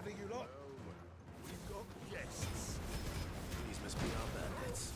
whatever you like. We've got guests. These must be our bandits.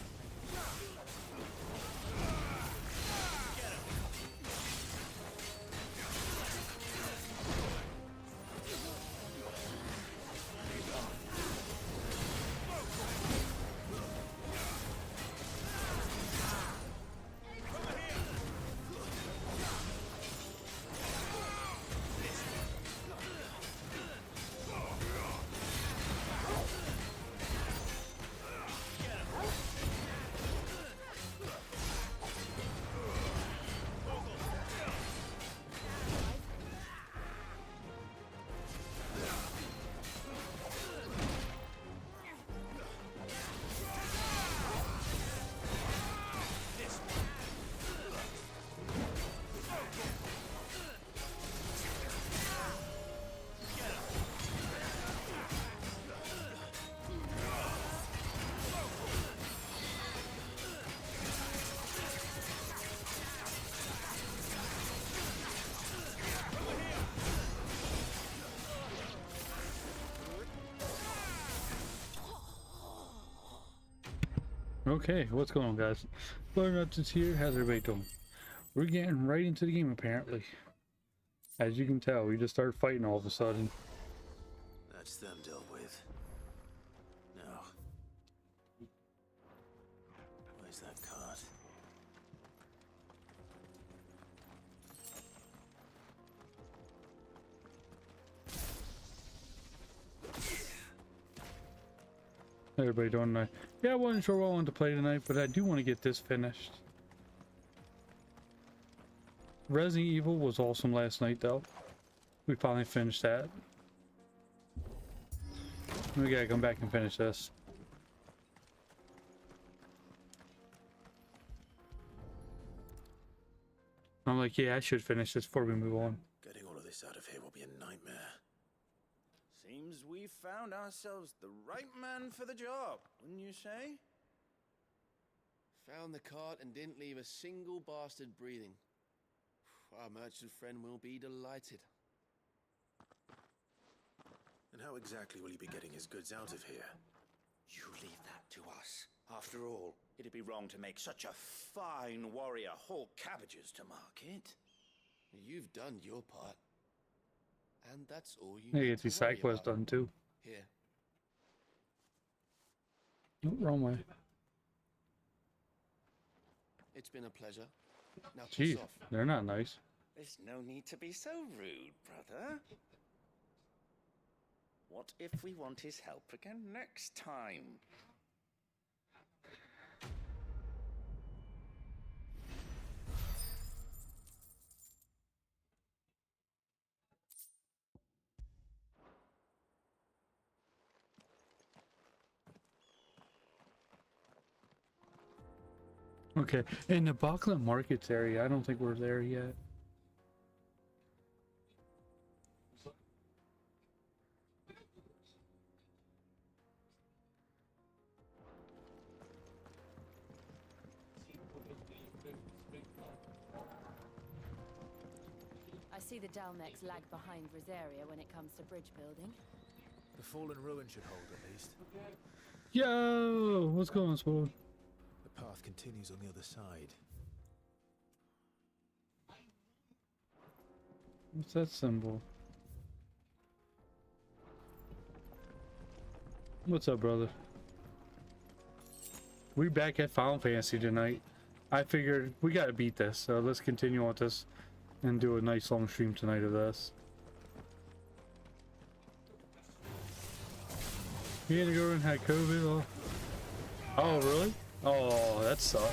Okay, what's going on, guys? Nuts here. How's everybody doing? We're getting right into the game, apparently. As you can tell, we just started fighting all of a sudden. That's them dealt with. Now, where's that cart? How's everybody doing tonight? Yeah, I wasn't sure what I wanted to play tonight, but I do want to get this finished. Resident Evil was awesome last night, though. We finally finished that. We gotta come back and finish this. I'm like, yeah, I should finish this before we move on. Getting all of this out of here will be a nightmare. Seems we found ourselves the right man for the job, wouldn't you say? Found the cart and didn't leave a single bastard breathing. Our merchant friend will be delighted. And how exactly will he be getting his goods out of here? You leave that to us. After all, it'd be wrong to make such a fine warrior haul cabbages to market. You've done your part. And that's all you Hey, need get to these worry side quests about. done too. Here. Oh, wrong way. It's been a pleasure. Now piss Jeez, off. they're not nice. There's no need to be so rude, brother. What if we want his help again next time? Okay, in the Buckland Markets area, I don't think we're there yet. I see the Dalmex lag behind Rosaria when it comes to bridge building. The fallen ruin should hold at least. Yo, what's going on, Sword? The path continues on the other side. What's that symbol? What's up, brother? We back at Final Fantasy tonight. I figured we gotta beat this, so let's continue on with this and do a nice long stream tonight of this. You had to go and had COVID. Oh, really? Oh, that sucks.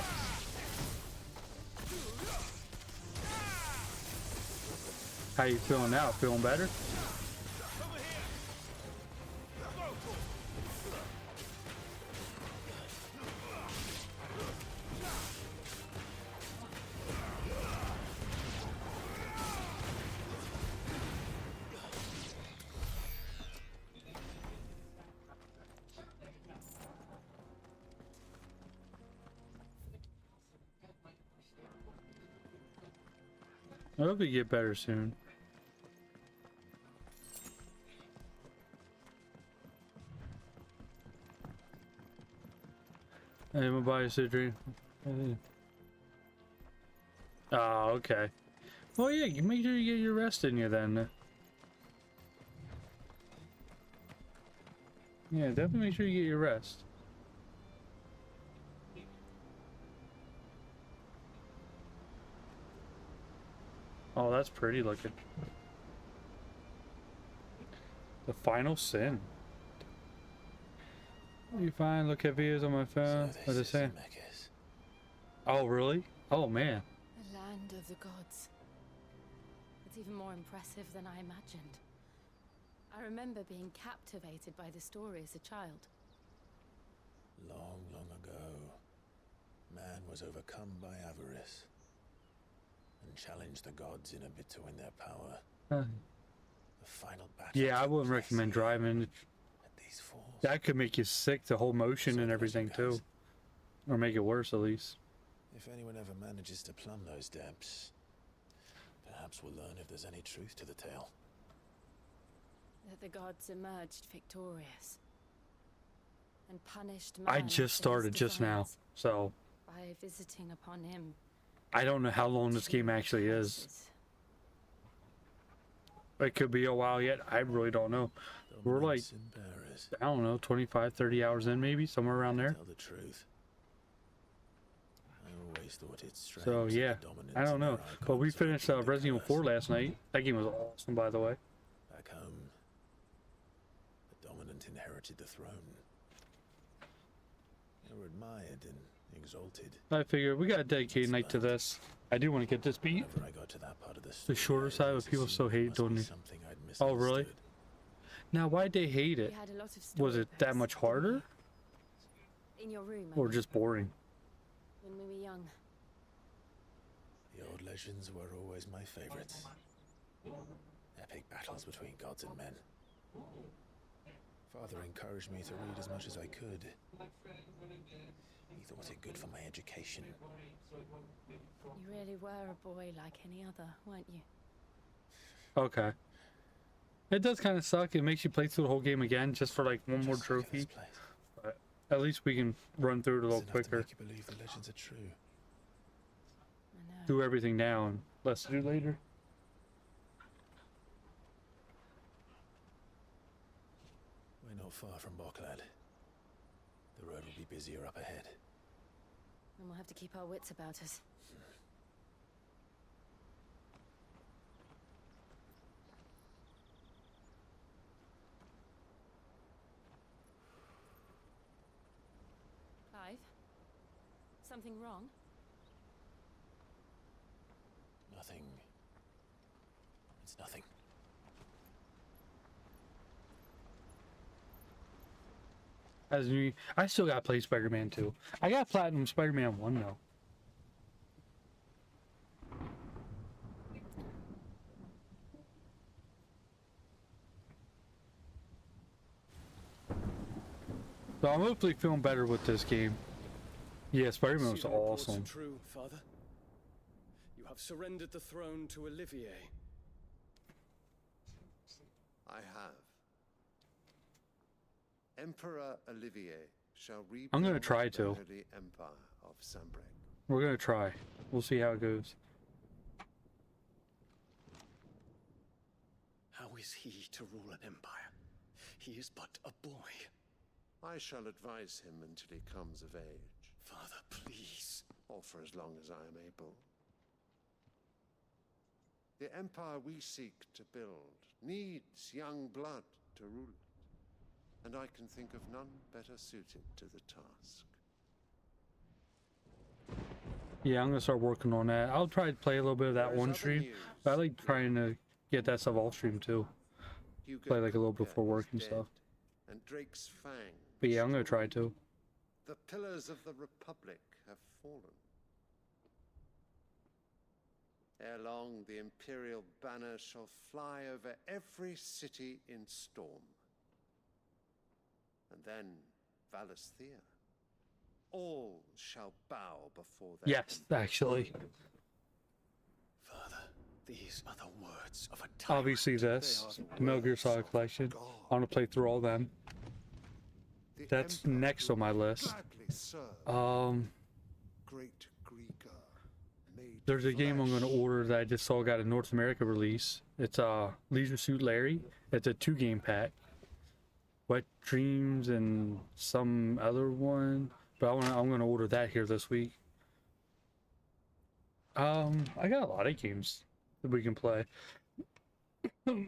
How you feeling now? Feeling better? I hope you get better soon. Hey, my body surgery. Oh, okay. Well, yeah, you make sure you get your rest in you then. Yeah, definitely make sure you get your rest. Oh, that's pretty looking. The final sin. You find look at videos on my phone. So What this they is say? Zemeckis. Oh, really? Oh, man. The land of the gods. It's even more impressive than I imagined. I remember being captivated by the story as a child. Long, long ago, man was overcome by avarice and challenged the gods in a bid to win their power. The final battle. Yeah, I took wouldn't place recommend here driving. at these falls. That could make you sick, the whole motion So and does everything, you too. guys. Or make it worse, at least. If anyone ever manages to plumb those depths, perhaps we'll learn if there's any truth to the tale. That the gods emerged victorious. And punished man I for just his started just now, defiance so by visiting upon him. I don't know how long this game actually is. It could be a while yet. I really don't know. We're like, Dominance in Paris. I don't know, 25, 30 hours in maybe, somewhere around there. Tell the truth. I always thought it's strange. So that yeah, the dominance I don't in know. their But we icons finished overruled the Resident Evil 4 curse. last night. That game was awesome, by the way. Back home, the dominant inherited the throne. They were admired and exalted. I figured we gotta dedicate a night to this. I do want to get this beat. Whenever I got to that part of the The story, shorter I side, always but people still assumed hate it must be doing it. something I'd Oh, really? misunderstood. Now, why'd they hate We it? had a lot of Was story it that posts, much didn't we? harder? In your room, I Or mean, just boring? when we were young. The old legends were always my favorites. Epic battles between gods and men. Father encouraged me to read as much as I could. He thought it good for my education. You really were a boy like any other, weren't you? Okay. It does kind of suck. It makes you play through the whole game again just for like one more Just look at this trophy. place. But at least we can run through it a It's little enough to quicker. make you believe the legends are true. I know. Do everything now and less to do later. We're not far from Boklad. The road will be busier up ahead. And we'll have to keep our wits about us. Clive? Something wrong? Nothing. It's nothing. As me, I still gotta play Spider-Man 2. I got Platinum Spider-Man 1 though. So I'm hopefully feeling better with this game. Yeah, Spider-Man was See the reports are awesome. true, Father. You have surrendered the throne to Olivier. I have. Emperor Olivier shall rebuild I'm gonna try the to. Holy Empire of Sambrec. We're gonna try. We'll see how it goes. How is he to rule an empire? He is but a boy. I shall advise him until he comes of age, Father, please. or for as long as I am able. The empire we seek to build needs young blood to rule it, and I can think of none better suited to the task. Yeah, I'm gonna start working on that. I'll try to play a little bit of that There is one other stream, news. but I like trying to get that stuff off stream too. Hugo Play like a little Kupka before work is and dead, stuff. And Drake's Fang. But yeah, I'm gonna try to. The pillars of the Republic have fallen. Ere long, the Imperial banner shall fly over every city in Storm. And then Valisthea. All shall bow before their Yes, actually. Father, these are the words of a tyrant. Obviously this, They are the Metal Gear words Solid of Collection. God. I want to play through all them. That's next on my list. Great Greek made There's a game I'm going to order that I just saw got a North America release. It's Leisure Suit Larry. It's a 2-game pack. Wet Dreams and some other one, but I'm going to order that here this week. I got a lot of games that we can play. I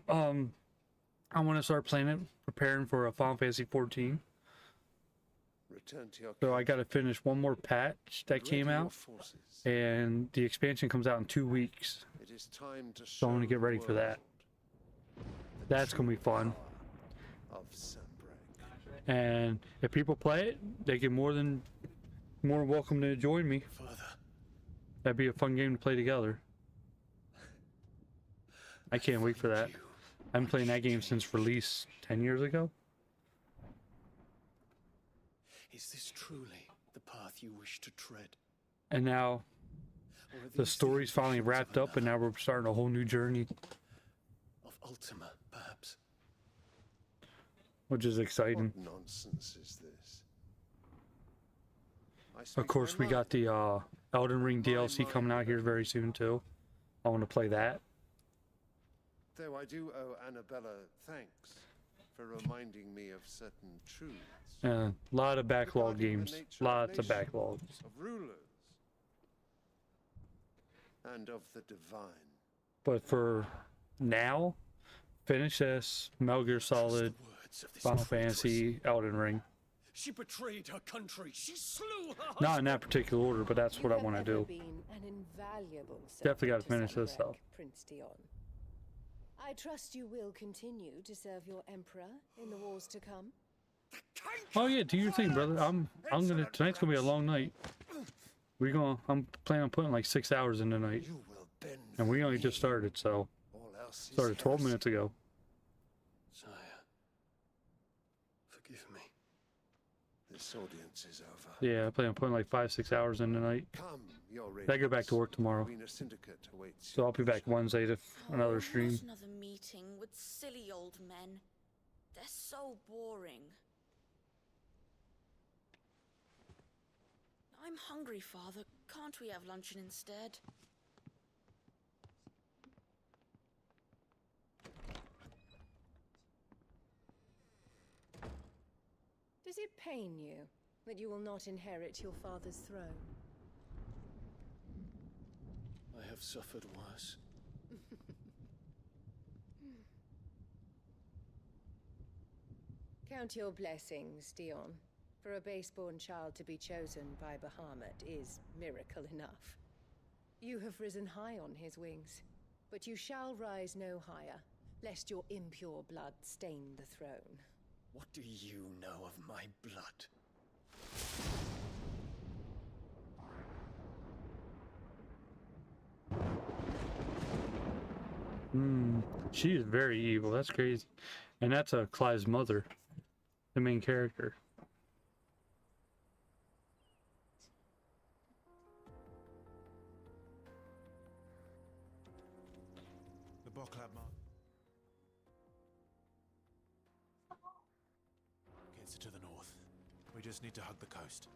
want to start playing it, preparing for a Final Fantasy 14. Return to your So I got to finish one more patch that came out, and the expansion comes out in 2 weeks. It is time to So I'm going to get ready for that. That's going to be fun. And if people play it, they get more welcome to join me. That'd be a fun game to play together. I can't wait for that. I've been playing that game since release 10 years ago. Is this truly the path you wish to tread? And now the story's finally wrapped up, and now we're starting a whole new journey. Of Ultima, perhaps. Which is exciting. What nonsense is this? Of course, we got the Elden Ring DLC coming out here very soon too. I want to play that. Though I do owe Annabella thanks for reminding me of certain truths. A lot of backlog games. Lots of backlogs. Of rulers. And of the divine. But for now, finish this, Metal Gear Solid, Final Fantasy, Elden Ring. She betrayed her country. She slew her Not in that particular order, but that's what I want to do. Definitely got to finish this though. Prince Dion. I trust you will continue to serve your emperor in the wars to come. Oh yeah, do your thing, brother. Tonight's gonna be a long night. I'm planning on putting like 6 hours in tonight. And we only just started, so started 12 minutes ago. Sire, forgive me. This audience is over. Yeah, I plan on putting like 5-6 hours in tonight. Come, your I go back to work tomorrow. So I'll be back Wednesday to another stream. Not another meeting with silly old men. They're so boring. I'm hungry, Father. Can't we have luncheon instead? Does it pain you that you will not inherit your father's throne? I have suffered worse. Count your blessings, Dion. For a base-born child to be chosen by Bahamut is miracle enough. You have risen high on his wings, but you shall rise no higher, lest your impure blood stain the throne. What do you know of my blood? She is very evil. That's crazy. And that's Clive's mother, the main character. The Boklab mark. Gets it to the north. We just need to hug the coast.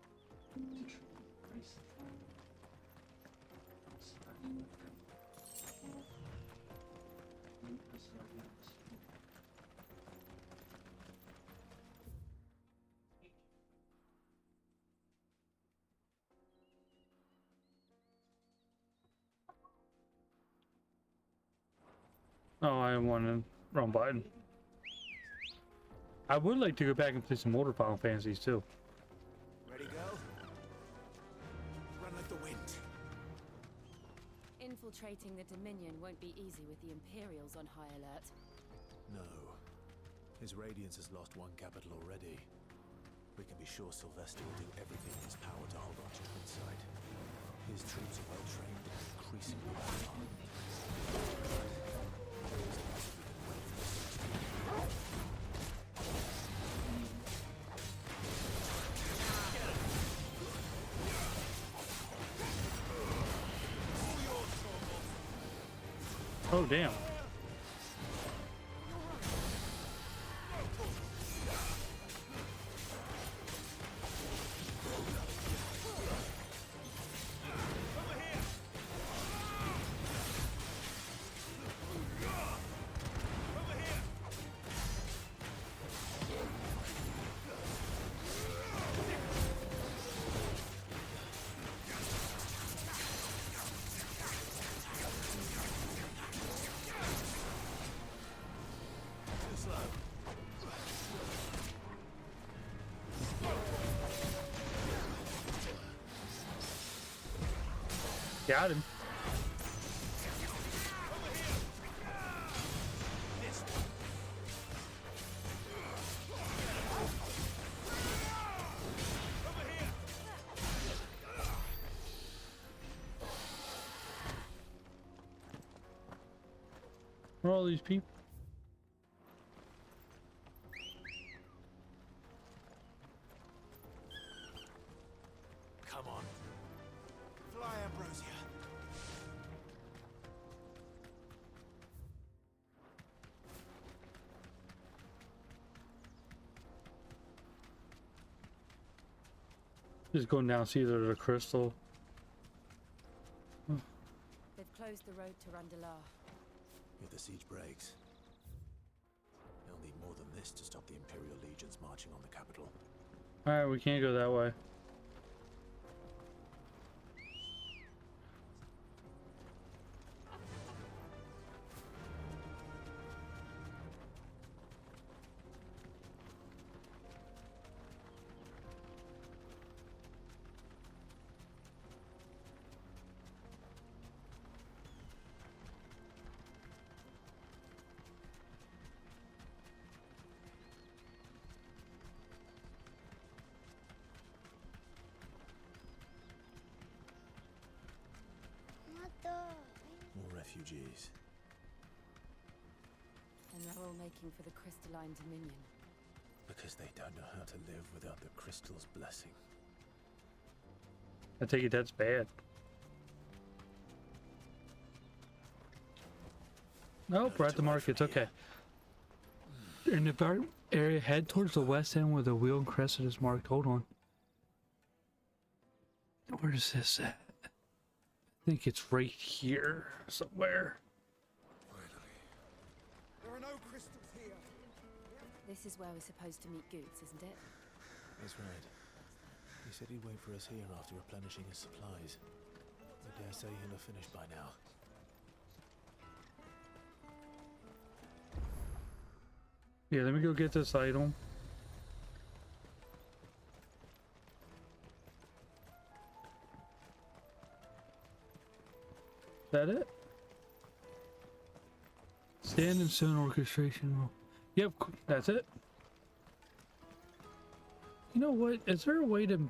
Oh, I wanted wrong button. I would like to go back and play some older Final Fantasies too. Ready, go? Run like the wind. Infiltrating the Dominion won't be easy with the Imperials on high alert. No. His Radiance has lost one capital already. We can be sure Sylvester will do everything in his power to hold on to Twinside. His troops are well trained and increasingly well-armed. Oh, damn. Got him. Where are all these people? Come on. Fly, Ambrosia. Just going down, see there's a crystal. They've closed the road to Randalar. If the siege breaks, they'll need more than this to stop the Imperial legions marching on the capital. Alright, we can't go that way. More refugees. And they're all making for the crystalline dominion. Because they don't know how to live without the crystal's blessing. I take it that's bad. Nope, we're at the markets. Okay. In the dark area, head towards the west end where the wheel and crescent is marked. Hold on. Where is this at? I think it's right here somewhere. There are no crystals here. This is where we're supposed to meet Goots, isn't it? That's right. He said he'd wait for us here after replenishing his supplies. I dare say he'll have finished by now. Yeah, let me go get this item. That it? Stand and stone orchestration roll. Yep, that's it. You know what? Is there a way to...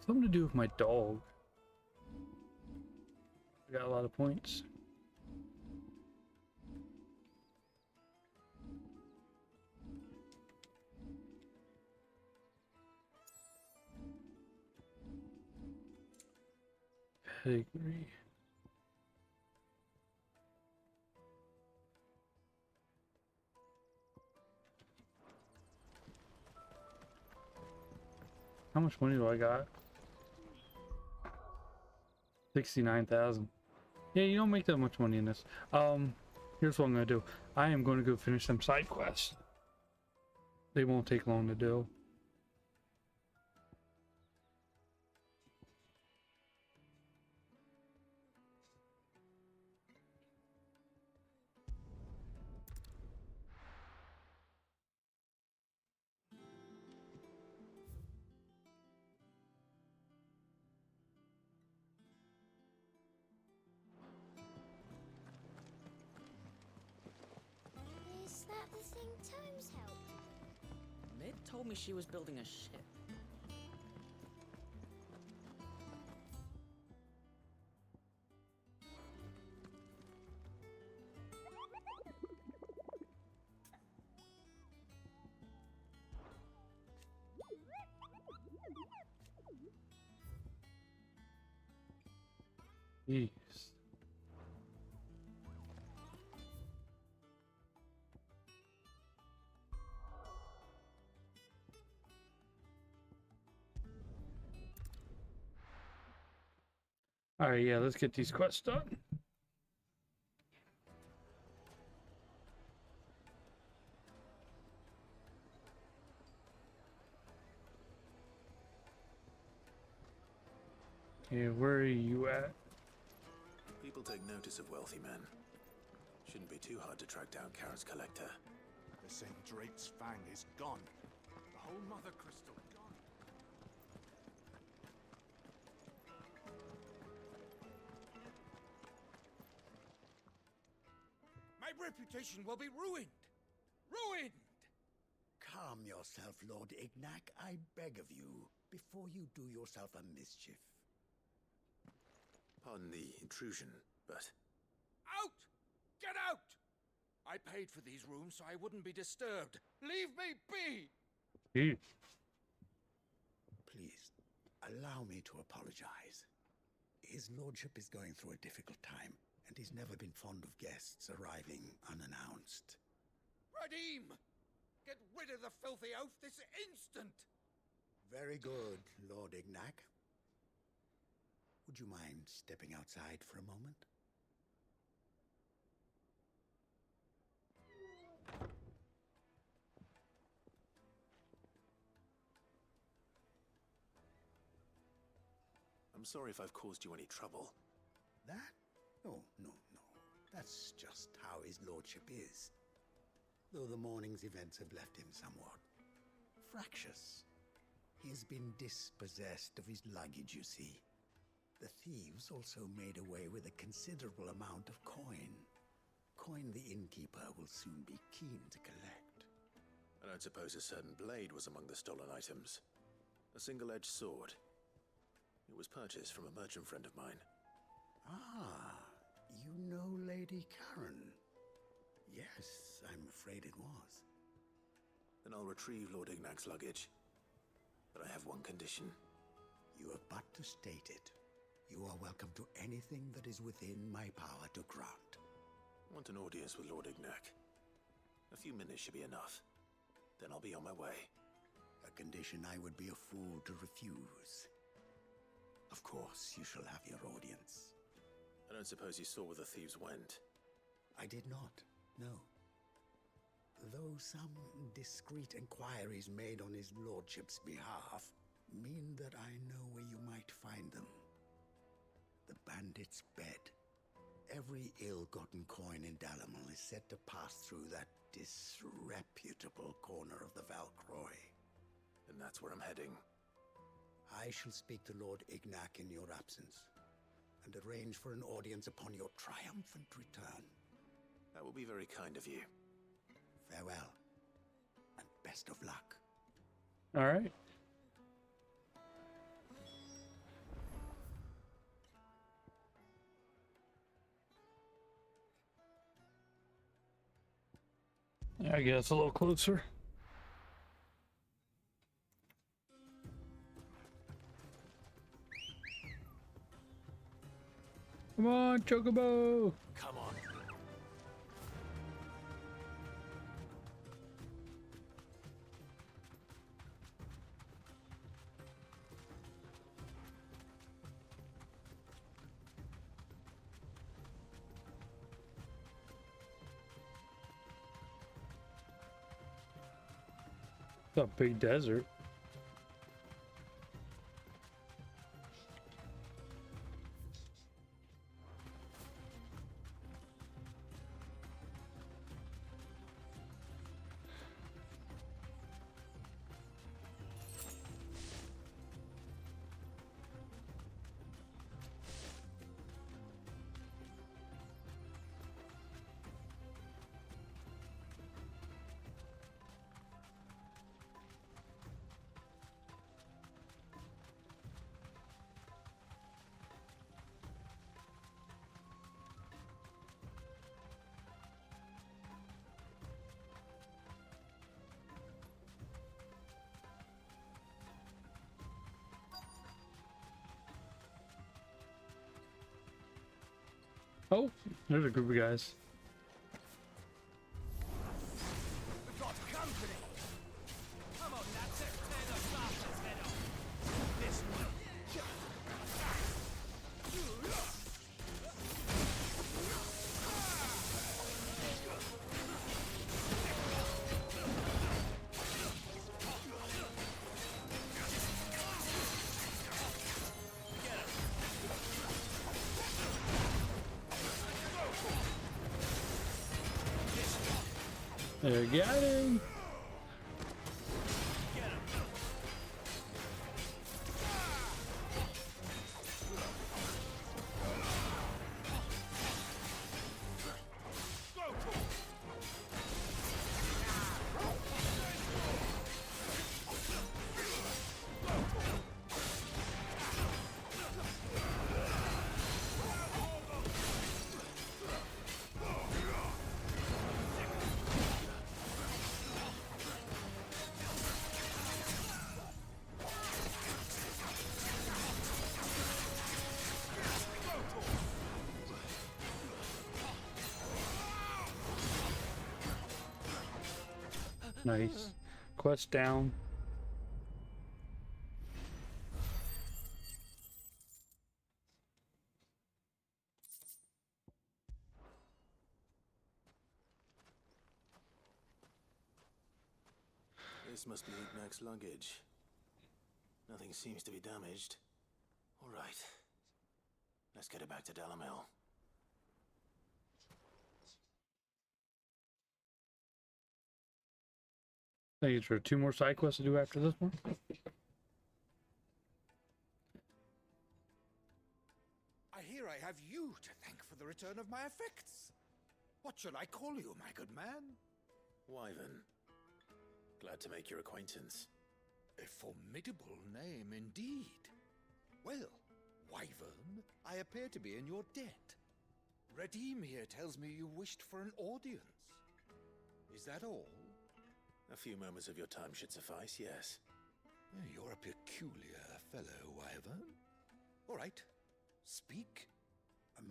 Something to do with my dog. I got a lot of points. Pedigree. How much money do I got? 69,000. Yeah, you don't make that much money in this. Here's what I'm gonna do. I am going to go finish some side quests. They won't take long to do. Is that the thing Tomes helped? Mid told me she was building a ship. Jeez. Alright, yeah, let's get these quests done. Yeah, where are you at? People take notice of wealthy men. Shouldn't be too hard to track down Carrot's collector. The St. Drake's Fang is gone. The whole Mother Crystal gone. reputation will be ruined. Ruined! Calm yourself, Lord Ignac, I beg of you, before you do yourself a mischief. Pardon the intrusion, but... Out! Get out! I paid for these rooms so I wouldn't be disturbed. Leave me be! Please, allow me to apologize. His lordship is going through a difficult time, and he's never been fond of guests arriving unannounced. Radim! Get rid of the filthy oaf this instant! Very good, Lord Ignac. Would you mind stepping outside for a moment? I'm sorry if I've caused you any trouble. That? Oh, no. That's just how his lordship is. Though the morning's events have left him somewhat fractious. He has been dispossessed of his luggage, you see. The thieves also made away with a considerable amount of coin. Coin the innkeeper will soon be keen to collect. I don't suppose a certain blade was among the stolen items. A single-edged sword. It was purchased from a merchant friend of mine. Ah, you know Lady Karen? Yes, I'm afraid it was. Then I'll retrieve Lord Ignac's luggage. But I have one condition. You have but to state it. You are welcome to anything that is within my power to grant. I want an audience with Lord Ignac. A few minutes should be enough. Then I'll be on my way. A condition I would be a fool to refuse. Of course, you shall have your audience. I don't suppose you saw where the thieves went. I did not, no. Though some discreet inquiries made on his lordship's behalf mean that I know where you might find them. The bandit's bed. Every ill-gotten coin in Dalamal is said to pass through that disreputable corner of the Valcroy. And that's where I'm heading. I shall speak to Lord Ignac in your absence, and arrange for an audience upon your triumphant return. That will be very kind of you. Farewell, and best of luck. All right. I guess a little closer. Come on, Chocobo! Come on. It's a big desert. Oh, there's a group of guys. We've got company! Come on, that's it! Tear the bastard's head off! This one! There, got him. Nice. Quest down. This must be Ignac's luggage. Nothing seems to be damaged. All right. Let's get it back to Dalamil. Thanks for 2 more side quests to do after this one. I hear I have you to thank for the return of my effects. What shall I call you, my good man? Wyvern. Glad to make your acquaintance. A formidable name indeed. Well, Wyvern, I appear to be in your debt. Redeem here tells me you wished for an audience. Is that all? A few moments of your time should suffice, yes. You're a peculiar fellow, Wyvern. All right, speak.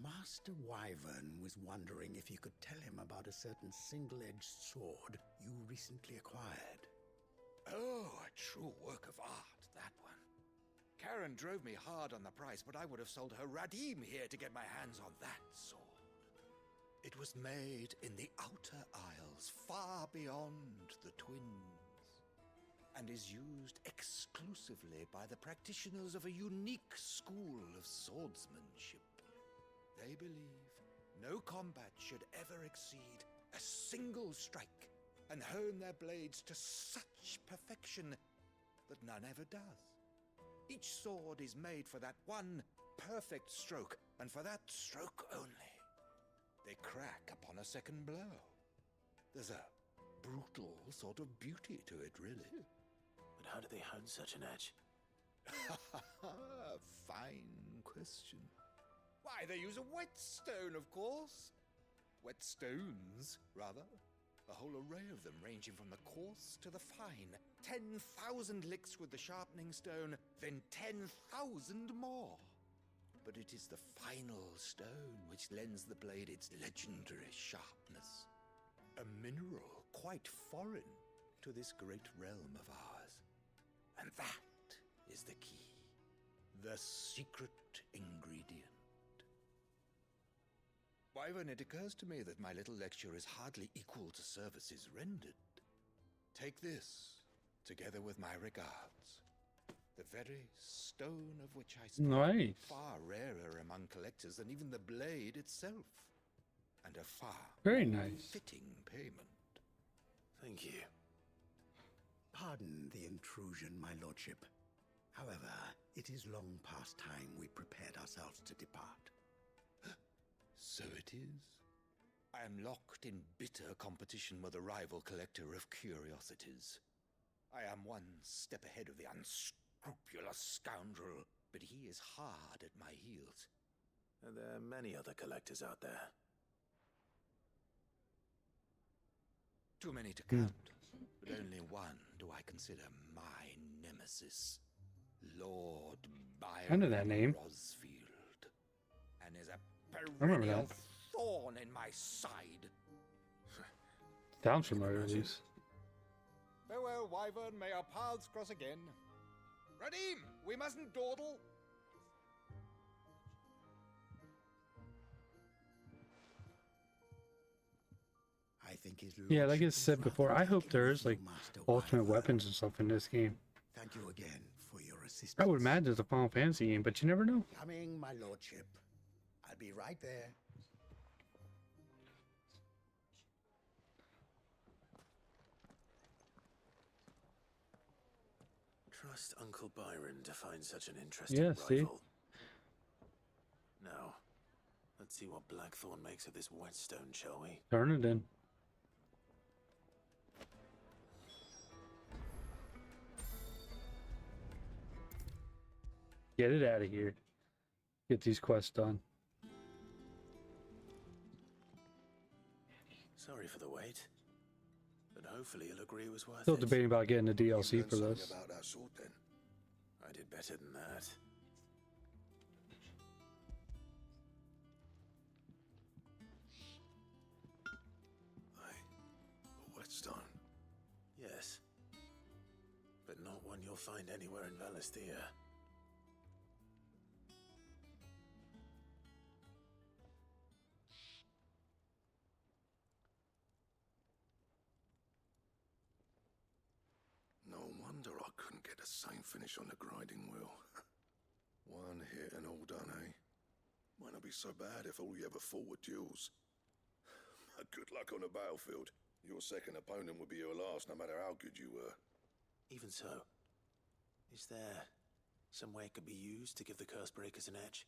Master Wyvern was wondering if you could tell him about a certain single-edged sword you recently acquired. Oh, a true work of art, that one. Karen drove me hard on the price, but I would have sold her Radim here to get my hands on that sword. It was made in the Outer Isles, far beyond the Twins, and is used exclusively by the practitioners of a unique school of swordsmanship. They believe no combat should ever exceed a single strike, and hone their blades to such perfection that none ever does. Each sword is made for that one perfect stroke, and for that stroke only. They crack upon a second blow. There's a brutal sort of beauty to it, really. But how do they hone such an edge? Fine question. Why, they use a whetstone, of course. Whetstones, rather. A whole array of them, ranging from the coarse to the fine. 10,000 licks with the sharpening stone, then 10,000 more. But it is the final stone which lends the blade its legendary sharpness. A mineral quite foreign to this great realm of ours. And that is the key. The secret ingredient. Wyvern, it occurs to me that my little lecture is hardly equal to services rendered. Take this, together with my regards. The very stone of which I speak, Nice. far rarer among collectors than even the blade itself. And a far Very more nice. fitting payment. Thank you. Pardon the intrusion, my lordship. However, it is long past time we prepared ourselves to depart. So it is. I am locked in bitter competition with a rival collector of curiosities. I am one step ahead of the unscrupulous scoundrel, but he is hard at my heels. And there are many other collectors out there. Too many to count, but only one do I consider my nemesis. Lord Byron I know that name. Rosfield. And is a remember perennial that. thorn in my side. Sounds familiar, at least. Farewell, Wyvern. May our paths cross again. Radim, we mustn't dawdle. I think his Yeah, like I lordship said is before, rather I hope taken there's with like you, Master ultimate Wyvern. weapons and stuff in this game. Thank you again for your assistance. I would imagine it's a Final Fantasy game, but you never know. Coming, my lordship. I'll be right there. Trust Uncle Byron to find such an interesting Yeah, rival. see? Now, let's see what Blackthorn makes of this whetstone, shall we? Turn it in. Get it out of here. Get these quests done. Sorry for the wait, but hopefully you'll agree it was worth Still it. debating about getting a DLC for Something this. about that sword, then. I did better than that. A whetstone. Yes. but not one you'll find anywhere in Valisthea. No wonder I couldn't get the same finish on the grinding wheel. One hit and all done, eh? Might not be so bad if all you ever fought were duels. Good luck on the battlefield. Your second opponent would be your last, no matter how good you were. Even so, is there some way it could be used to give the Cursebreakers an edge?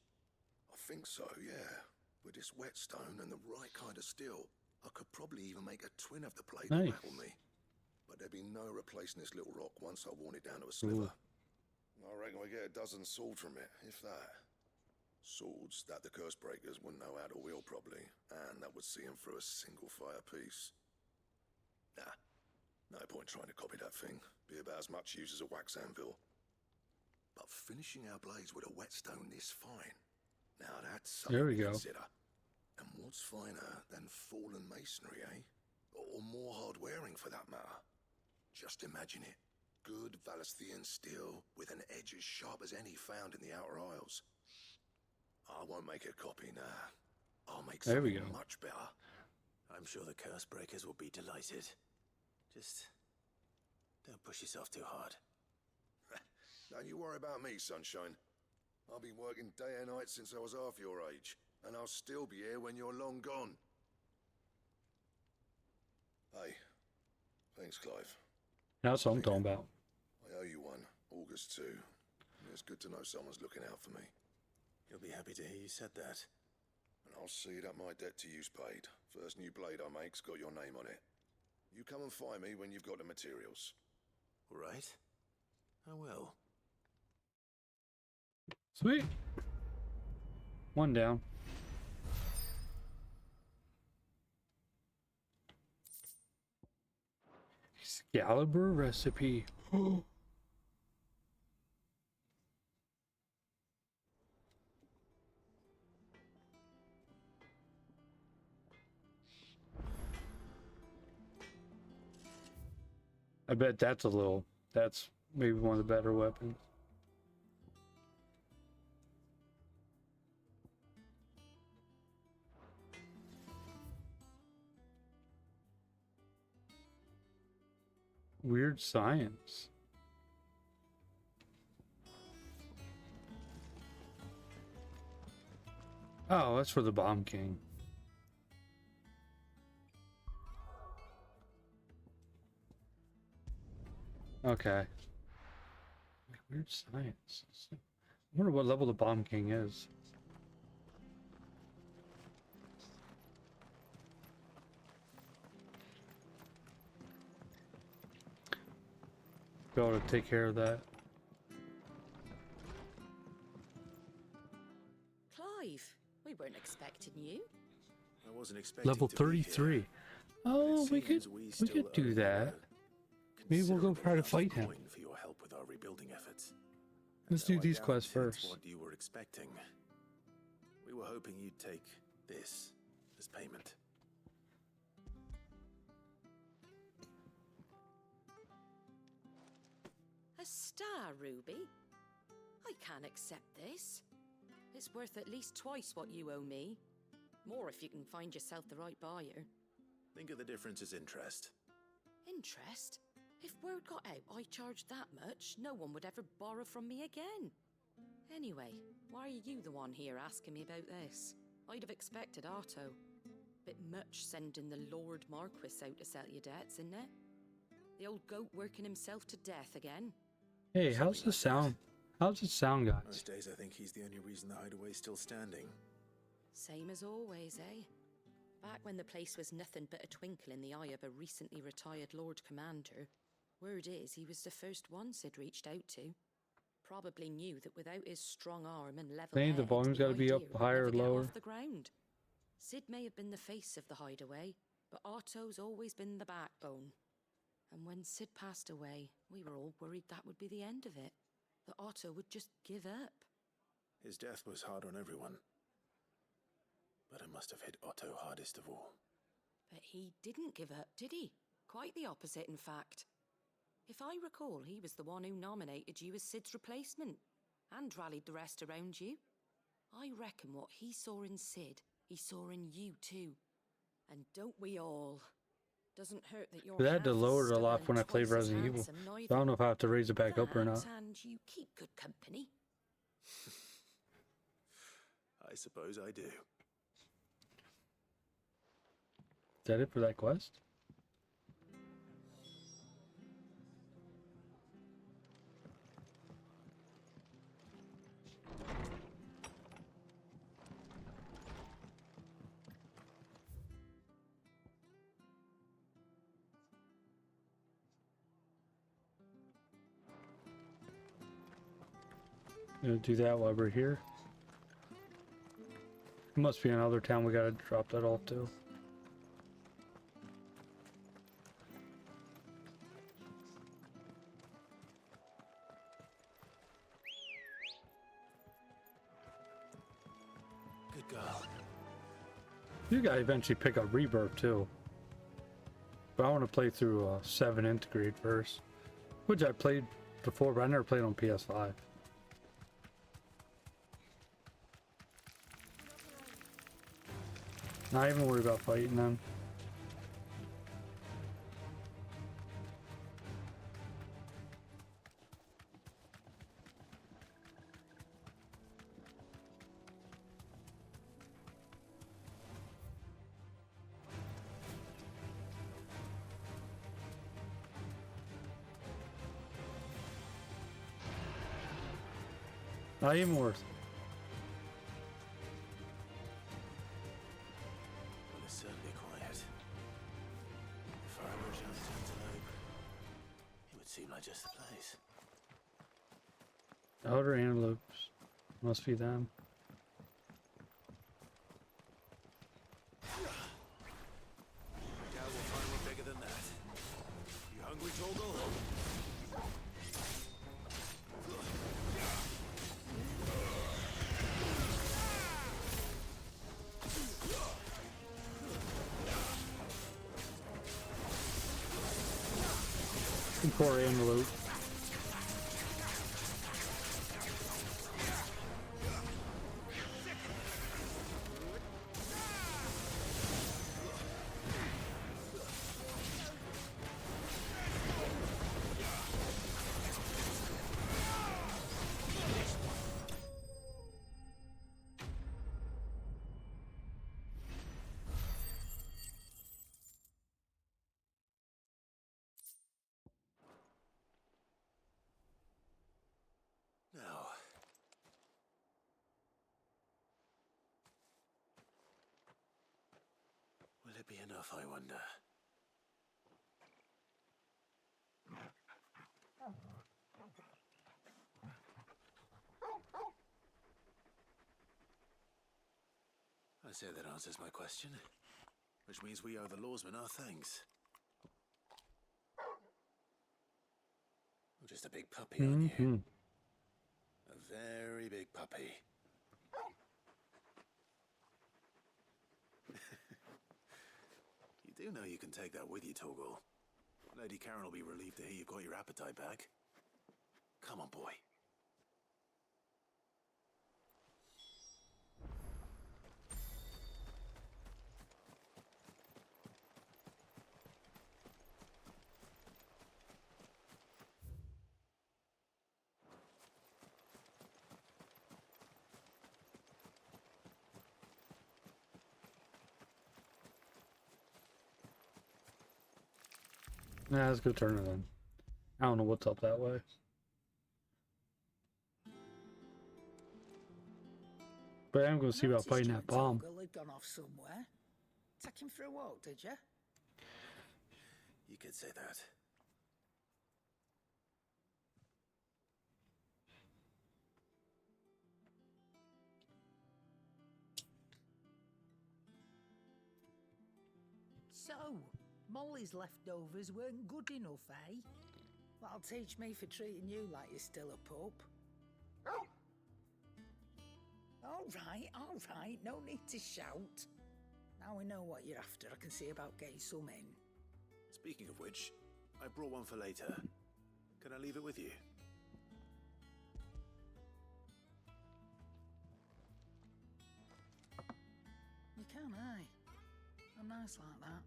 I think so, yeah. With this whetstone and the right kind of steel, I could probably even make a twin of the blade to rattle me. But there'd be no replacing this little rock once I worn it down to a sliver. I reckon we get a dozen swords from it, if that. Swords that the Cursebreakers wouldn't know how to wield properly, and that would see them through a single fire piece. Nah, no point trying to copy that thing. Be about as much use as a wax anvil. But finishing our blades with a whetstone this fine, now that's something to consider. And what's finer than fallen masonry, eh? Or more hard-wearing, for that matter. Just imagine it. Good Valisthean steel with an edge as sharp as any found in the Outer Isles. I won't make a copy now. I'll make something much better. I'm sure the Cursebreakers will be delighted. Just don't push yourself too hard. Don't you worry about me, sunshine. I've been working day and night since I was half your age, and I'll still be here when you're long gone. Hey, thanks, Clive. That's what I'm talking about. I owe you one. August 2. It's good to know someone's looking out for me. You'll be happy to hear you said that. And I'll see that my debt to you's paid. First new blade I make's got your name on it. You come and find me when you've got the materials. All right. I will. Sweet. One down. Excalibur recipe. I bet that's maybe one of the better weapons. Weird science. Oh, that's for the Bomb King. Okay. Weird science. I wonder what level the Bomb King is. Be able to take care of that. Clive, we weren't expecting you. I wasn't expecting Level 33. Oh, we could do that. Maybe we'll go try to fight him. For your help with our rebuilding efforts. Let's do these quests first. What you were expecting. We were hoping you'd take this as payment. A star, Ruby? I can't accept this. It's worth at least twice what you owe me. More if you can find yourself the right buyer. Think of the difference as interest. Interest? If word got out I charged that much, no one would ever borrow from me again. Anyway, why are you the one here asking me about this? I'd have expected Otto. Bit much sending the Lord Marquis out to settle your debts, isn't it? The old goat working himself to death again. Hey, how's the sound? How's it sound, guys? Most days I think he's the only reason the hideaway's still standing. Same as always, eh? Back when the place was nothing but a twinkle in the eye of a recently retired Lord Commander, word is he was the first one Sid reached out to. Probably knew that without his strong arm and level head, the volume's got to be up higher or lower. Off the ground. Sid may have been the face of the hideaway, but Otto's always been the backbone. And when Sid passed away, we were all worried that would be the end of it. That Otto would just give up. His death was hard on everyone. But it must have hit Otto hardest of all. But he didn't give up, did he? Quite the opposite, in fact. If I recall, he was the one who nominated you as Sid's replacement and rallied the rest around you. I reckon what he saw in Sid, he saw in you too. And don't we all? Doesn't hurt that you're I had to lower it a lot when I played Resident Evil. So I don't know if I have to raise it back up or not. And you keep good company. I suppose I do. Is that it for that quest? Gonna do that while we're here. Must be another town we gotta drop that off to. Good girl. You gotta eventually pick up Rebirth too. But I want to play through 7 Integrate first. Which I played before, but I never played on PS5. Not even worry about fighting them. Not even worth it. Well, it's certainly quiet. If I were a giant antelope, it would seem like just the place. Outer antelopes. Must be them. I doubt we'll find one bigger than that. You hungry, Torgal? Poor antelope. Now, will it be enough, I wonder? I say that answers my question, which means we owe the lawsmen our thanks. I'm just a big puppy, aren't you? A very big puppy. You do know you can take that with you, Torgal. Lady Karen will be relieved to hear you've got your appetite back. Come on, boy. Nah, let's go turn it in. I don't know what's up that way. But I'm going to see about fighting that bomb. Had gone off somewhere. Take him for a walk, did you? You could say that. So, Molly's leftovers weren't good enough, eh? That'll teach me for treating you like you're still a pup. All right, no need to shout. Now we know what you're after, I can see about getting some in. Speaking of which, I brought one for later. Can I leave it with you? You can, eh? I'm nice like that.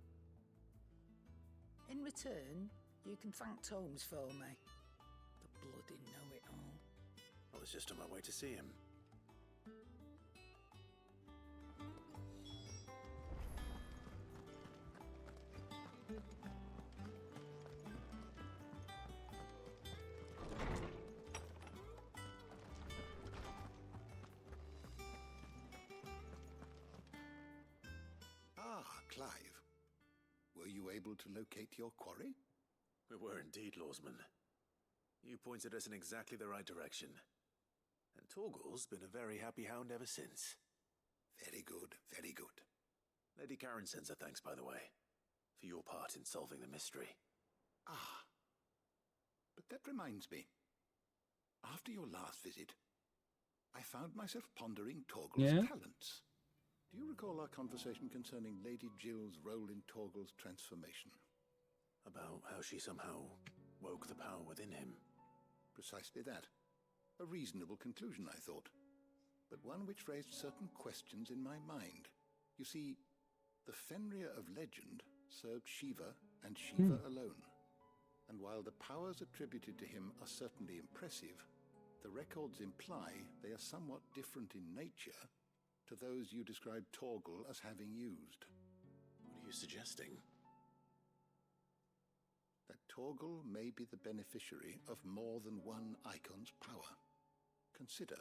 In return, you can thank Tomes for me. The bloody know-it-all. I was just on my way to see him. Ah, Clive. Were you able to locate your quarry? We were indeed, Lawsman. You pointed us in exactly the right direction. And Torgal's been a very happy hound ever since. Very good, very good. Lady Karen sends her thanks, by the way, for your part in solving the mystery. Ah. But that reminds me. After your last visit, I found myself pondering Torgal's talents. Do you recall our conversation concerning Lady Jill's role in Torgal's transformation? About how she somehow woke the power within him. Precisely that. A reasonable conclusion, I thought. But one which raised certain questions in my mind. You see, the Fenrir of legend served Shiva and Shiva alone. And while the powers attributed to him are certainly impressive, the records imply they are somewhat different in nature to those you described Torgal as having used. What are you suggesting? That Torgal may be the beneficiary of more than one icon's power. Consider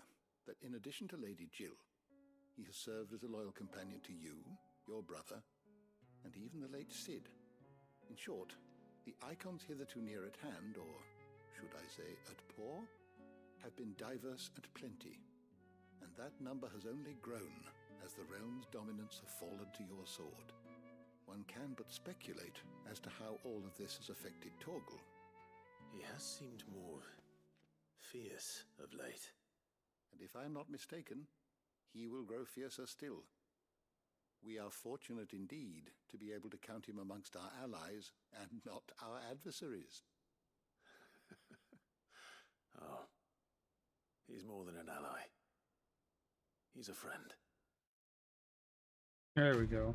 that in addition to Lady Jill, he has served as a loyal companion to you, your brother, and even the late Cid. In short, the icons hitherto near at hand, or should I say at paw, have been diverse and plenty, and that number has only grown as the realm's dominance have fallen to your sword. One can but speculate as to how all of this has affected Torgal. He has seemed more fierce of late. And if I am not mistaken, he will grow fiercer still. We are fortunate indeed to be able to count him amongst our allies and not our adversaries. Oh, he's more than an ally. He's a friend. There we go.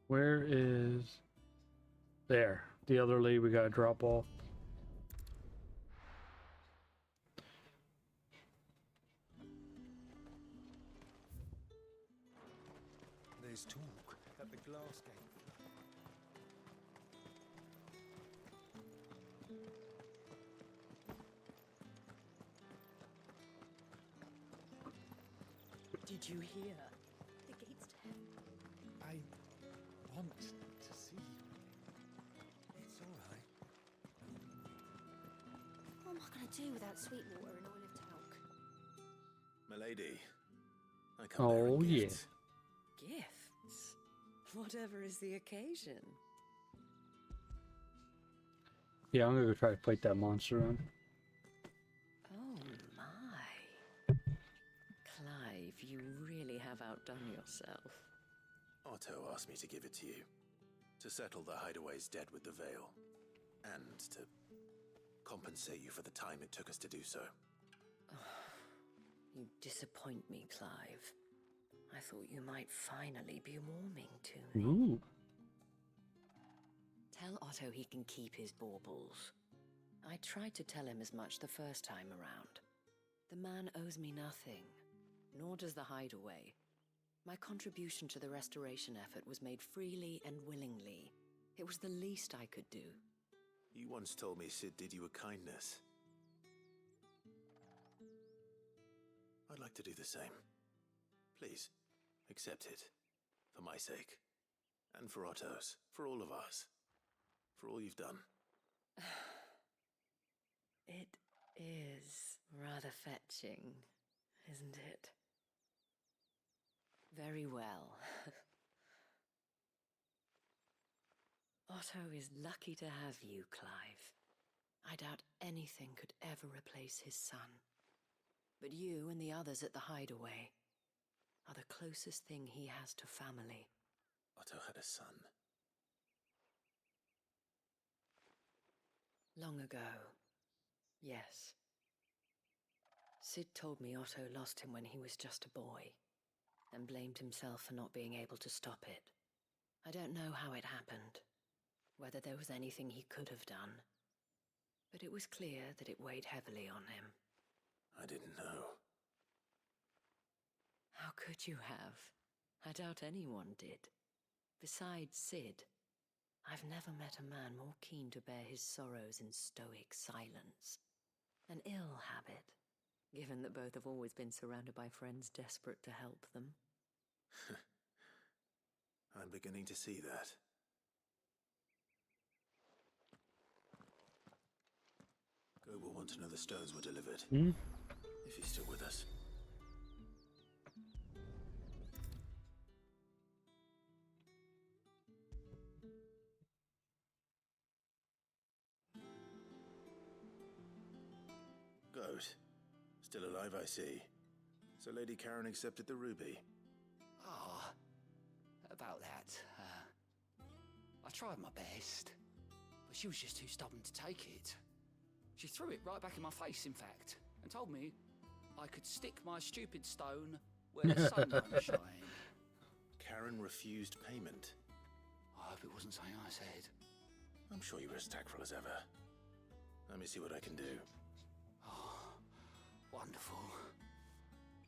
Where is... There. The other lady we gotta drop off. There's talk at the glass gate. Did you hear? The gate's to heaven. I want to see you. It's all right. What am I going to do without sweet water and oil of talc? Milady, I come bearing gifts. Gifts? Whatever is the occasion. Yeah, I'm gonna go try to fight that monster on. Oh my. Clive, you really have outdone yourself. Otto asked me to give it to you. To settle the hideaway's debt with the veil. And to compensate you for the time it took us to do so. You disappoint me, Clive. I thought you might finally be warming to me. Ooh. Tell Otto he can keep his baubles. I tried to tell him as much the first time around. The man owes me nothing, nor does the hideaway. My contribution to the restoration effort was made freely and willingly. It was the least I could do. You once told me Cid did you a kindness. I'd like to do the same. Please, accept it. For my sake. And for Otto's. For all of us. For all you've done. It is rather fetching, isn't it? Very well. Otto is lucky to have you, Clive. I doubt anything could ever replace his son. But you and the others at the hideaway are the closest thing he has to family. Otto had a son. Long ago, yes. Sid told me Otto lost him when he was just a boy, and blamed himself for not being able to stop it. I don't know how it happened, whether there was anything he could have done, but it was clear that it weighed heavily on him. I didn't know. How could you have? I doubt anyone did. Besides Sid, I've never met a man more keen to bear his sorrows in stoic silence. An ill habit, given that both have always been surrounded by friends desperate to help them. I'm beginning to see that. Go will want to know the stones were delivered. If he's still with us. Goat. Still alive, I see. So Lady Karen accepted the ruby. Ah, about that. I tried my best, but she was just too stubborn to take it. She threw it right back in my face, in fact, and told me I could stick my stupid stone where the sun won't shine. Karen refused payment. I hope it wasn't something I said. I'm sure you were as tactful as ever. Let me see what I can do. Oh, wonderful.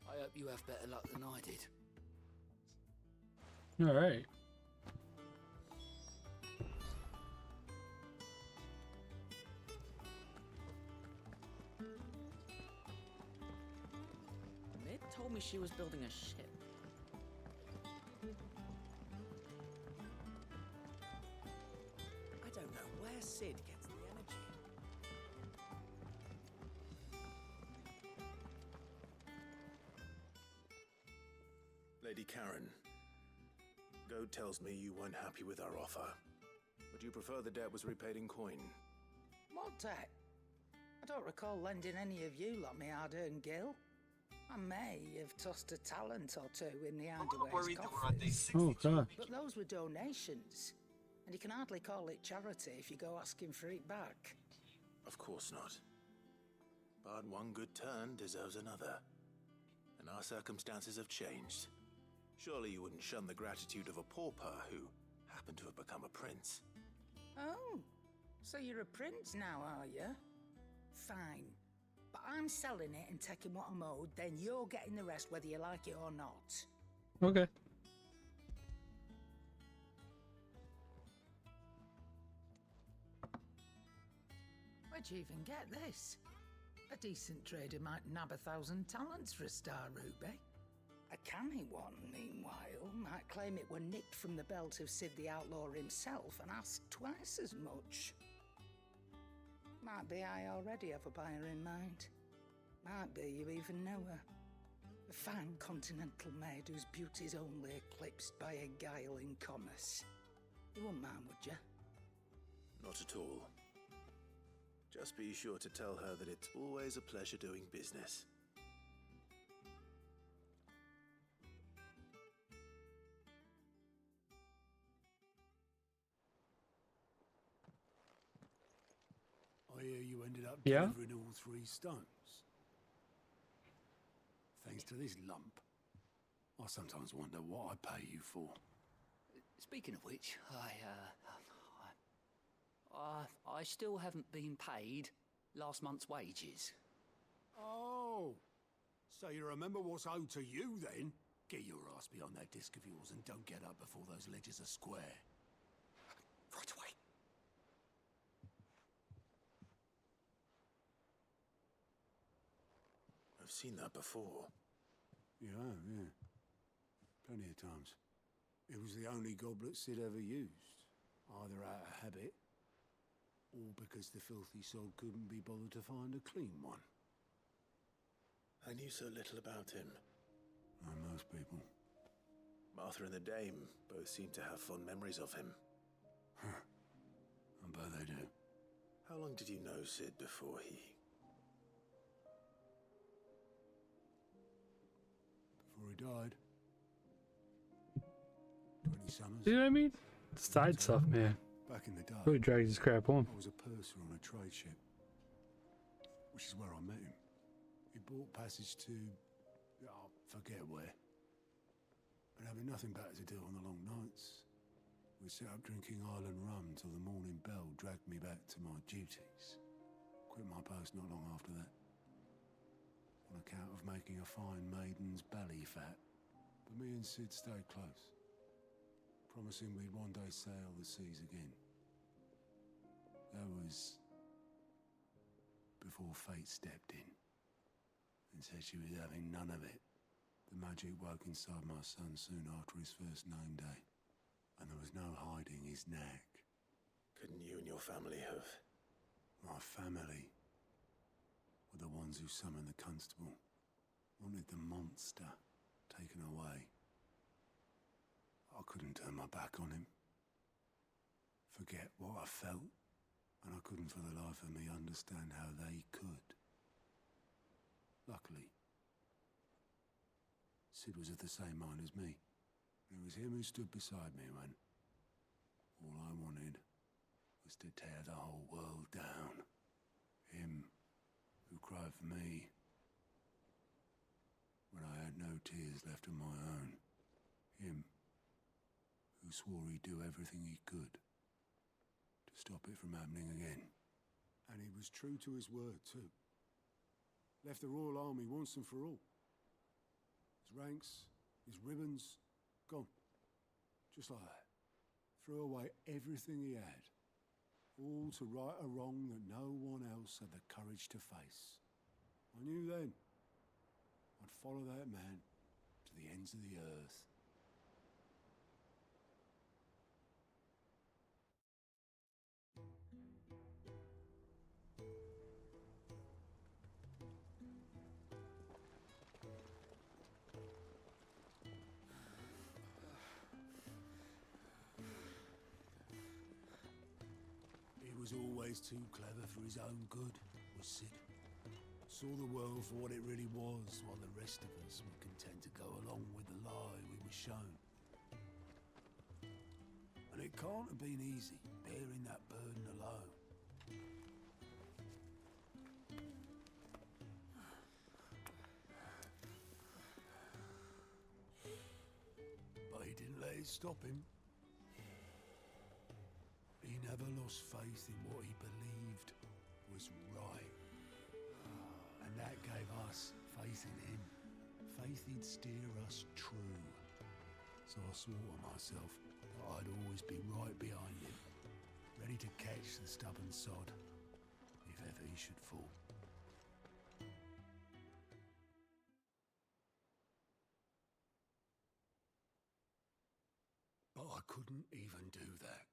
I hope you have better luck than I did. All right. Mid told me she was building a ship. I don't know where Sid gets the energy. Lady Karen, Goad tells me you weren't happy with our offer. Would you prefer the debt was repaid in coin? What debt? I don't recall lending any of you lot me hard-earned gil. I may have tossed a talent or two in the Hardaway's coffers. Oh, God. But those were donations, and you can hardly call it charity if you go asking for it back. Of course not. But one good turn deserves another. And our circumstances have changed. Surely you wouldn't shun the gratitude of a pauper who happened to have become a prince. Oh, so you're a prince now, are you? Fine. But I'm selling it and taking what I'm owed, then you're getting the rest whether you like it or not. Okay. Where'd you even get this? A decent trader might nab 1,000 talents for a star ruby. A canny one, meanwhile, might claim it were nicked from the belt of Sid the Outlaw himself and ask twice as much. Might be I already have a buyer in mind. Might be you even know her. A fine continental maid whose beauty's only eclipsed by a guile in commerce. You wouldn't mind, would you? Not at all. Just be sure to tell her that it's always a pleasure doing business. I hear you ended up Yeah? delivering all 3 stones. Thanks to this lump. I sometimes wonder what I pay you for. Speaking of which, I still haven't been paid last month's wages. Oh, so you remember what's owed to you then? Get your ass behind that disc of yours and don't get up before those ledgers are square. Right away. I've seen that before. Yeah. Plenty of times. It was the only goblet Sid ever used. Either out of habit, or because the filthy sod couldn't be bothered to find a clean one. I knew so little about him. Like most people. Martha and the Dame both seem to have fond memories of him. How long did you know Sid before he... Before he died? 20 summers. You know what I mean? Side stuff, man. Back in the day, Really drags his crap on. I was a purser on a trade ship, which is where I met him. He bought passage to... I forget where. But having nothing better to do on the long nights, we set up drinking island rum till the morning bell dragged me back to my duties. Quit my post not long after that, on account of making a fine maiden's belly fat. But me and Sid stayed close, promising we'd one day sail the seas again. That was before fate stepped in and said she was having none of it. The magic woke inside my son soon after his first name day, and there was no hiding his knack. Couldn't you and your family have... My family were the ones who summoned the constable, wanted the monster taken away. I couldn't turn my back on him, forget what I felt, and I couldn't for the life of me understand how they could. Luckily, Sid was of the same mind as me. It was him who stood beside me when all I wanted was to tear the whole world down. Him who cried for me when I had no tears left of my own. Him who swore he'd do everything he could to stop it from happening again. And he was true to his word too. Left the Royal Army once and for all. His ranks, his ribbons, gone. Just like that. Threw away everything he had. All to right a wrong that no one else had the courage to face. I knew then I'd follow that man to the ends of the earth. He was always too clever for his own good, was Sid. Saw the world for what it really was, while the rest of us were content to go along with the lie we were shown. And it can't have been easy, bearing that burden alone. But he didn't let it stop him. He never lost faith in what he believed was right. And that gave us faith in him. Faith he'd steer us true. So I swore to myself that I'd always be right behind him, ready to catch the stubborn sod, if ever he should fall. But I couldn't even do that.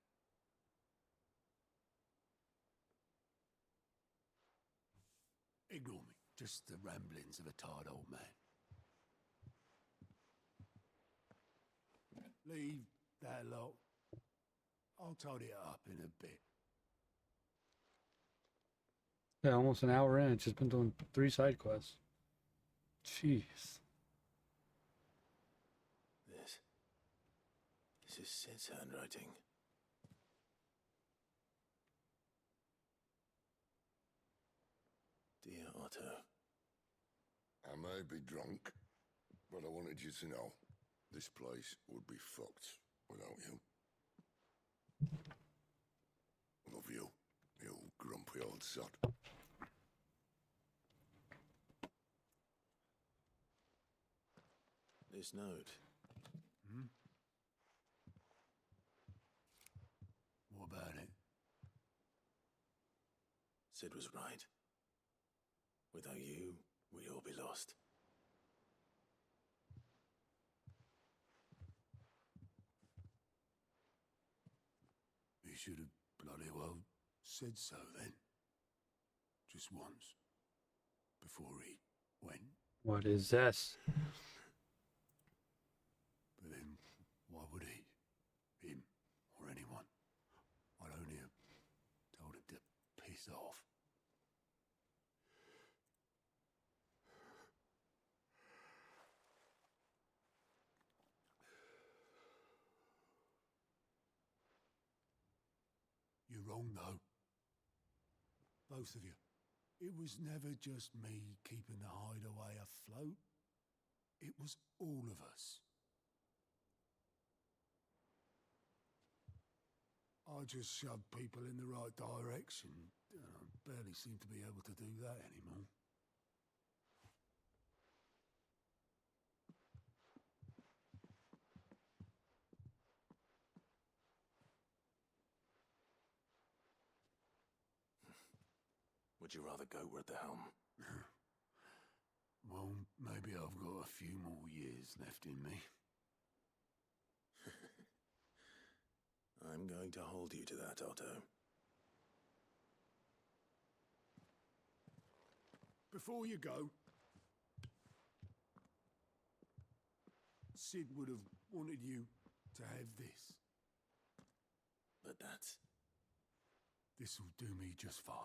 Ignore me, just the ramblings of a tired old man. Leave that lot. I'll tidy it up in a bit. Yeah, almost an hour in. It's just been doing 3 side quests. Jeez. This is Sid's handwriting. Dear Otto. I may be drunk, but I wanted you to know this place would be fucked without you. Love you, you grumpy old sod. This note. What about it? Sid was right. Without you, we'd all be lost. He should have bloody well said so then. Just once. Before he went. What is this? But then, why would he? Him, or anyone? I'd only have told him to piss pissed off. You're wrong, though. Both of you. It was never just me keeping the hideaway afloat. It was all of us. I just shoved people in the right direction. I barely seem to be able to do that anymore. Would you rather go at the helm? Well, maybe I've got a few more years left in me. I'm going to hold you to that, Otto. Before you go, Sid would have wanted you to have this. But that's... This'll do me just fine.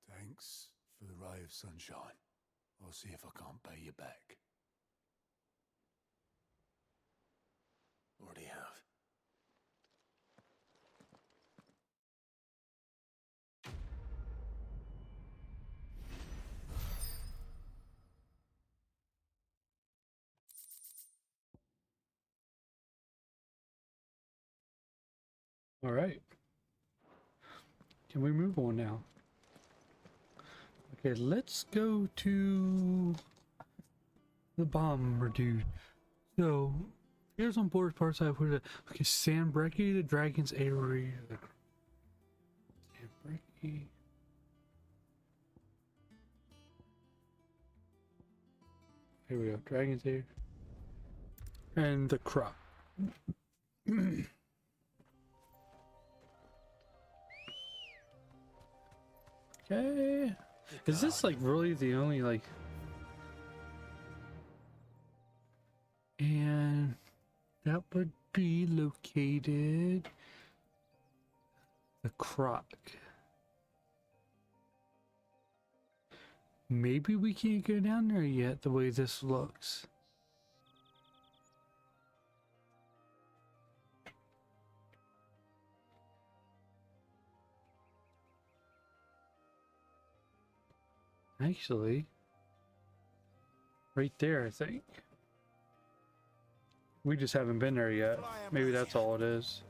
Thanks for the ray of sunshine. I'll see if I can't pay you back. Already have. All right. Can we move on now? Okay, let's go to the bomber dude. So, here's on board parts I put it. Okay, Sandbrecky, the dragon's area. Sandbrecky. Here we go, dragon's area. And the crop. Okay. Is this like really the only like... And that would be located the croc. Maybe we can't go down there yet the way this looks. Actually, right there, I think. We just haven't been there yet. Maybe that's all it is.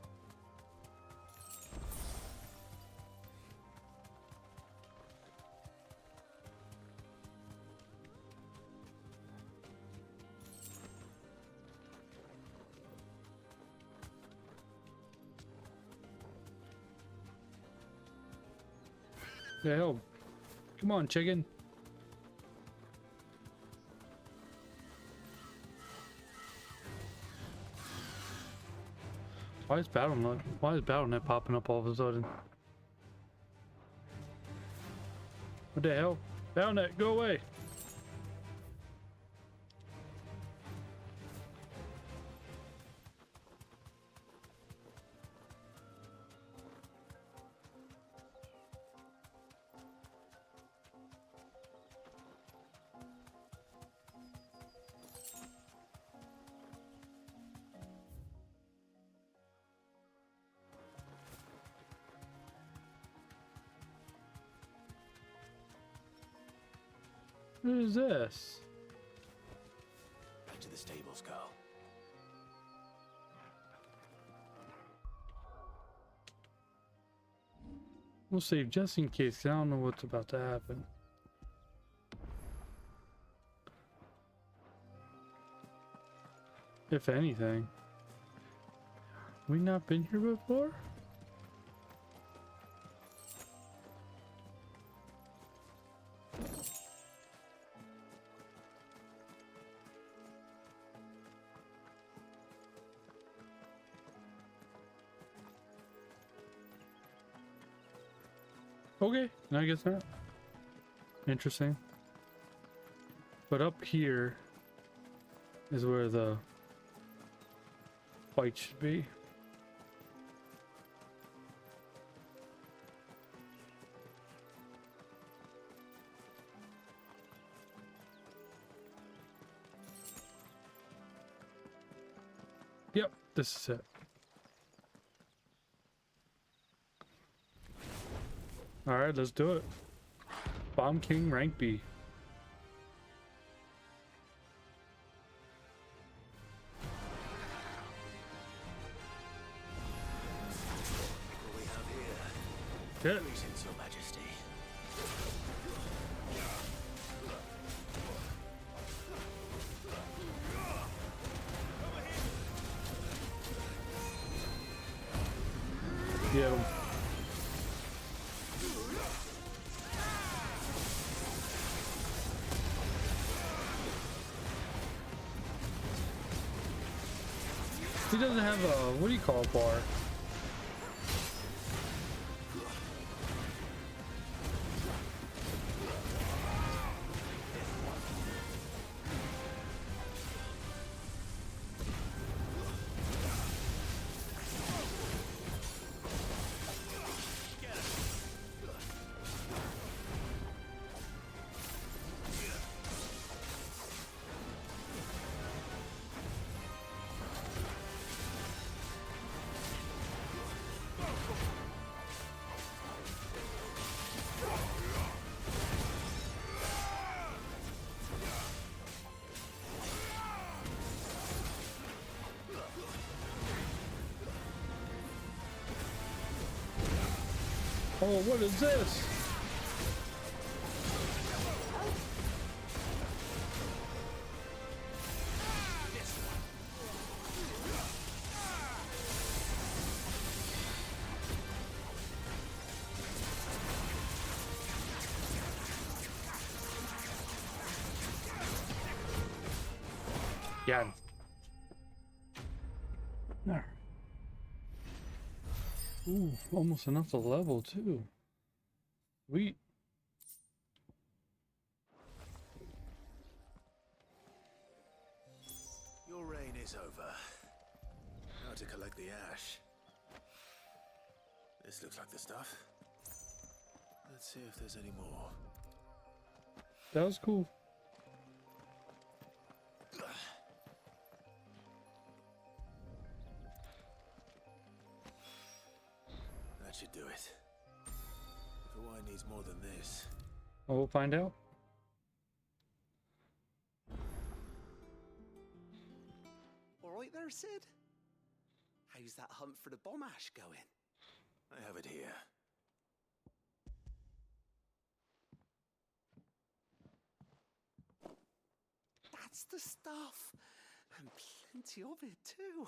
The hell? Come on, chicken. Why is BattleNet popping up all of a sudden? What the hell? BattleNet, go away! What is this? Back to the stables, girl. We'll save just in case, 'cause I don't know what's about to happen. If anything. We not been here before? Okay, I guess not. Interesting. But up here, is where the fight should be. Yep, this is it. Alright, let's do it. Bomb King rank B. What we have here? Good. Greetings, Your Majesty. Get him. He doesn't have a, what do you call it, bar? Oh, what is this? Yeah. There. Ooh, almost enough to level too. Sweet. Your reign is over. Now to collect the ash. This looks like the stuff. Let's see if there's any more. That was cool. That should do it. If the wine needs more than this. Well, we'll find out. All right there, Sid? How's that hunt for the bomb ash going? I have it here. That's the stuff. And plenty of it, too.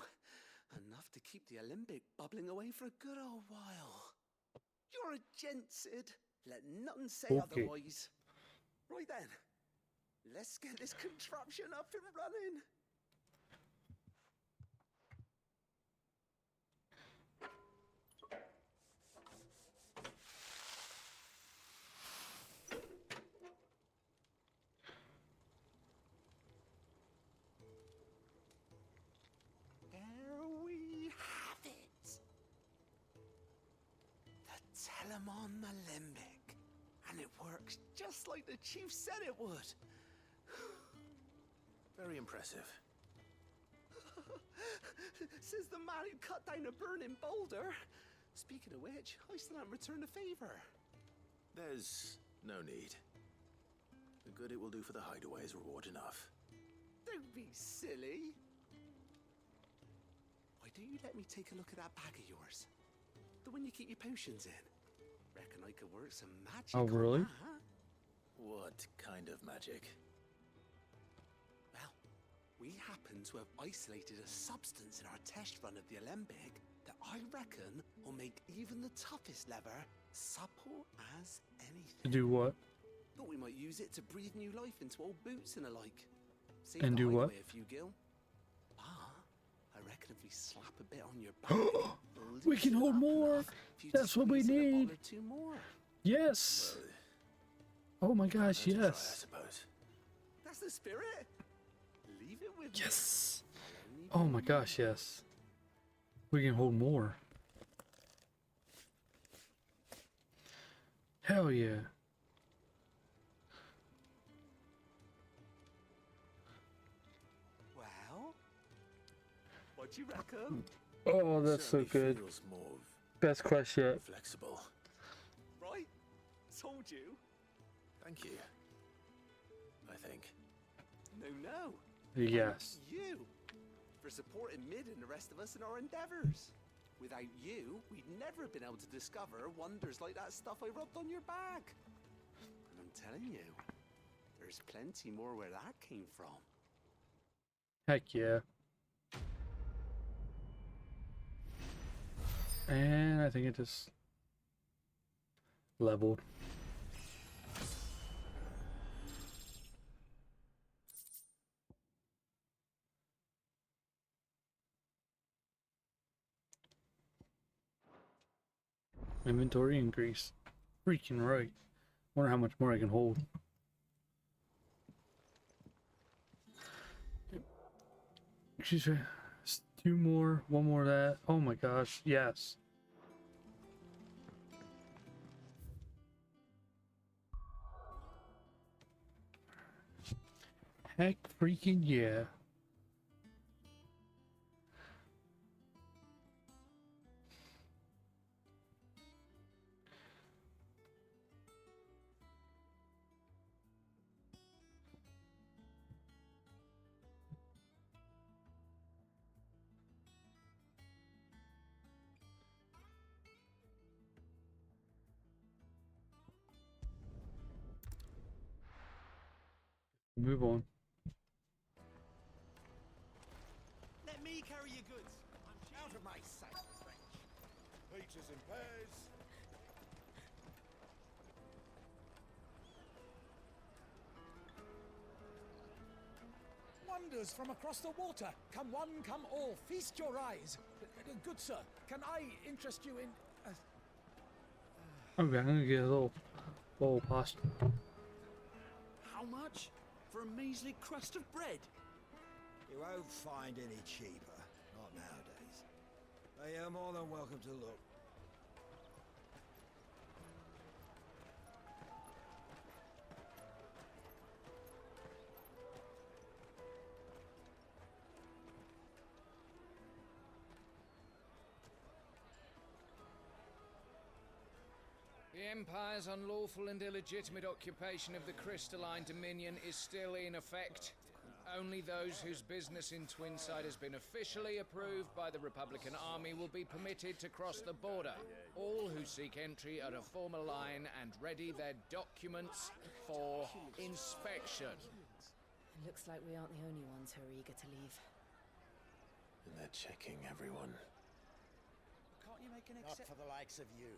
Enough to keep the Olympic bubbling away for a good old while. You're a gent, Sid. Let nothing say otherwise. Right then. Let's get this contraption up and running. There we have it. The Telemon Alembic. And it works just like the chief said it would. Very impressive. Says the man who cut down a burning boulder. Speaking of which, I still haven't returned the favor. There's no need. The good it will do for the hideaway is reward enough. Don't be silly. Why don't you let me take a look at that bag of yours? The one you keep your potions in. Reckon I could work some magic. Oh, really? On that. What kind of magic? Well, we happen to have isolated a substance in our test run of the Alembic that I reckon will make even the toughest leather supple as anything. To do what? Thought we might use it to breathe new life into old boots and the like. Save And the do what? highway a few gil. I reckon if we slap a bit on your back, We can hold more. That's what we need. Two more. Yes. Oh my gosh, yes. I suppose. That's the spirit. leave it with Yes. Oh my gosh, yes. We can hold more. Hell yeah. Well, what do you reckon? Oh, that's so good. Best quest yet. Flexible. Right? Told you. Thank you. I think. No. Yes. You. For supporting Mid and the rest of us in our endeavors. Without you, we'd never have been able to discover wonders like that stuff I rubbed on your bag. And I'm telling you, there's plenty more where that came from. Heck yeah. And I think it just leveled. Inventory increase. Freaking right. Wonder how much more I can hold. Excuse me. 2 more, 1 more of that. Oh my gosh, yes. Heck freaking yeah. Move on. Let me carry your goods. I'm out of my sight, French. Peaches and pears. Wonders from across the water. Come one, come all. Feast your eyes. Good sir, can I interest you in... Okay, I'm gonna get a little bowl pasta. How much? For a measly crust of bread? You won't find any cheaper. Not nowadays. But you're more than welcome to look. The Empire's unlawful and illegitimate occupation of the crystalline dominion is still in effect. Only those whose business in Twinside has been officially approved by the Republican Army will be permitted to cross the border. All who seek entry are to form a line and ready their documents for inspection. It looks like we aren't the only ones who are eager to leave. And they're checking everyone. Can't you make an Not exception? for the likes of you.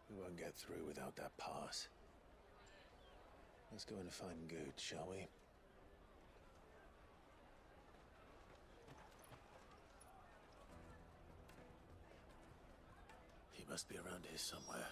We won't get through without that pass. Let's go and find Good, shall we? He must be around here somewhere.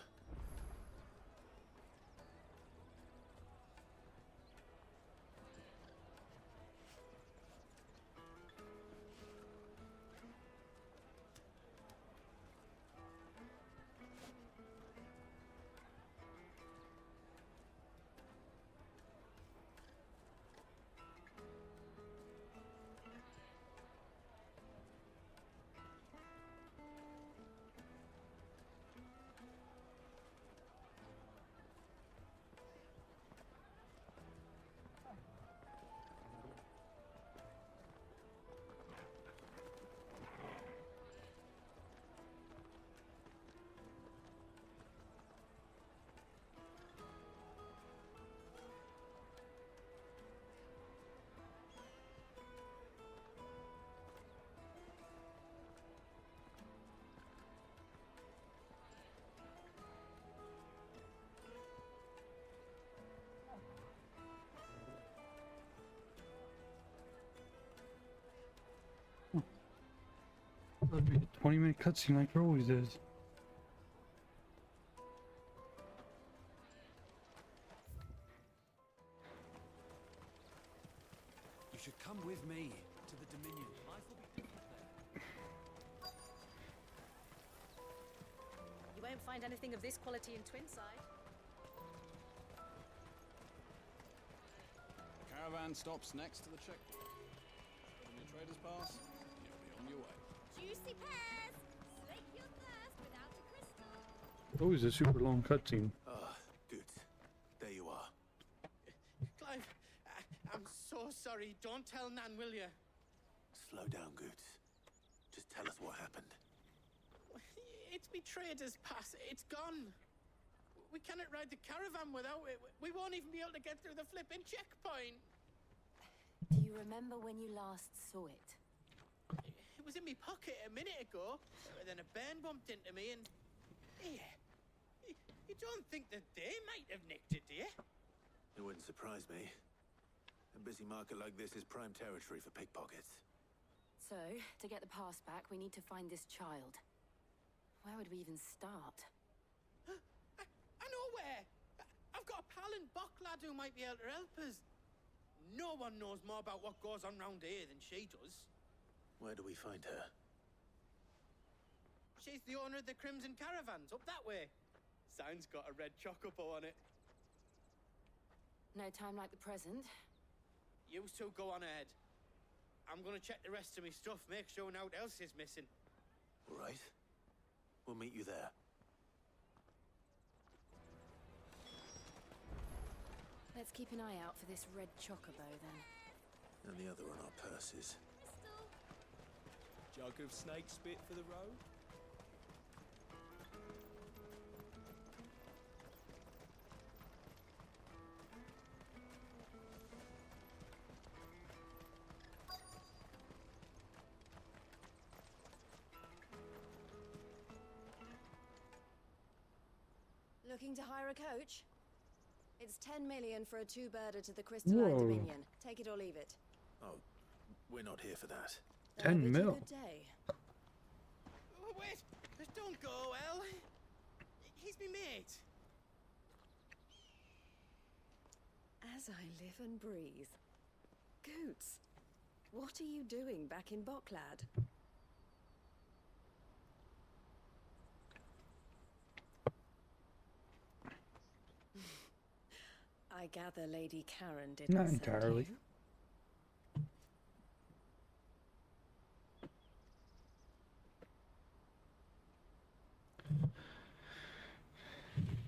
That'd be a 20-minute cutscene like it always is. You should come with me to the Dominion. Life will be different there. You won't find anything of this quality in Twinside. The caravan stops next to the checkpoint. Show them your trader's pass, and you'll be on your way. Juicy pears! Slake your thirst without a crystal. Always a super long cutscene. Ah, good. There you are. Clive, I'm so sorry. Don't tell Nan, will you? Slow down, Goots. Just tell us what happened. It's me trader's pass. It's gone. We cannot ride the caravan without it. We won't even be able to get through the flipping checkpoint. Do you remember when you last saw it? It was in my pocket a minute ago. Then a bairn bumped into me and... Yeah. You don't think that they might have nicked it, do you? It wouldn't surprise me. A busy market like this is prime territory for pickpockets. So, to get the pass back, we need to find this child. Where would we even start? I know where! I've got a pal in Bocklad who might be able to help us. No one knows more about what goes on round here than she does. Where do we find her? She's the owner of the Crimson Caravans, up that way. Sign's got a red chocobo on it. No time like the present. You two go on ahead. I'm gonna check the rest of my stuff, make sure nothing else is missing. All right. We'll meet you there. Let's keep an eye out for this red chocobo, then. And the other on our purses. Jug of snake spit for the road? Looking to hire a coach? It's 10 million for a two-birder to the Crystalline Dominion. Take it or leave it. Oh, we're not here for that. 10 mil. Good day. Oh, wait! Don't go, El. He's me mate. As I live and breathe. Goots, what are you doing back in Bocklad? I gather Lady Karen didn't Not send entirely. you?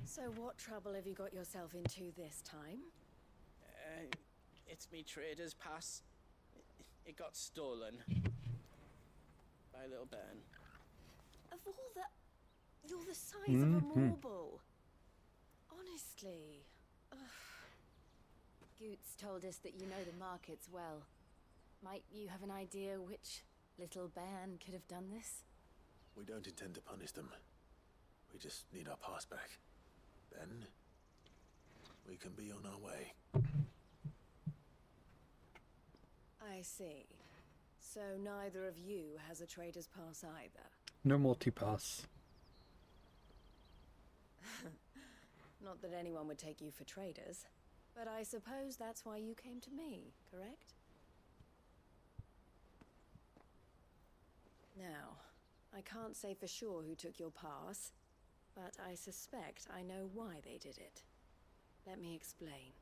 So what trouble have you got yourself into this time? It's me trader's pass. It got stolen. By a little bairn. Of all the... You're the size of a marble. Honestly. Ugh. Goots told us that you know the markets well. Might you have an idea which little bairn could have done this? We don't intend to punish them. We just need our pass back. Then, we can be on our way. I see. So neither of you has a trader's pass either. No multi-pass. Not that anyone would take you for traders, but I suppose that's why you came to me, correct? Now, I can't say for sure who took your pass, but I suspect I know why they did it. Let me explain.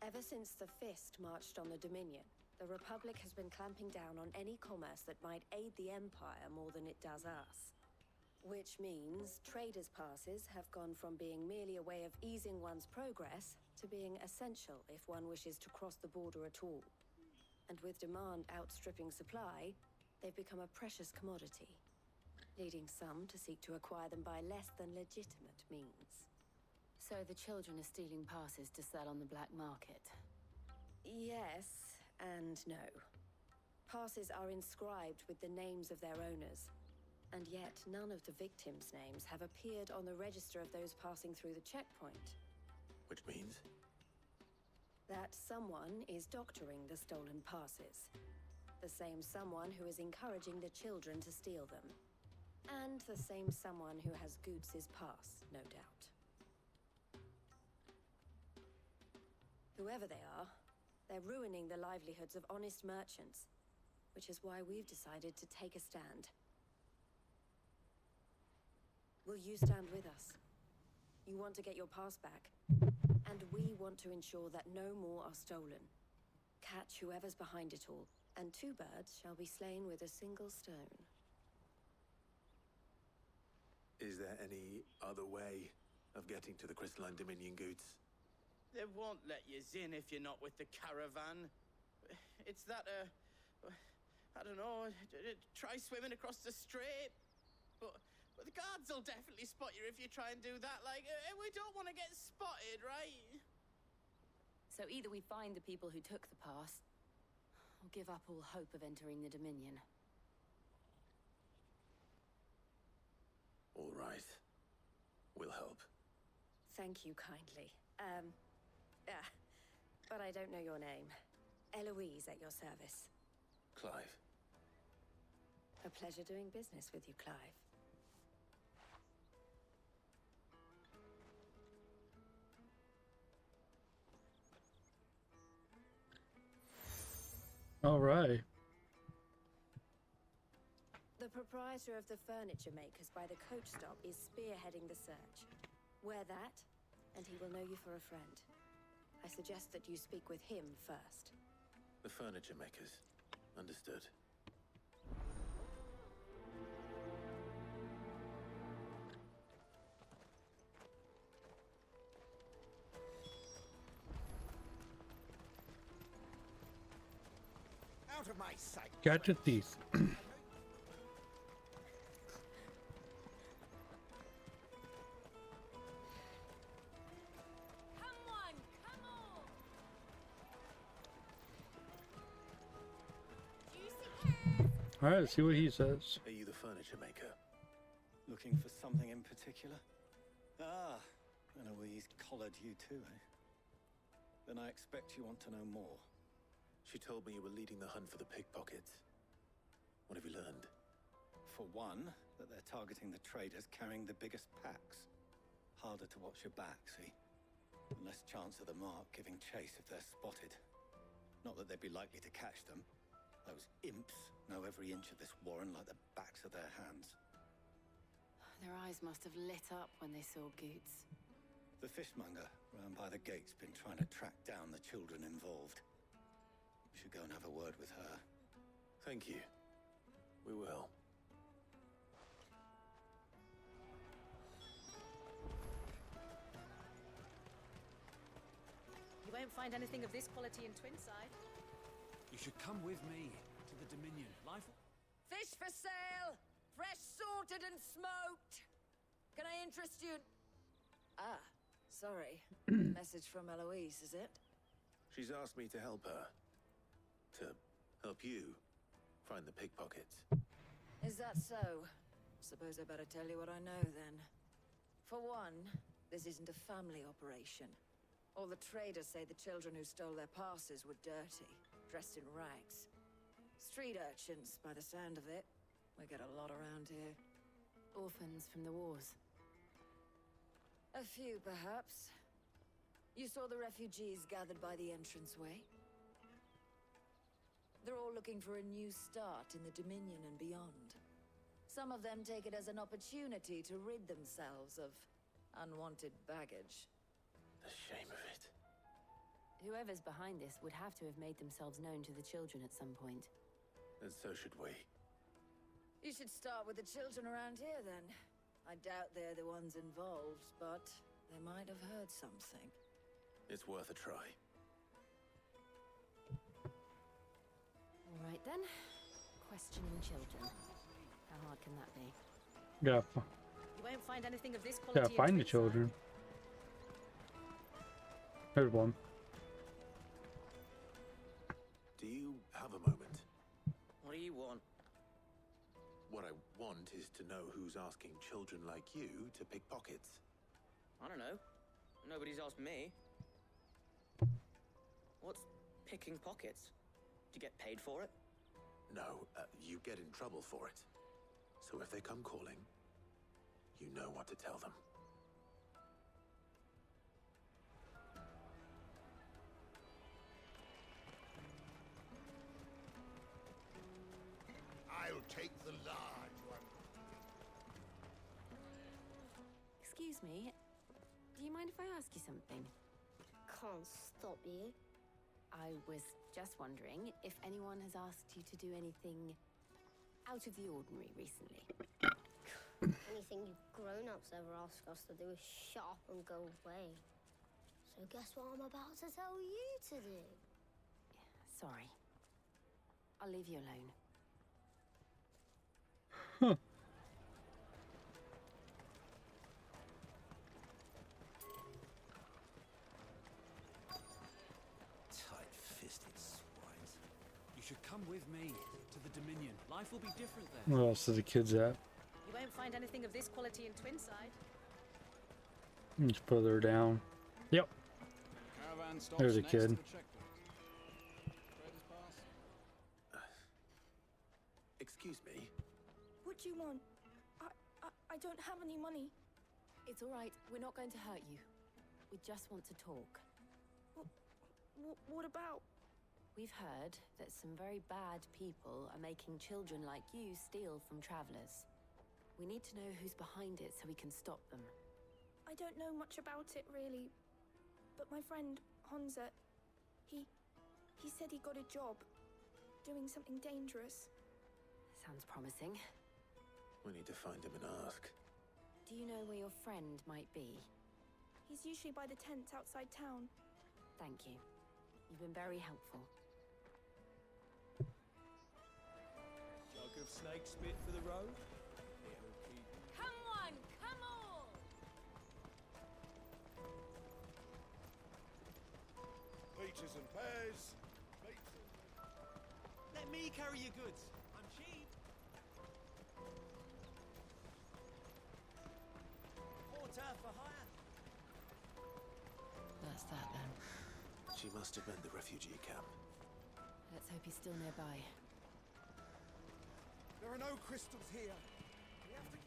Ever since the Fist marched on the Dominion, the Republic has been clamping down on any commerce that might aid the Empire more than it does us. Which means traders' passes have gone from being merely a way of easing one's progress to being essential if one wishes to cross the border at all. And with demand outstripping supply, they've become a precious commodity, leading some to seek to acquire them by less than legitimate means. So the children are stealing passes to sell on the black market? Yes and no. Passes are inscribed with the names of their owners, and yet none of the victims' names have appeared on the register of those passing through the checkpoint. Which means? That That someone is doctoring the stolen passes. The same someone who is encouraging the children to steal them. And the same someone who has Goots' pass, no doubt. Whoever they are, they're ruining the livelihoods of honest merchants, which is why we've decided to take a stand. Will you stand with us? You want to get your pass back, and we want to ensure that no more are stolen. Catch whoever's behind it all, and 2 birds shall be slain with a single stone. Is there any other way of getting to the Crystalline Dominion, Goots? They won't let you in if you're not with the caravan. It's that, I don't know, try swimming across the strait. But the guards will definitely spot you if you try and do that. Like, we don't want to get spotted, right? So either we find the people who took the pass, or give up all hope of entering the Dominion. All right. We'll help. Thank you kindly. But I don't know your name. Eloise at your service. Clive. A pleasure doing business with you, Clive. All right. The proprietor of the furniture makers by the coach stop is spearheading the search. Wear that, and he will know you for a friend. I suggest that you speak with him first. The furniture makers. Understood. Out of my sight. Gotcha, thief. All right, let's see what he says. Are you the furniture maker? Looking for something in particular? Ah, Eloise collared you too, eh? Then I expect you want to know more. She told me you were leading the hunt for the pickpockets. What have you learned? For one, that they're targeting the traders carrying the biggest packs. Harder to watch your back, see? And less chance of the mark giving chase if they're spotted. Not that they'd be likely to catch them. Those imps know every inch of this warren like the backs of their hands. Their eyes must have lit up when they saw Goots. The fishmonger round by the gate's been trying to track down the children involved. We should go and have a word with her. Thank you. We will. You won't find anything of this quality in Twinside. You should come with me to the Dominion. Life... Fish for sale! Fresh sorted and smoked! Can I interest you in... Ah, sorry. Message from Eloise, is it? She's asked me to help her. To help you find the pickpockets. Is that so? Suppose I better tell you what I know, then. For one, this isn't a family operation. All the traders say the children who stole their passes were dirty, dressed in rags. Street urchins, by the sound of it. We get a lot around here. Orphans from the wars. A few, perhaps. You saw the refugees gathered by the entranceway? They're all looking for a new start in the Dominion and beyond. Some of them take it as an opportunity to rid themselves of unwanted baggage. The shame of it. Whoever's behind this would have to have made themselves known to the children at some point. And so should we. You should start with the children around here, then. I doubt they're the ones involved, but they might have heard something. It's worth a try. All right, then. Questioning children. How hard can that be? Yeah. You won't find anything of this quality Yeah, find the children. There's one. Do you have a moment? What do you want? What I want is to know who's asking children like you to pick pockets. I don't know. Nobody's asked me. picking pockets. Do you get paid for it? No, you get in trouble for it. So if they come calling, you know what to tell them. I'll take the large one. Excuse me, do you mind if I ask you something? Can't stop you. I was just wondering if anyone has asked you to do anything out of the ordinary recently. Anything you grown-ups ever ask us to do is shut up and go away. So guess what I'm about to tell you to do? Sorry. I'll leave you alone. Tight-fisted swines. You should come with me to the Dominion. Life will be different there. Where else are the kids at? You won't find anything of this quality in Twinside. It's further down. Yep. Caravan stops There's a next kid. to the checkpoint. Trader's pass. Excuse me. What do you want? I don't have any money. It's all right. We're not going to hurt you. We just want to talk. What about? We've heard that some very bad people are making children like you steal from travelers. We need to know who's behind it so we can stop them. I don't know much about it, really. But my friend, Honza, he said he got a job doing something dangerous. Sounds promising. We need to find him and ask. Do you know where your friend might be? He's usually by the tents outside town. Thank you. You've been very helpful. Jug of snake spit for the road? Come on, come on! Peaches and pears. Let me carry your goods. I'm cheap. Porter for hire. That's that then. She must have been the refugee camp. Let's hope he's still nearby. There are no crystals here. We have to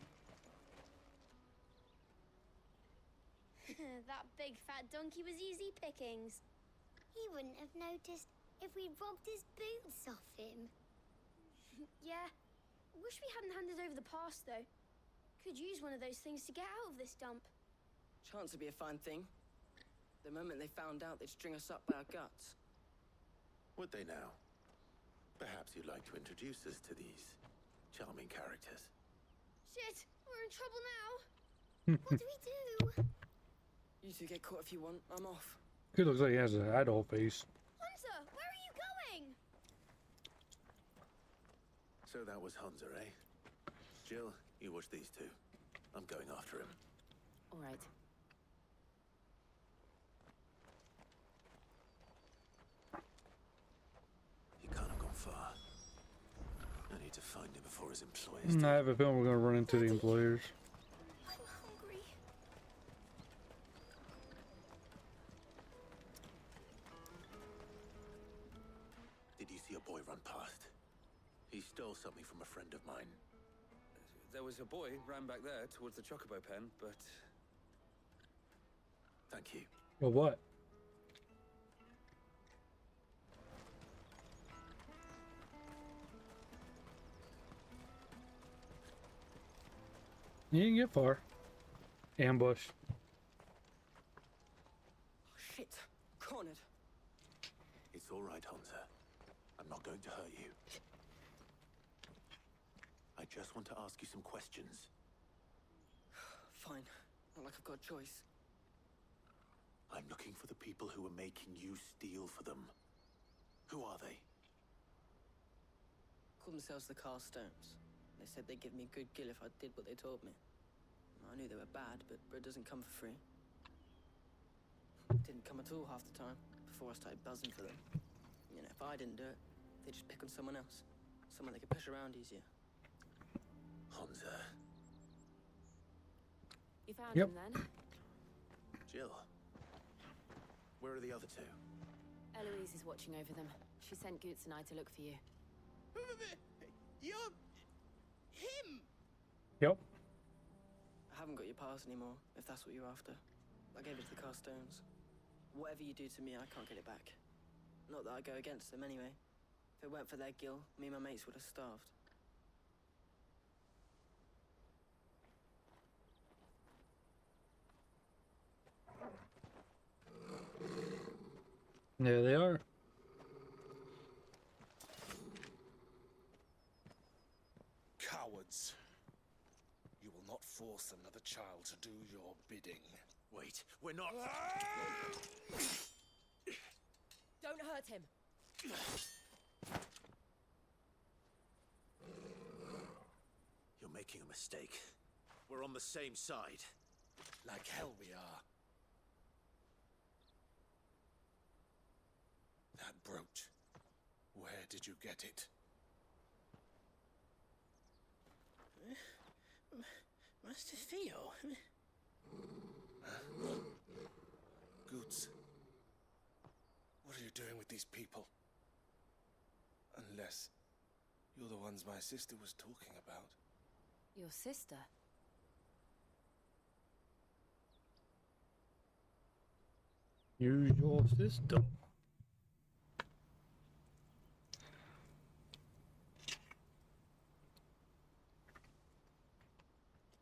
That big fat donkey was easy pickings. He wouldn't have noticed if we'd robbed his boots off him. Yeah. Wish we hadn't handed over the pass, though. Could use one of those things to get out of this dump. Chance would be a fine thing. The moment they found out, they'd string us up by our guts. Would they now? Perhaps you'd like to introduce us to these charming characters. Shit, we're in trouble now. What do we do? You two get caught if you want. I'm off. He looks like he has an idol face. Hunter, where are you going? So that was Hunter, eh? Jill, you watch these two. I'm going after him. All right. He can't have gone far. I need to find him before his employers I have a feeling we're going to run into the employers. I'm hungry. Did you see a boy run past? He stole something from a friend of mine. There was a boy ran back there towards the Chocobo pen, but... Thank you. Well, what? You didn't get far. Ambush. Oh, shit. Cornered. It's all right, Hunter. I'm not going to hurt you. I just want to ask you some questions. Fine. Not like I've got a choice. I'm looking for the people who are making you steal for them. Who are they? Call themselves the Carstones. They said they'd give me good gill if I did what they told me. I knew they were bad, but bread doesn't come for free. Didn't come at all half the time, before I started buzzing for them. You know, if I didn't do it, they'd just pick on someone else. Someone they could push around easier. Hunter. You found him then? Jill. Where are the other two? Eloise is watching over them. She sent Goots and I to look for you. You're... him! Yep. I haven't got your pass anymore, if that's what you're after. I gave it to the Carstones. Whatever you do to me, I can't get it back. Not that I go against them anyway. If it weren't for their guild, me and my mates would have starved. There they are. Cowards. You will not force another child to do your bidding. Wait, we're not... Don't hurt him. You're making a mistake. We're on the same side. Like hell we are. That brooch. Where did you get it? Master Theo? Goots. What are you doing with these people? Unless you're the ones my sister was talking about. Your sister? Use your system.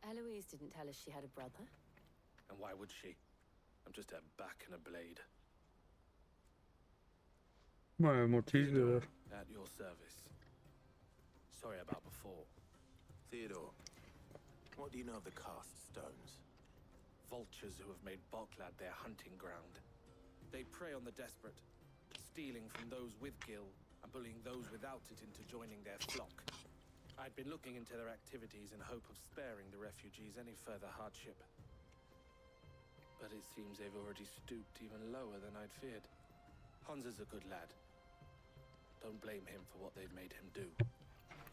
Eloise didn't tell us she had a brother. And why would she? I'm just a back and a blade. My Morticia. At your service. Sorry about before. Theodore, what do you know of the cast stones? Vultures who have made Boklad their hunting ground. They prey on the desperate, stealing from those with gil and bullying those without it into joining their flock. I'd been looking into their activities in hope of sparing the refugees any further hardship. But it seems they've already stooped even lower than I'd feared. Hans is a good lad. Don't blame him for what they've made him do.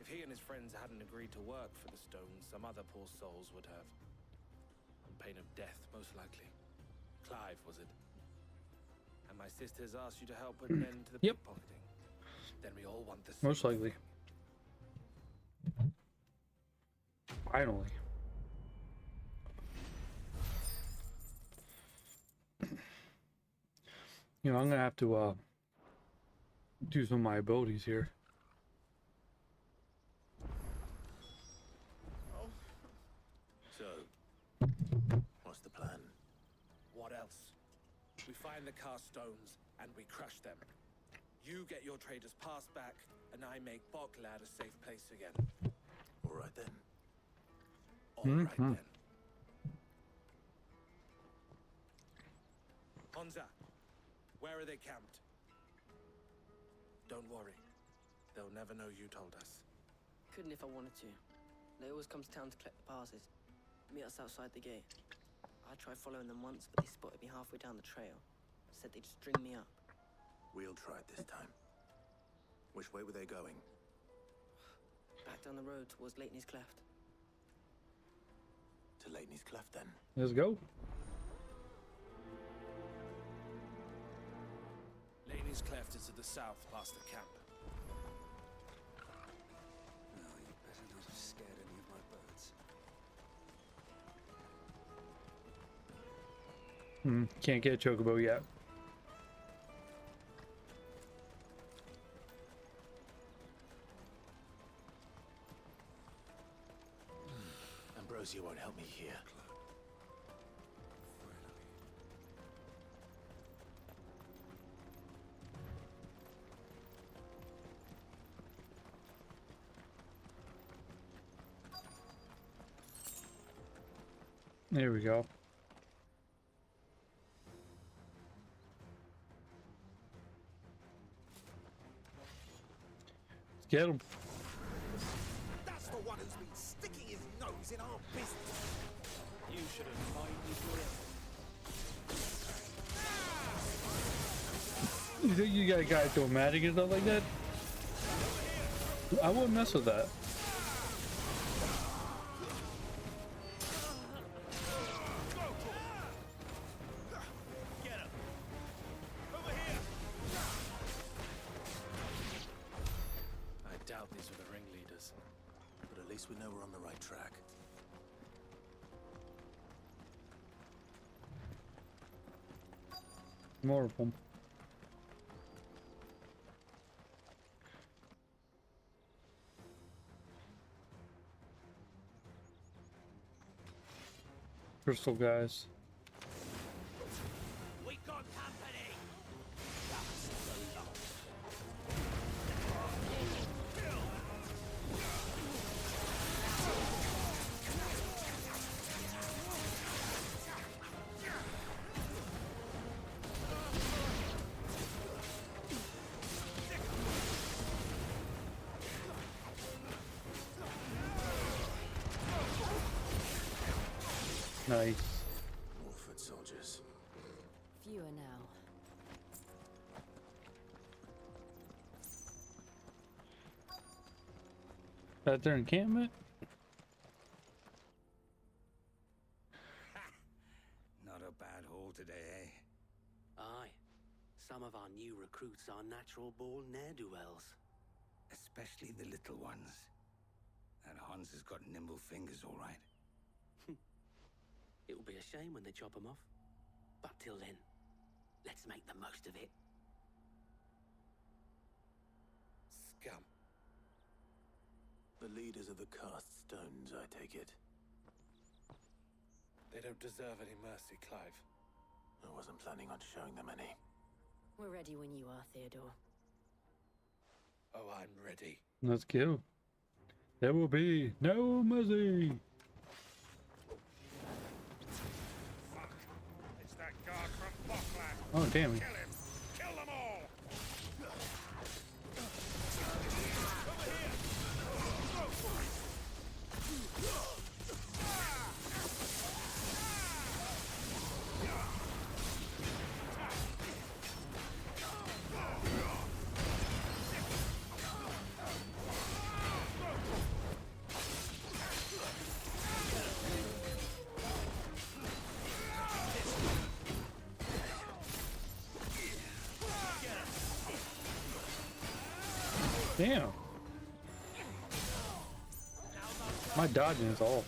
If he and his friends hadn't agreed to work for the stones, some other poor souls would have. On pain of death, most likely. Clive, was it? And my sisters asked you to help put an end to the pickpocketing. Then we all want the same. Most likely. Finally. You know, I'm gonna have to do some of my abilities here. So, what's the plan? What else? We find the cast stones and we crush them. You get your trader's pass back, and I make Boklad a safe place again. All right then. All right then. Honza, where are they camped? Don't worry. They'll never know you told us. Couldn't if I wanted to. They always come to town to collect the passes. Meet us outside the gate. I tried following them once, but they spotted me halfway down the trail. Said they'd string me up. We'll try it this time. Which way were they going? Back down the road towards Leighton's Cleft. To Leighton's Cleft, then. Let's go. Leighton's Cleft is to the south, past the camp. No, you better not have scared any of my birds. Can't get a chocobo yet. Ambrosia won't help me here. There we go. Let's get him. That's the one who's been sticking his nose in our business. You should have minded your own. You think you got a guy dramatic and stuff like that? I wouldn't mess with that. least we know we're on the right track. More of them. Crystal guys. We got company. Nice. More foot soldiers. Fewer now. At their encampment? Not a bad haul today, eh? Aye. Some of our new recruits are natural-born ne'er-do-wells. Especially the little ones. That Hans has got nimble fingers, all right. It will be a shame when they chop them off. But till then, let's make the most of it. Scum. The leaders of the cast stones, I take it. They don't deserve any mercy, Clive. I wasn't planning on showing them any. We're ready when you are, Theodore. Oh, I'm ready. Let's go. There will be no mercy. It's that guard from Bockland. Oh, damn. Kill him! Kill them all! Damn. My dodging is off.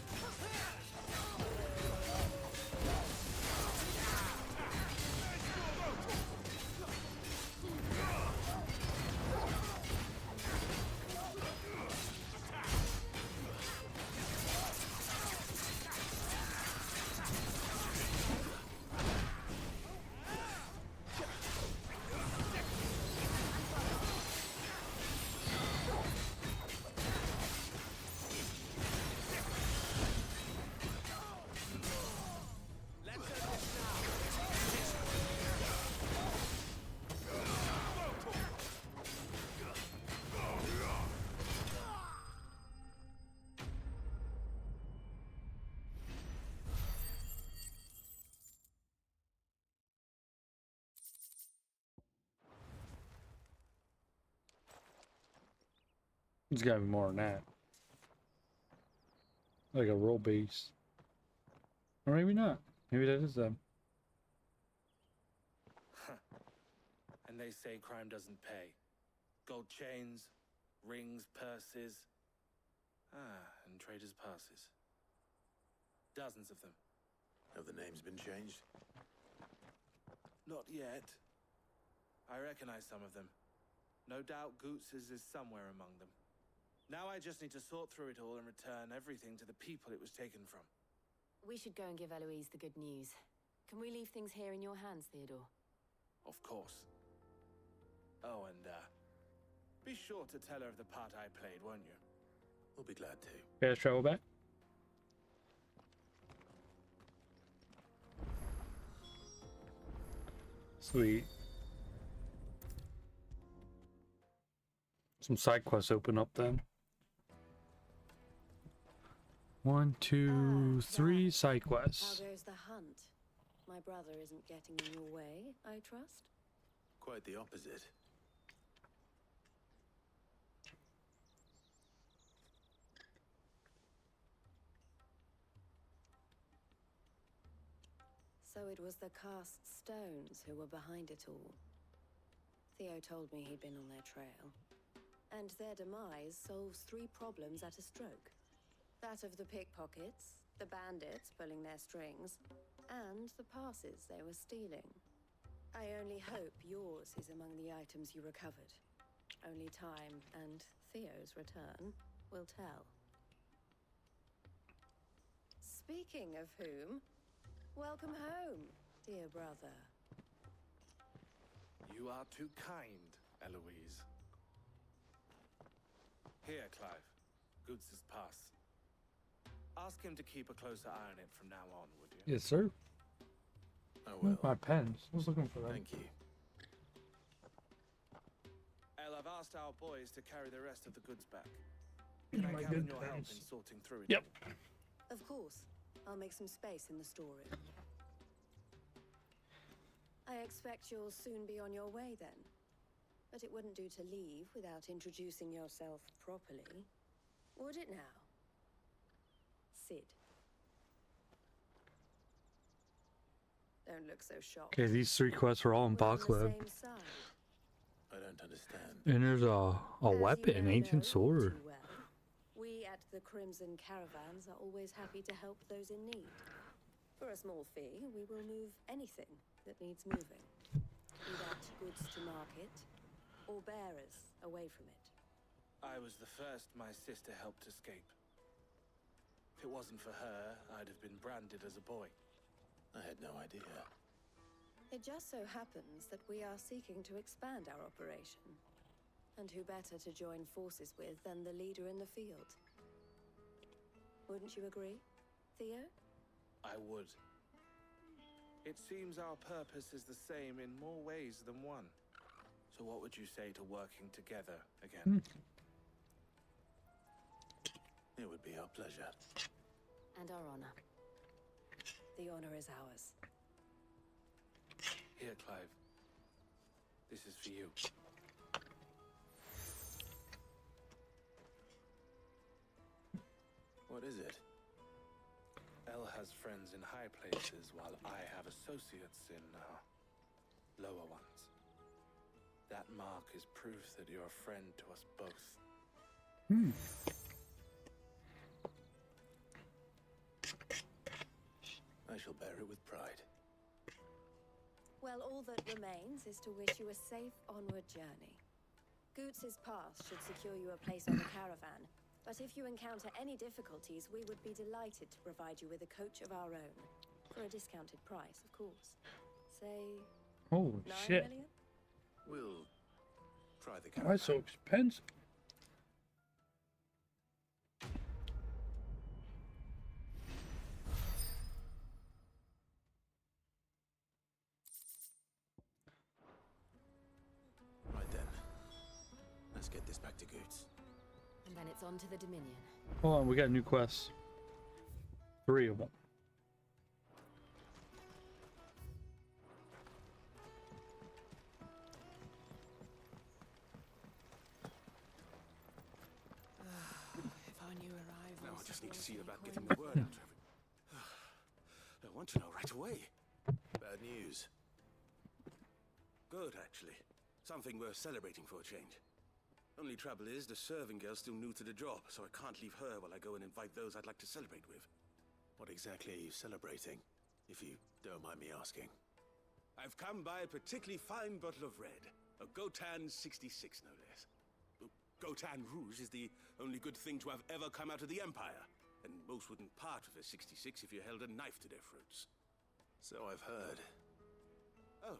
There's gotta be more than that. Like a roll base. Or maybe not. Maybe that is them. And they say crime doesn't pay. Gold chains, rings, purses. And traders' passes. Dozens of them. Have the names been changed? Not yet. I recognize some of them. No doubt Goots's is somewhere among them. Now I just need to sort through it all and return everything to the people it was taken from. We should go and give Eloise the good news. Can we leave things here in your hands, Theodore? Of course. Oh, and be sure to tell her of the part I played, won't you? We'll be glad to. Fast travel back. Sweet. Some side quests open up then. 1, 2, 3 side quests. How goes the hunt? My brother isn't getting in your way, I trust? Quite the opposite. So it was the cast stones who were behind it all. Theo told me he'd been on their trail. And their demise solves 3 problems at a stroke. That of the pickpockets, the bandits pulling their strings, and the passes they were stealing. I only hope yours is among the items you recovered. Only time and Theo's return will tell. Speaking of whom, welcome home, dear brother. You are too kind, Eloise. Here, Clive. Goods' pass. Ask him to keep a closer eye on it from now on, would you? Yes, sir. I will. My pens. I was looking for them. Thank you. El, I've asked our boys to carry the rest of the goods back. Can I My count on good your help pens. in sorting through it? Yep. Of course. I'll make some space in the storeroom. I expect you'll soon be on your way then. But it wouldn't do to leave without introducing yourself properly. Would it now? Sid. Don't look so shocked. Okay, these 3 quests are all in We're on box the lab. same side. I don't understand. And there's a As weapon, you an now ancient know sword. too well, we at the Crimson Caravans are always happy to help those in need. For a small fee, we will move anything that needs moving. Be that goods to market, or bearers away from it. I was the first my sister helped escape. If it wasn't for her, I'd have been branded as a boy. I had no idea. It just so happens that we are seeking to expand our operation. And who better to join forces with than the leader in the field? Wouldn't you agree, Theo? I would. It seems our purpose is the same in more ways than one. So what would you say to working together again? It would be our pleasure. And our honor. The honor is ours. Here, Clive. This is for you. What is it? Elle has friends in high places, while I have associates in lower ones. That mark is proof that you're a friend to us both. I shall bear it with pride. Well, all that remains is to wish you a safe onward journey. Goots' pass should secure you a place on the caravan, but if you encounter any difficulties, we would be delighted to provide you with a coach of our own. For a discounted price, of course. Say... Oh, 9 shit. million? We'll try the Why so expensive? Right then. Let's get this back to Goots. And then it's on to the Dominion. Hold on, we got new quests. 3 of them. If I knew arrivals... Now I just need to see about getting the word out of it. I want to know right away. Bad news. Good, actually. Something worth celebrating for a change. Only trouble is, the serving girl's still new to the job, so I can't leave her while I go and invite those I'd like to celebrate with. What exactly are you celebrating, if you don't mind me asking? I've come by a particularly fine bottle of red. A Gotan 66, no less. Gotan Rouge is the only good thing to have ever come out of the Empire. And most wouldn't part with a 66 if you held a knife to their throats. So I've heard. Oh,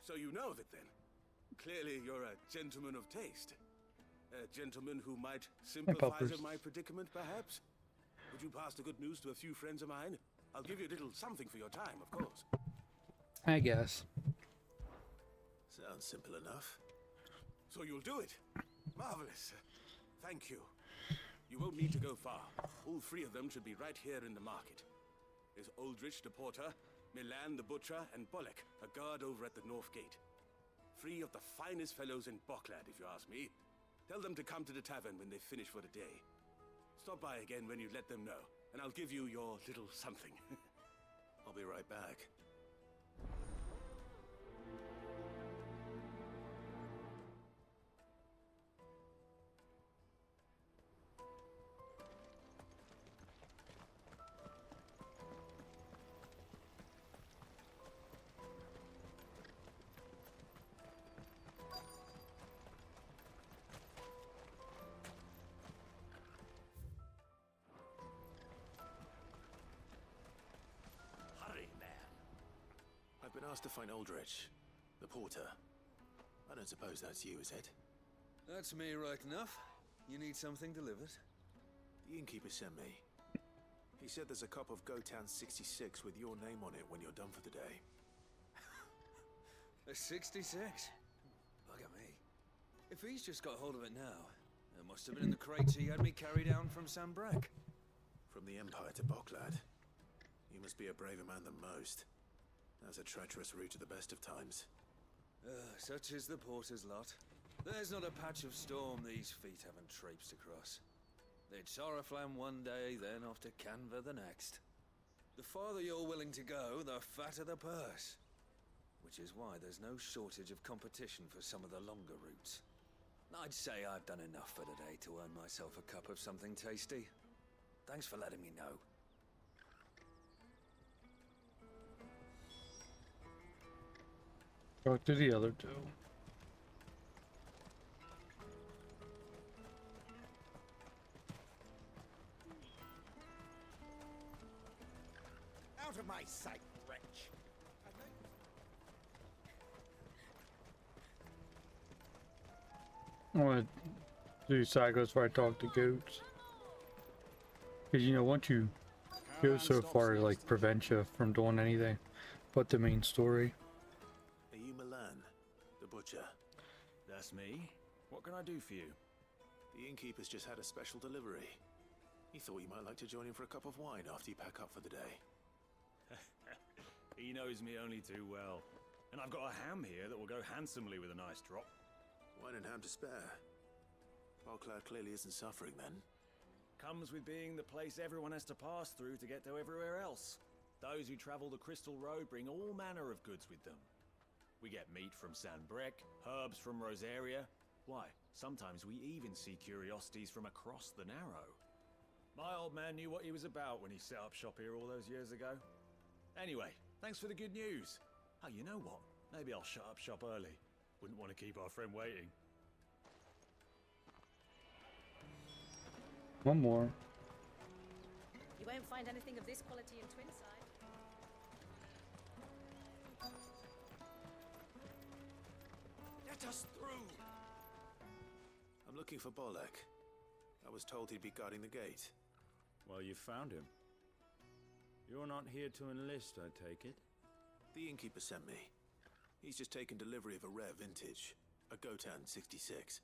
so you know of it then? Clearly you're a gentleman of taste. A gentleman who might sympathize with my predicament, perhaps? Would you pass the good news to a few friends of mine? I'll give you a little something for your time, of course. I guess. Sounds simple enough. So you'll do it? Marvelous. Thank you. You won't need to go far. All 3 of them should be right here in the market. There's Aldrich the porter, Milan the butcher, and Bolek, a guard over at the north gate. 3 of the finest fellows in Boklad, if you ask me. Tell them to come to the tavern when they finish for the day. Stop by again when you let them know, and I'll give you your little something. I'll be right back. asked to find Aldrich, the porter. I don't suppose that's you, is it? That's me right enough. You need something delivered? The innkeeper sent me. He said there's a cup of Gotan 66 with your name on it when you're done for the day. A 66? Bugger me. If he's just got hold of it now, it must have been in the crates he had me carry down from Sambrek. From the Empire to Boklad. You must be a braver man than most. That's a treacherous route at the best of times. Such is the porter's lot. There's not a patch of storm these feet haven't traipsed across. They'd Oriflamme one day, then off to Canva the next. The farther you're willing to go, the fatter the purse. Which is why there's no shortage of competition for some of the longer routes. I'd say I've done enough for today to earn myself a cup of something tasty. Thanks for letting me know. Talk to the other two. Out of my sight, wretch! I want to do cycles before I talk to goats. Because, you know, once you go so far, it, like, prevents you from doing anything but the main story. Are you Milan, the butcher? That's me. What can I do for you? The innkeeper's just had a special delivery. He thought you might like to join him for a cup of wine after you pack up for the day. He knows me only too well. And I've got a ham here that will go handsomely with a nice drop. Wine and ham to spare. Boklad clearly isn't suffering then. Comes with being the place everyone has to pass through to get to everywhere else. Those who travel the Crystal Road bring all manner of goods with them. We get meat from Sanbrek, herbs from Rosaria. Why, sometimes we even see curiosities from across the Narrow. My old man knew what he was about when he set up shop here all those years ago. Anyway, thanks for the good news. Oh, you know what? Maybe I'll shut up shop early. Wouldn't want to keep our friend waiting. One more. You won't find anything of this quality in Twinside. Let us through! I'm looking for Bolek. I was told he'd be guarding the gate. Well, you found him. You're not here to enlist, I take it? The innkeeper sent me. He's just taken delivery of a rare vintage, a Gotan 66.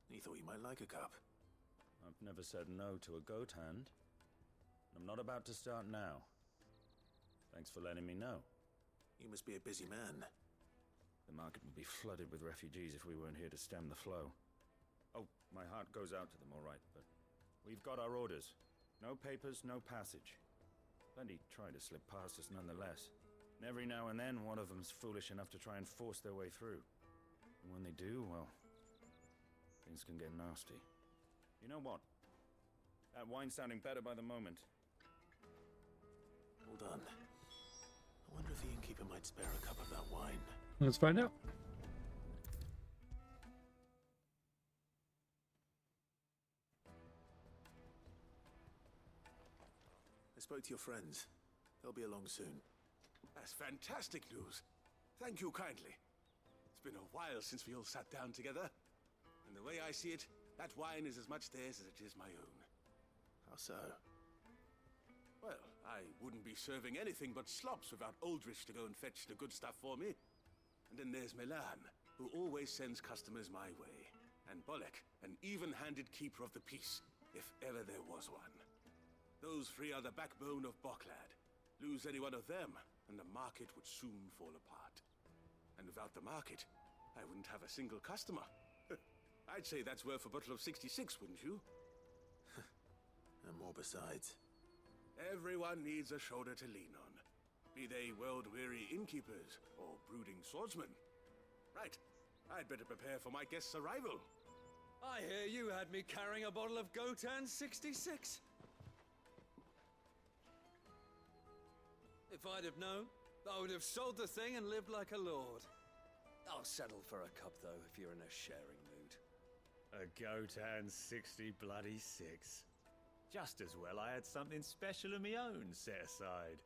He thought you might like a cup. I've never said no to a goat hand. I'm not about to start now. Thanks for letting me know. You must be a busy man. The market would be flooded with refugees if we weren't here to stem the flow. Oh, my heart goes out to them, all right, but we've got our orders. No papers, no passage. Plenty try to slip past us nonetheless. And every now and then, one of them's foolish enough to try and force their way through. And when they do, well, things can get nasty. You know what? That wine's sounding better by the moment. Hold on. I wonder if the innkeeper might spare a cup of that wine. Let's find out. I spoke to your friends. They'll be along soon. That's fantastic news. Thank you kindly. It's been a while since we all sat down together. And the way I see it, that wine is as much theirs as it is my own. How so? Well, I wouldn't be serving anything but slops without Aldrich to go and fetch the good stuff for me. And then there's Milan, who always sends customers my way. And Bolek, an even-handed keeper of the peace, if ever there was one. Those three are the backbone of Boklad. Lose any one of them, and the market would soon fall apart. And without the market, I wouldn't have a single customer. I'd say that's worth a bottle of 66, wouldn't you? And more besides. Everyone needs a shoulder to lean on. Be they world-weary innkeepers or brooding swordsmen. Right, I'd better prepare for my guest's arrival. I hear you had me carrying a bottle of Gotan 66. If I'd have known, I would have sold the thing and lived like a lord. I'll settle for a cup, though, if you're in a sharing mood. A Gotan 60 bloody 6. Just as well I had something special of my own set aside.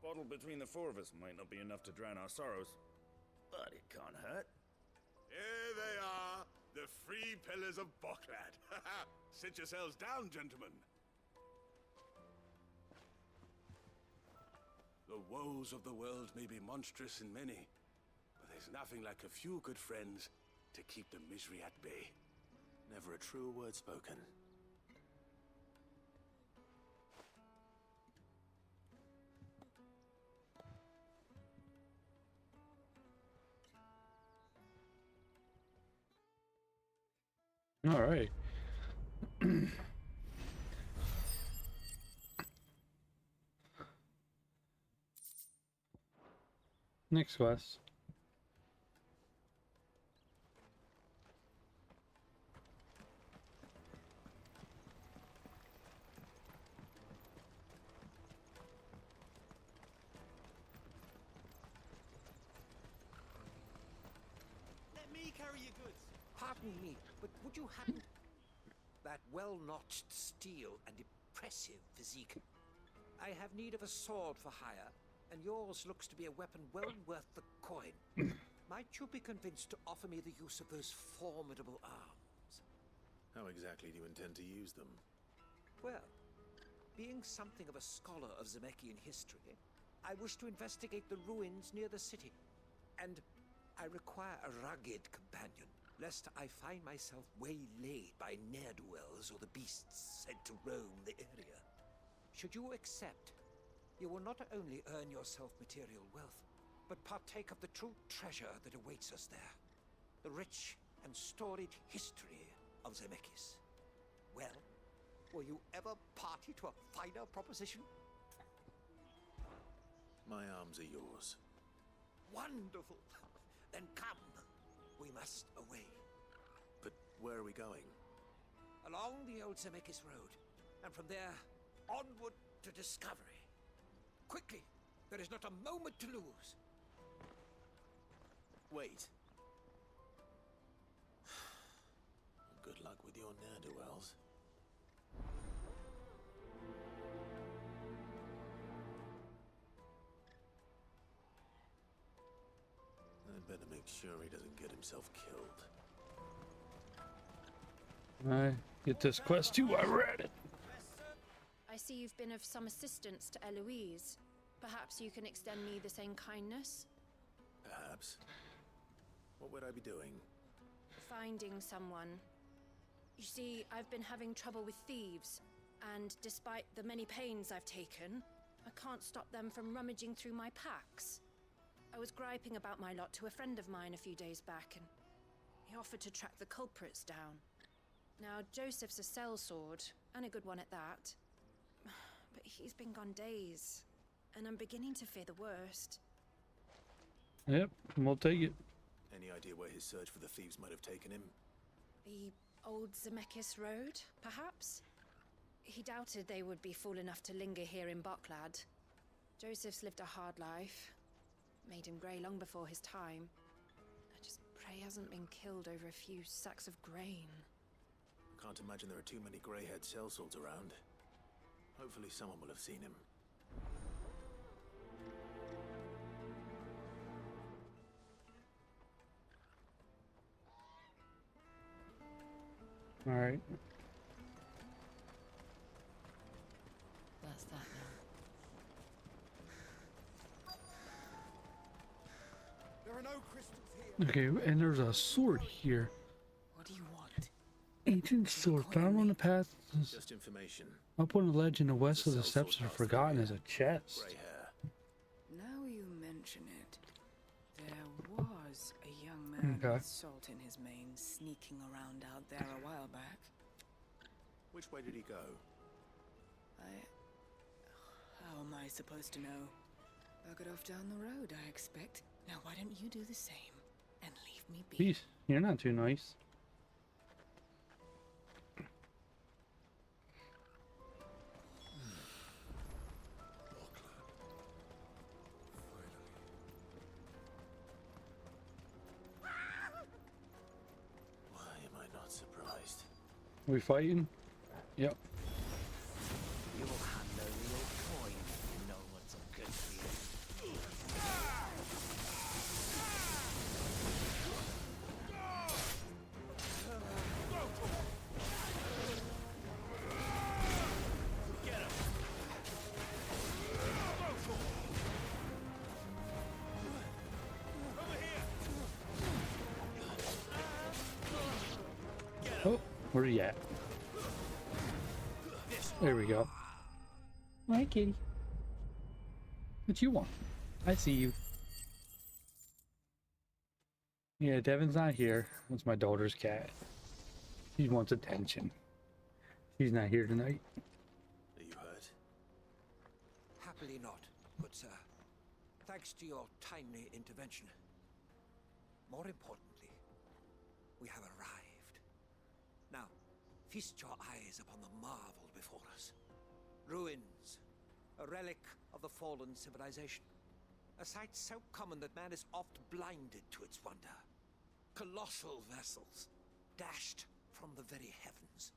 Bottle between the four of us might not be enough to drown our sorrows, but it can't hurt. Here they are, the free pillars of Boklad. Sit yourselves down, gentlemen. The woes of the world may be monstrous in many, but there's nothing like a few good friends to keep the misery at bay. Never a truer word spoken. All right. Next quest. Let me carry your goods. Pardon me, but would you happen... That well-notched steel and impressive physique. I have need of a sword for hire, and yours looks to be a weapon well worth the coin. Might you be convinced to offer me the use of those formidable arms? How exactly do you intend to use them? Well, being something of a scholar of Zemeckis history, I wish to investigate the ruins near the city, and I require a rugged companion, lest I find myself waylaid by ne'er-do-wells or the beasts sent to roam the area. Should you accept, you will not only earn yourself material wealth, but partake of the true treasure that awaits us there. The rich and storied history of Zemeckis. Well, were you ever party to a finer proposition? My arms are yours. Wonderful! Then come. We must away. But where are we going? Along the old Zemeckis Road, and from there, onward to discovery. Quickly! There is not a moment to lose. Wait. Good luck with your ne'er-do-wells. I'd better make sure he doesn't get himself killed. I get this quest too. I read it. I see you've been of some assistance to Eloise. Perhaps you can extend me the same kindness? Perhaps. What would I be doing? Finding someone. You see, I've been having trouble with thieves, and despite the many pains I've taken, I can't stop them from rummaging through my packs. I was griping about my lot to a friend of mine a few days back, and he offered to track the culprits down. Now, Joseph's a sellsword, and a good one at that. But he's been gone days, and I'm beginning to fear the worst. Yep, we'll take it. Any idea where his search for the thieves might have taken him? The old Zemeckis Road, perhaps? He doubted they would be fool enough to linger here in Boklad. Joseph's lived a hard life. Made him grey long before his time. I just pray he hasn't been killed over a few sacks of grain. Can't imagine there are too many grey-haired sellswords around. Hopefully someone will have seen him. All right. That's that now. There are no crystals here. Okay, and there's a sword here. What do you want? Ancient sword found on the path. Just information. Up on the ledge in the west of the steps that are forgotten as a chest. Grey hair. Now you mention it, there was a young man with salt in his mane sneaking around out there a while back. Which way did he go? How am I supposed to know? Bug it off down the road, I expect. Now why don't you do the same and leave me be? Peace. You're not too nice. Why am I not surprised? We fighting? Yep. You'll have no real coin if you know what's a good for you. Oh, where are you at? There we go. Hi, kitty. What you want? I see you. Yeah, Devin's not here. That's my daughter's cat. She wants attention. She's not here tonight. Are you hurt? Happily not, good sir. Thanks to your timely intervention. More importantly, we have arrived. Now, feast your eyes upon the marvel before us. Ruins, a relic of the fallen civilization. A sight so common that man is oft blinded to its wonder. Colossal vessels, dashed from the very heavens.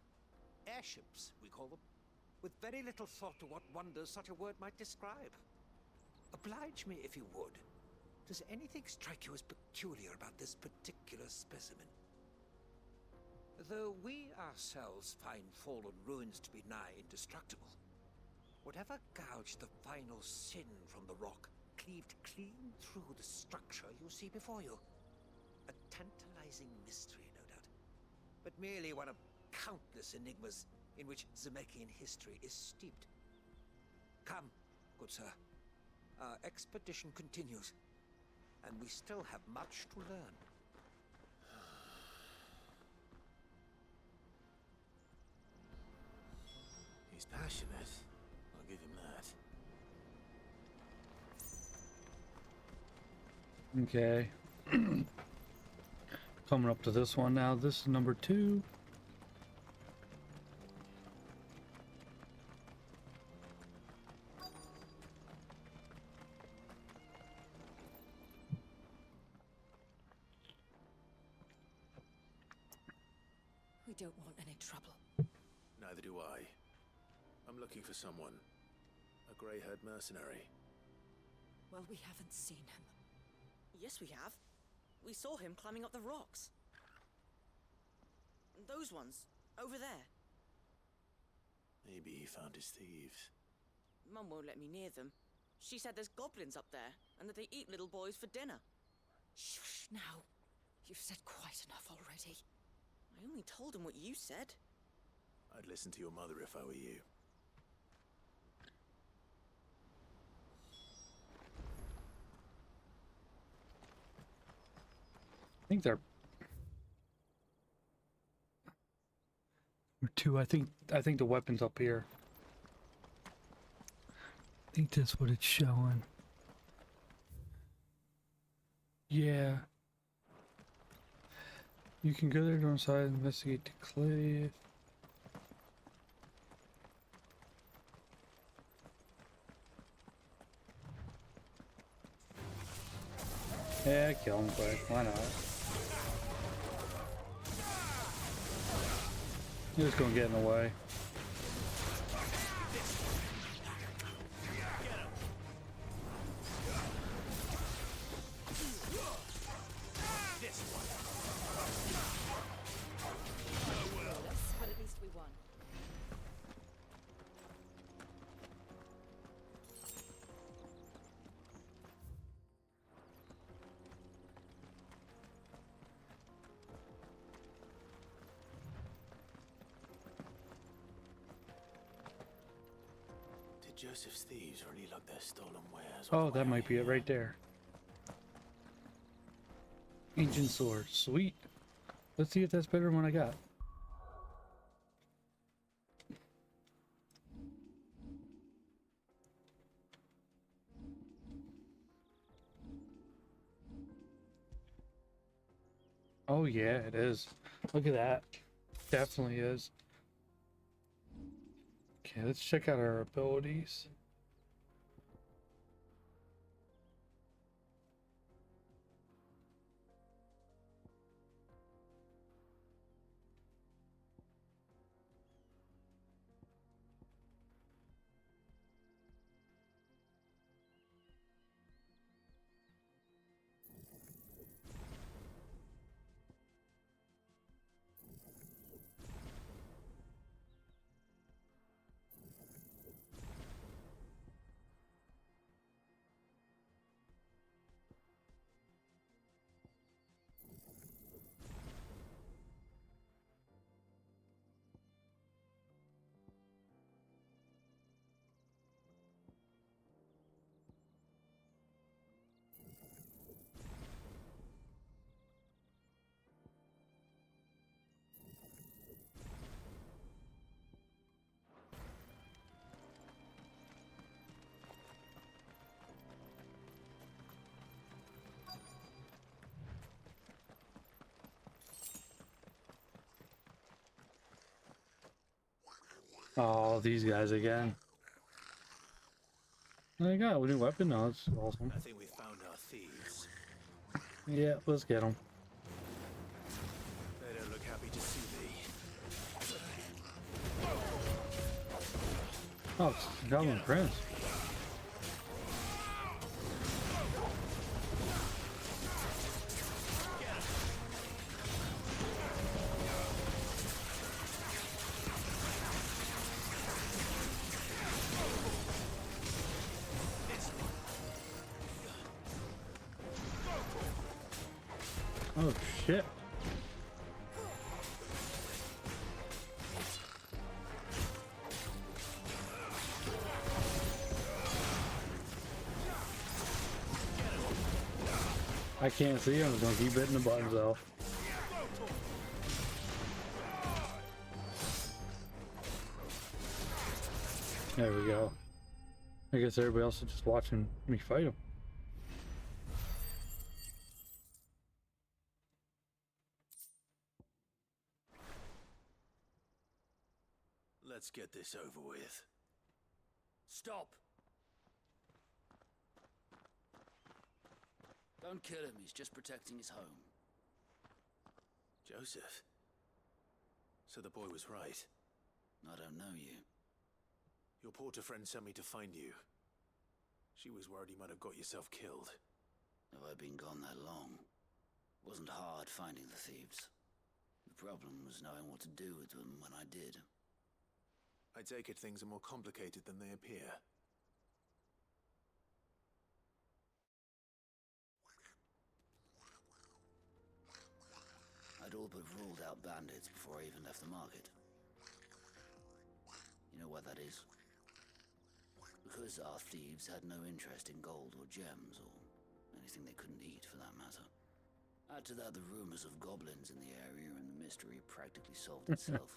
Airships, we call them, with very little thought to what wonders such a word might describe. Oblige me if you would. Does anything strike you as peculiar about this particular specimen? Though we ourselves find fallen ruins to be nigh indestructible, whatever gouged the final sin from the rock cleaved clean through the structure you see before you. A tantalizing mystery, no doubt, but merely one of countless enigmas in which Zemeckyan history is steeped. Come, good sir. Our expedition continues, and we still have much to learn. He's passionate. I'll give him that. Okay. Coming up to this one now. This is number 2. We don't want any trouble. Neither do I. I'm looking for someone. A grey-haired mercenary. Well, we haven't seen him. Yes, we have. We saw him climbing up the rocks. Those ones, over there. Maybe he found his thieves. Mum won't let me near them. She said there's goblins up there, and that they eat little boys for dinner. Shush now. You've said quite enough already. I only told him what you said. I'd listen to your mother if I were you. I think they're... Number 2, I think the weapon's up here. I think that's what it's showing. Yeah. You can go there to inside and investigate the cliff. Yeah, kill him quick. Why not? You're just gonna get in the way. But at least we won. Did Joseph's thieves really lug their stolen wares? Oh, that might be it right there. Ancient sword. Sweet. Let's see if that's better than what I got. Oh yeah, it is. Look at that. Definitely is. Okay, let's check out our abilities. Oh, these guys again. I got a new weapon now. That's awesome. I think we found our thieves. Yeah, let's get them. They don't look happy to see me. Oh, it's Goblin Prince. Oh shit. I can't see him, I'm gonna keep hitting the buttons though. There we go. I guess everybody else is just watching me fight him. Let's get this over with. Stop! Don't kill him, he's just protecting his home. Joseph? So the boy was right. I don't know you. Your porter friend sent me to find you. She was worried you might have got yourself killed. Have I been gone that long? It wasn't hard finding the thieves. The problem was knowing what to do with them when I did. I take it things are more complicated than they appear. I'd all but ruled out bandits before I even left the market. You know why that is? Because our thieves had no interest in gold or gems, or anything they couldn't eat for that matter. Add to that the rumors of goblins in the area, and the mystery practically solved itself.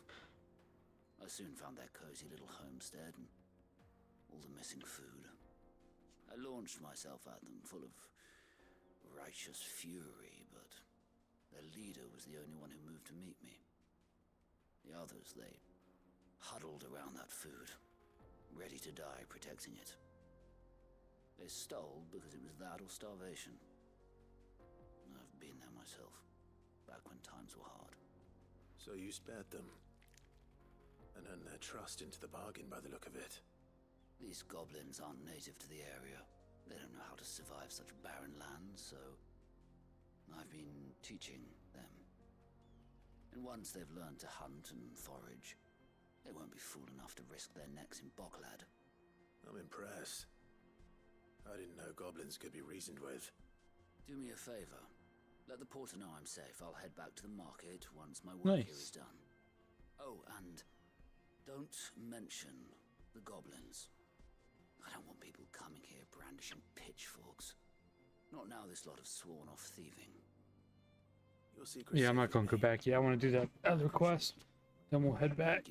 I soon found their cozy little homestead and all the missing food. I launched myself at them, full of righteous fury, but their leader was the only one who moved to meet me. The others, they huddled around that food, ready to die protecting it. They stole because it was that or starvation. I've been there myself, back when times were hard. So you spared them, and earned their trust into the bargain by the look of it. These goblins aren't native to the area. They don't know how to survive such barren lands, so I've been teaching them. And once they've learned to hunt and forage, they won't be fool enough to risk their necks in Boklad. I'm impressed. I didn't know goblins could be reasoned with. Do me a favor. Let the porter know I'm safe. I'll head back to the market once my work here is done. Oh, and don't mention the goblins. I don't want people coming here brandishing pitchforks. Not now this lot have sworn off thieving. Your secret. Yeah, I'm not gonna go back yet. I want to do that other quest. Then we'll head back.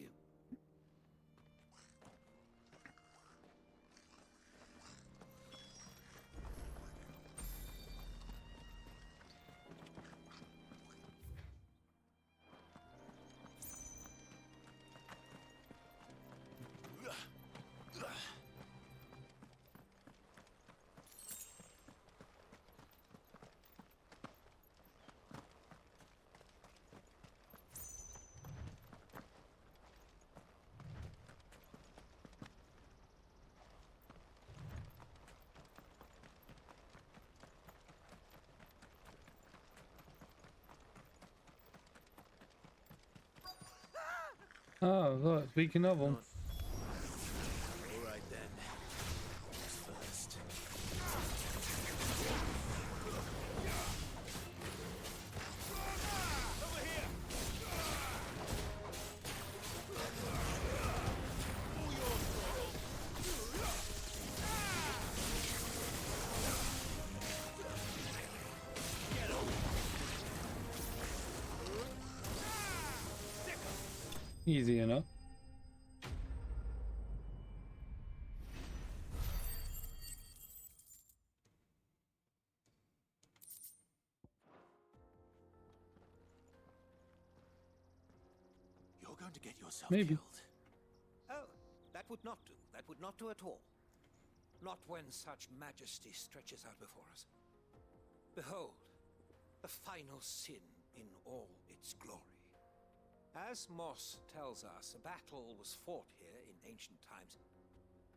Oh, look, speaking of them. All right then. Who's first? Easy enough. You're going to get yourself Maybe. killed. Oh, That would not do. That would not do at all. Not when such majesty stretches out before us. Behold, the final sin in all its glory. As Moss tells us, a battle was fought here in ancient times.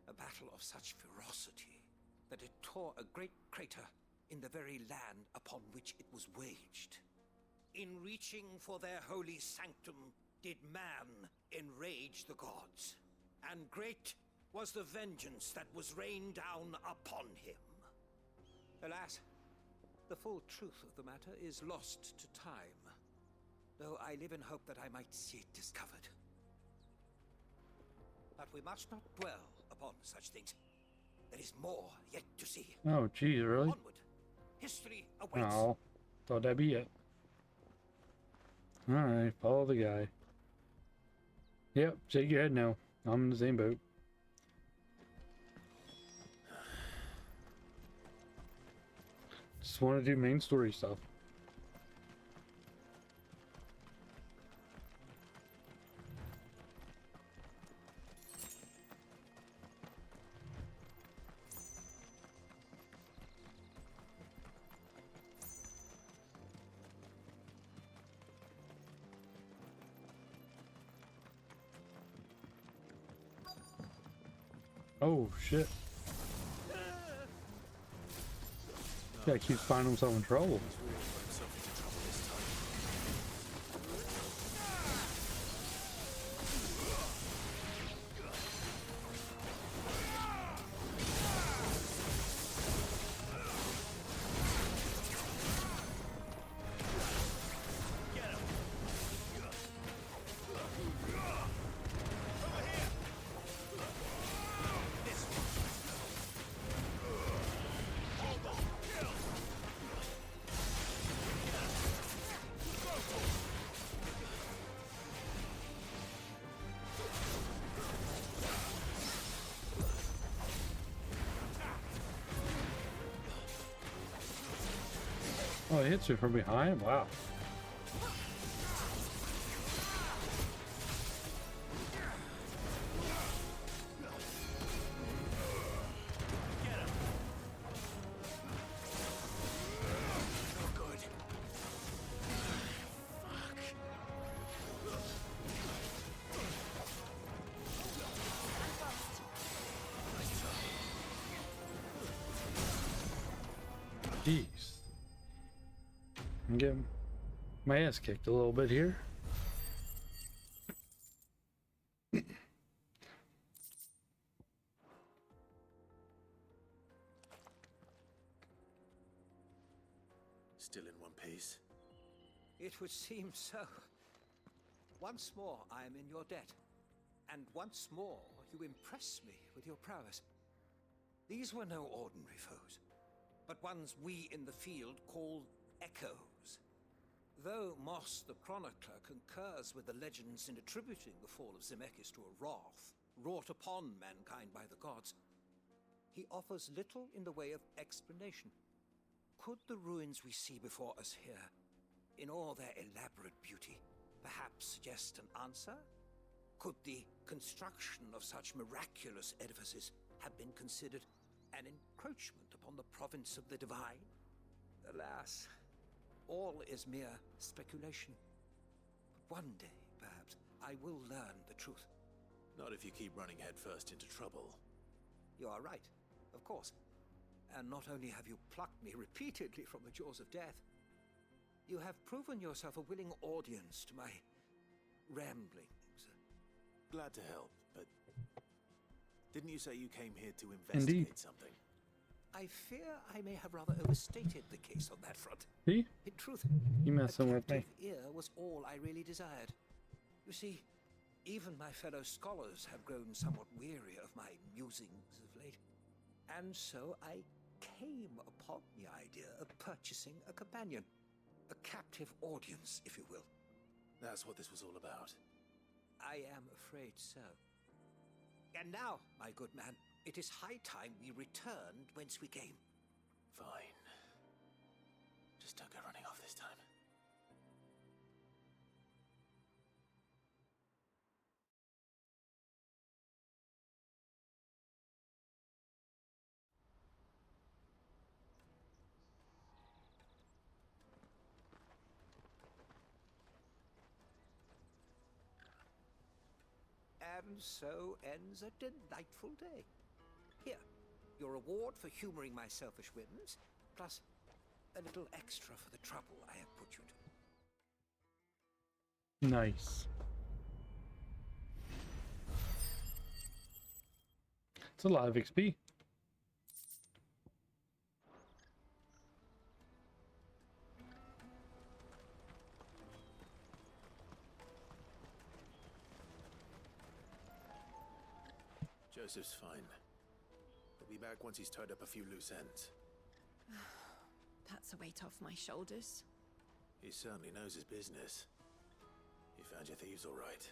A battle of such ferocity that it tore a great crater in the very land upon which it was waged. In reaching for their holy sanctum, did man enrage the gods, and great was the vengeance that was rained down upon him. Alas, the full truth of the matter is lost to time, though I live in hope that I might see it discovered. But we must not dwell upon such things. There is more yet to see. Oh, geez, really? Onward. History awaits. Oh, thought that'd be it. Alright, follow the guy. Yep, shake your head no. I'm in the same boat. Just want to do main story stuff. Oh shit. Guy keeps finding himself in trouble. Oh, it hits you from behind? Wow. Jeez. I'm getting my ass kicked a little bit here. Still in one piece? It would seem so. Once more I am in your debt, and once more you impress me with your prowess. These were no ordinary foes, but ones we in the field call echoes. Though Moss the Chronicler concurs with the legends in attributing the fall of Zemeckis to a wrath wrought upon mankind by the gods, he offers little in the way of explanation. Could the ruins we see before us here, in all their elaborate beauty, perhaps suggest an answer? Could the construction of such miraculous edifices have been considered an encroachment upon the province of the divine? Alas, all is mere speculation. But one day, perhaps, I will learn the truth. Not if you keep running headfirst into trouble. You are right, of course. And not only have you plucked me repeatedly from the jaws of death, you have proven yourself a willing audience to my ramblings. Glad to help, but didn't you say you came here to investigate something? I fear I may have rather overstated the case on that front. See? In truth, You messing a with me. captive ear was all I really desired. You see, even my fellow scholars have grown somewhat weary of my musings of late. And so I came upon the idea of purchasing a companion. A captive audience, if you will. That's what this was all about. I am afraid so. And now, my good man, it is high time we returned whence we came. Fine. Just don't go running off this time. And so ends a delightful day. Here, your reward for humoring my selfish whims, plus a little extra for the trouble I have put you to. Nice. It's a lot of XP. Joseph's fine. He'll be back once he's tied up a few loose ends. That's a weight off my shoulders. He certainly knows his business. You found your thieves all right.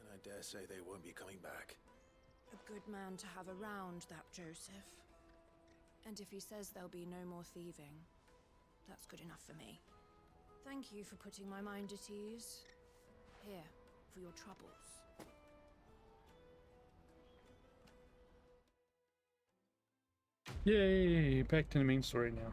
And I dare say they won't be coming back. A good man to have around, that Joseph. And if he says there'll be no more thieving, that's good enough for me. Thank you for putting my mind at ease. Here, for your troubles. Yay! Back to the main story now.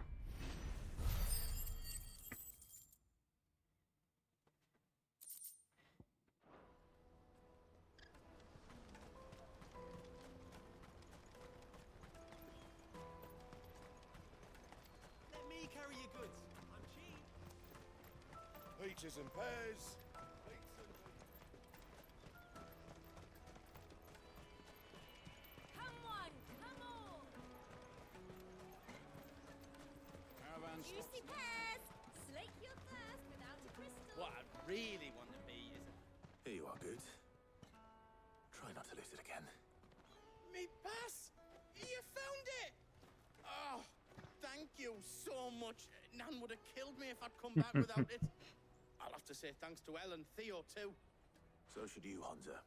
Let me carry your goods. I'm cheap. Peaches and pears. Juicy pears! Slake your thirst without a crystal. What I really want to be is... Here you are, Goods. Try not to lose it again. Me pass! You found it! Oh, thank you so much. Nan would have killed me if I'd come back without it. I'll have to say thanks to Elle and Theo, too. So should you, Hansa.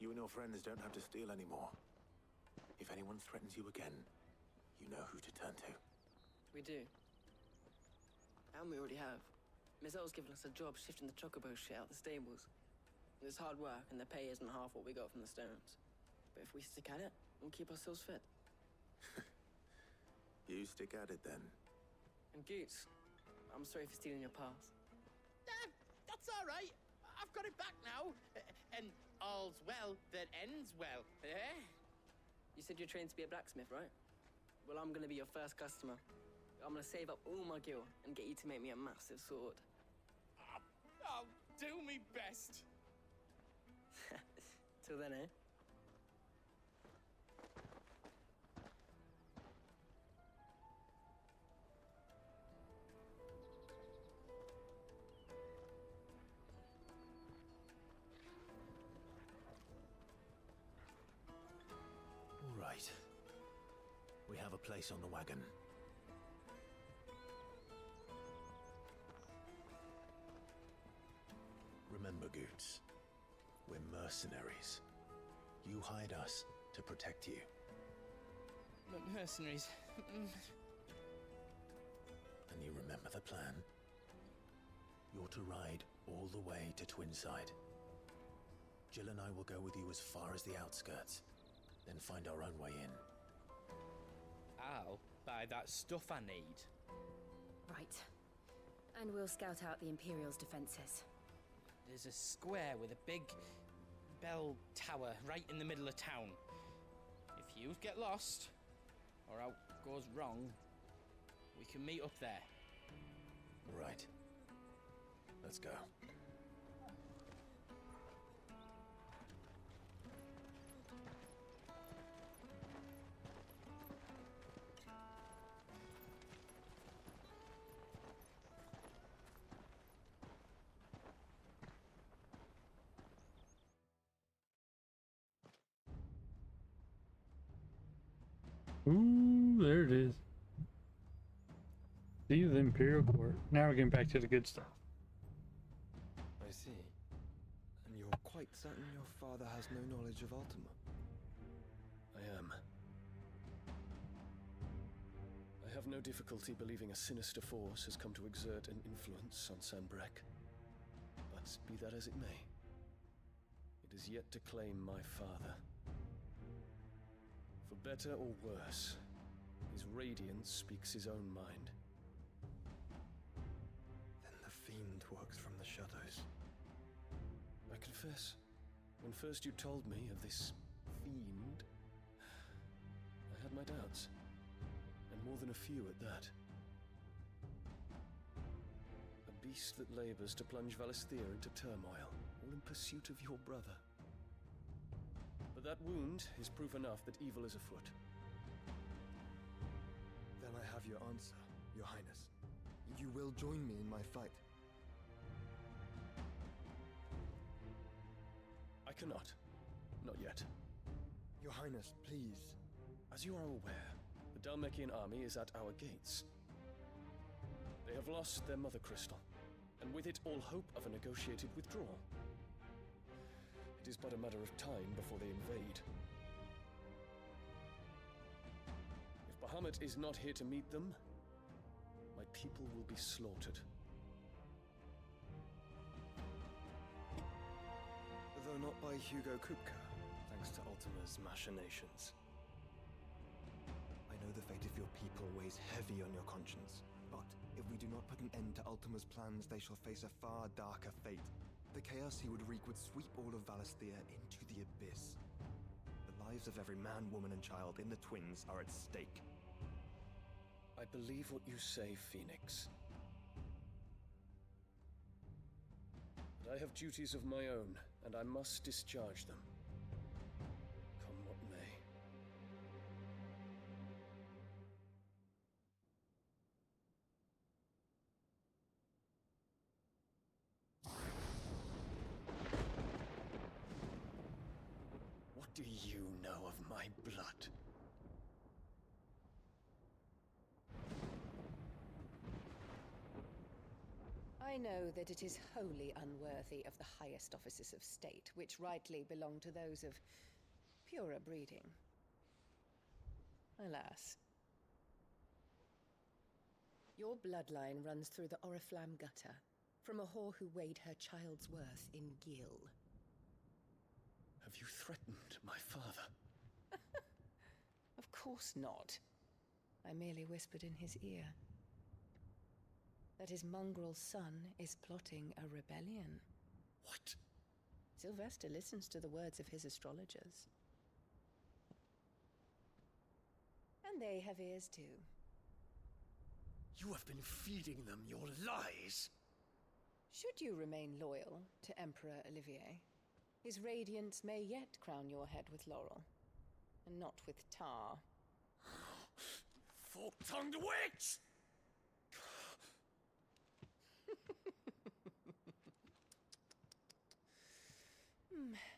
You and your friends don't have to steal anymore. If anyone threatens you again, you know who to turn to. We do. And we already have. Miss Earl's given us a job shifting the chocobo shit out the stables. It's hard work, and the pay isn't half what we got from the stones. But if we stick at it, we'll keep ourselves fit. You stick at it, then. And Goots, I'm sorry for stealing your pass. That's all right. I've got it back now. And all's well that ends well, eh? You said you're trained to be a blacksmith, right? Well, I'm gonna be your first customer. I'm gonna save up all my gil and get you to make me a massive sword. I'll do me best. Till then, eh? All right. We have a place on the wagon. Remember, Goots, we're mercenaries. You hired us to protect you. But mercenaries... And you remember the plan? You're to ride all the way to Twinside. Jill and I will go with you as far as the outskirts, then find our own way in. I'll buy that stuff I need. Right. And we'll scout out the Imperial's defenses. There's a square with a big bell tower right in the middle of town. If you get lost, or out goes wrong, we can meet up there. Right. Let's go. Ooh, there it is. See the Imperial Court. Now we're getting back to the good stuff. I see. And you're quite certain your father has no knowledge of Ultima? I am. I have no difficulty believing a sinister force has come to exert an influence on Sanbreque. But be that as it may, it is yet to claim my father. For better or worse, his radiance speaks his own mind. Then the fiend works from the shadows. I confess, When first you told me of this fiend, I had my doubts. And more than a few at that. A beast that labors to plunge Valisthea into turmoil, all in pursuit of your brother. But that wound is proof enough that evil is afoot. Then I have your answer, Your Highness. You will join me in my fight. I cannot. Not yet. Your Highness, please. As you are aware, the Dhalmekian army is at our gates. They have lost their mother crystal, and with it all hope of a negotiated withdrawal. It is but a matter of time before they invade. If Bahamut is not here to meet them, my people will be slaughtered. Though not by Hugo Kupka, thanks to Ultima's machinations. I know the fate of your people weighs heavy on your conscience, but if we do not put an end to Ultima's plans, they shall face a far darker fate. The chaos he would wreak would sweep all of Valisthea into the abyss. The lives of every man, woman, and child in the Twins are at stake. I believe what you say, Phoenix. But I have duties of my own, and I must discharge them. Come what may. What do you know of my blood? I know that it is wholly unworthy of the highest offices of state, which rightly belong to those of purer breeding. Alas. Your bloodline runs through the Oriflamme gutter, from a whore who weighed her child's worth in gil. Have you threatened my father? Of course not. I merely whispered in his ear that his mongrel son is plotting a rebellion. What? Sylvester listens to the words of his astrologers. And they have ears too. You have been feeding them your lies! Should you remain loyal to Emperor Olivier, his radiance may yet crown your head with laurel, and not with tar. Fork-tongued witch!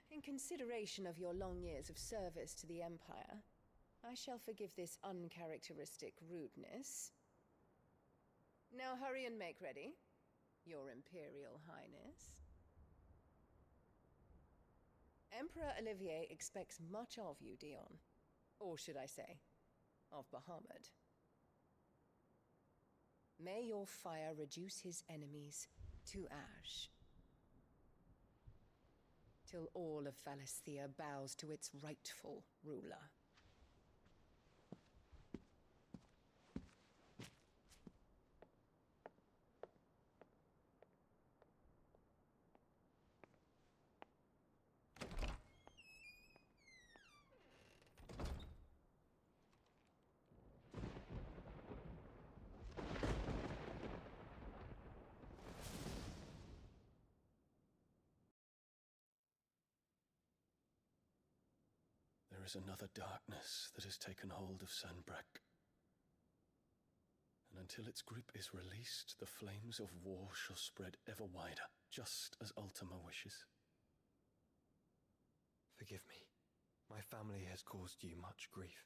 In consideration of your long years of service to the Empire, I shall forgive this uncharacteristic rudeness. Now hurry and make ready, Your Imperial Highness. Emperor Olivier expects much of you, Dion. Or should I say, of Bahamut. May your fire reduce his enemies to ash, till all of Valisthea bows to its rightful ruler. There is another darkness that has taken hold of Sanbreque. And until its grip is released, the flames of war shall spread ever wider, just as Ultima wishes. Forgive me. My family has caused you much grief.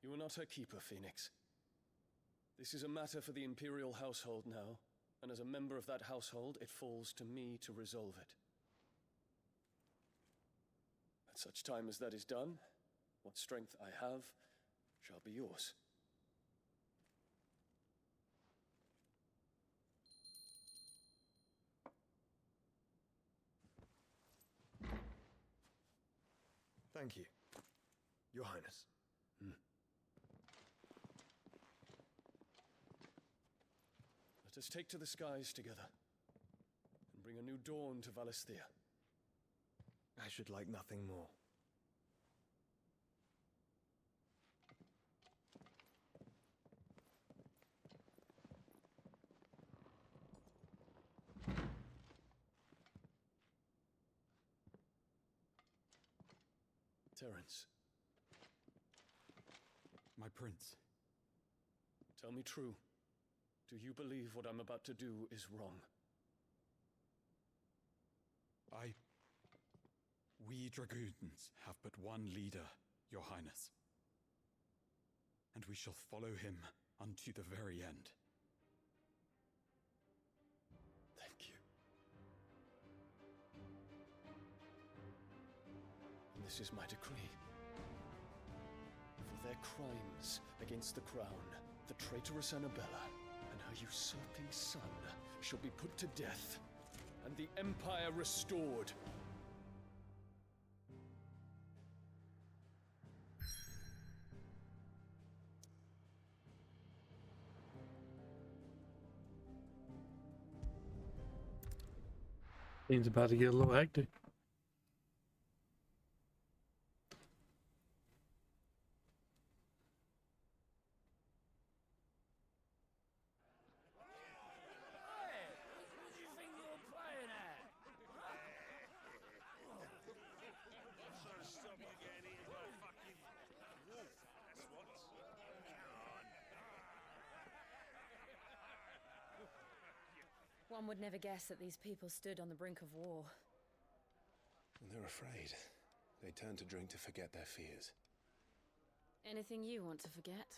You are not her keeper, Phoenix. This is a matter for the Imperial household now, and as a member of that household, it falls to me to resolve it. At such time as that is done, what strength I have shall be yours. Thank you, Your Highness. Let us take to the skies together, and bring a new dawn to Valisthea. I should like nothing more. Terence. My prince. Tell me true. Do you believe what I'm about to do is wrong? We dragoons have but one leader, Your Highness. And we shall follow him unto the very end. Thank you. And this is my decree. For their crimes against the crown, the traitorous Annabella and her usurping son shall be put to death, and the Empire restored. Things about to get a little hectic. One would never guess that these people stood on the brink of war. And they're afraid. They turn to drink to forget their fears. Anything you want to forget?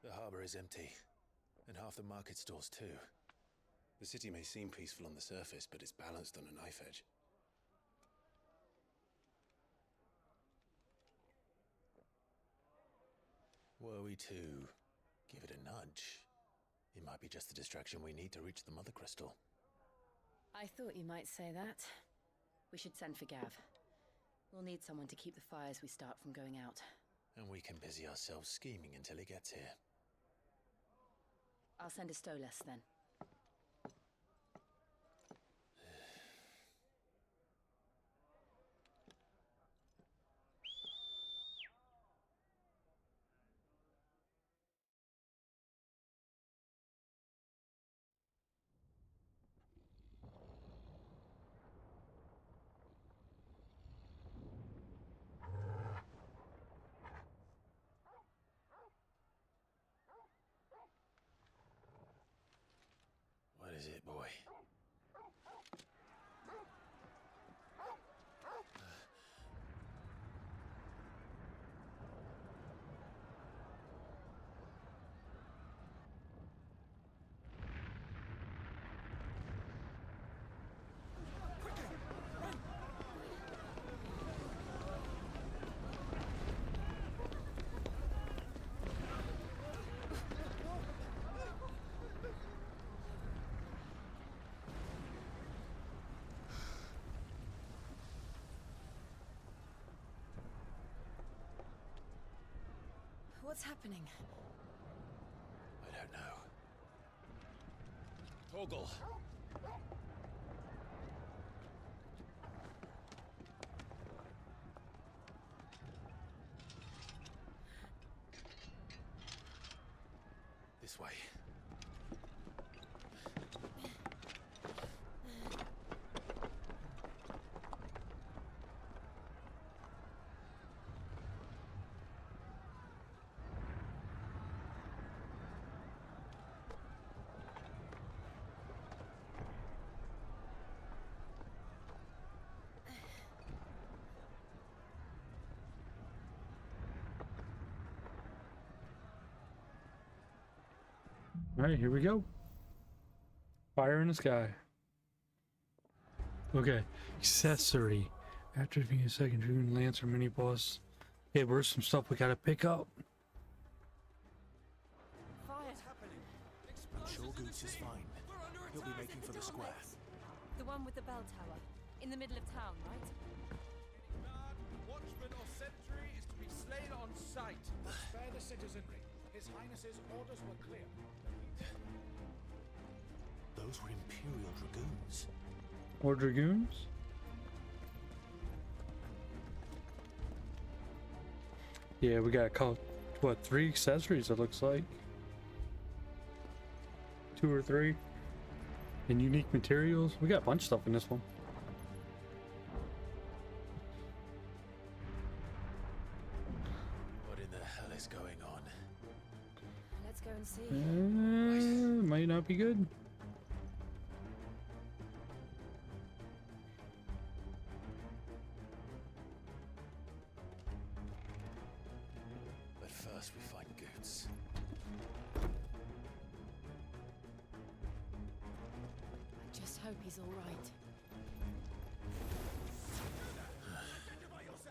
The harbor is empty, and half the market stalls too. The city may seem peaceful on the surface, but it's balanced on a knife edge. Were we to give it a nudge, it might be just the distraction we need to reach the Mother Crystal. I thought you might say that. We should send for Gav. We'll need someone to keep the fires we start from going out. And we can busy ourselves scheming until he gets here. I'll send a Stolas then. What is it, boy? What's happening? I don't know. Torgal! This way. Alright, here we go. Fire in the sky. Okay. Accessory. After being a second Dragoon Lancer mini boss. Hey, where's some stuff we gotta pick up? Fire's happening. I'm sure Goose is fine. He'll be making for the square. The one with the bell tower. In the middle of town, right? Watchman or sentry is to be slain on sight. Spare the citizenry. His Highness's orders were clear. Those were Imperial dragoons. More dragoons? Yeah, we got what, 3 accessories it looks like. 2 or 3. And unique materials. We got a bunch of stuff in this one. What in the hell is going on? Let's go and see. Might not be good. But first we find Goots. I just hope he's all right.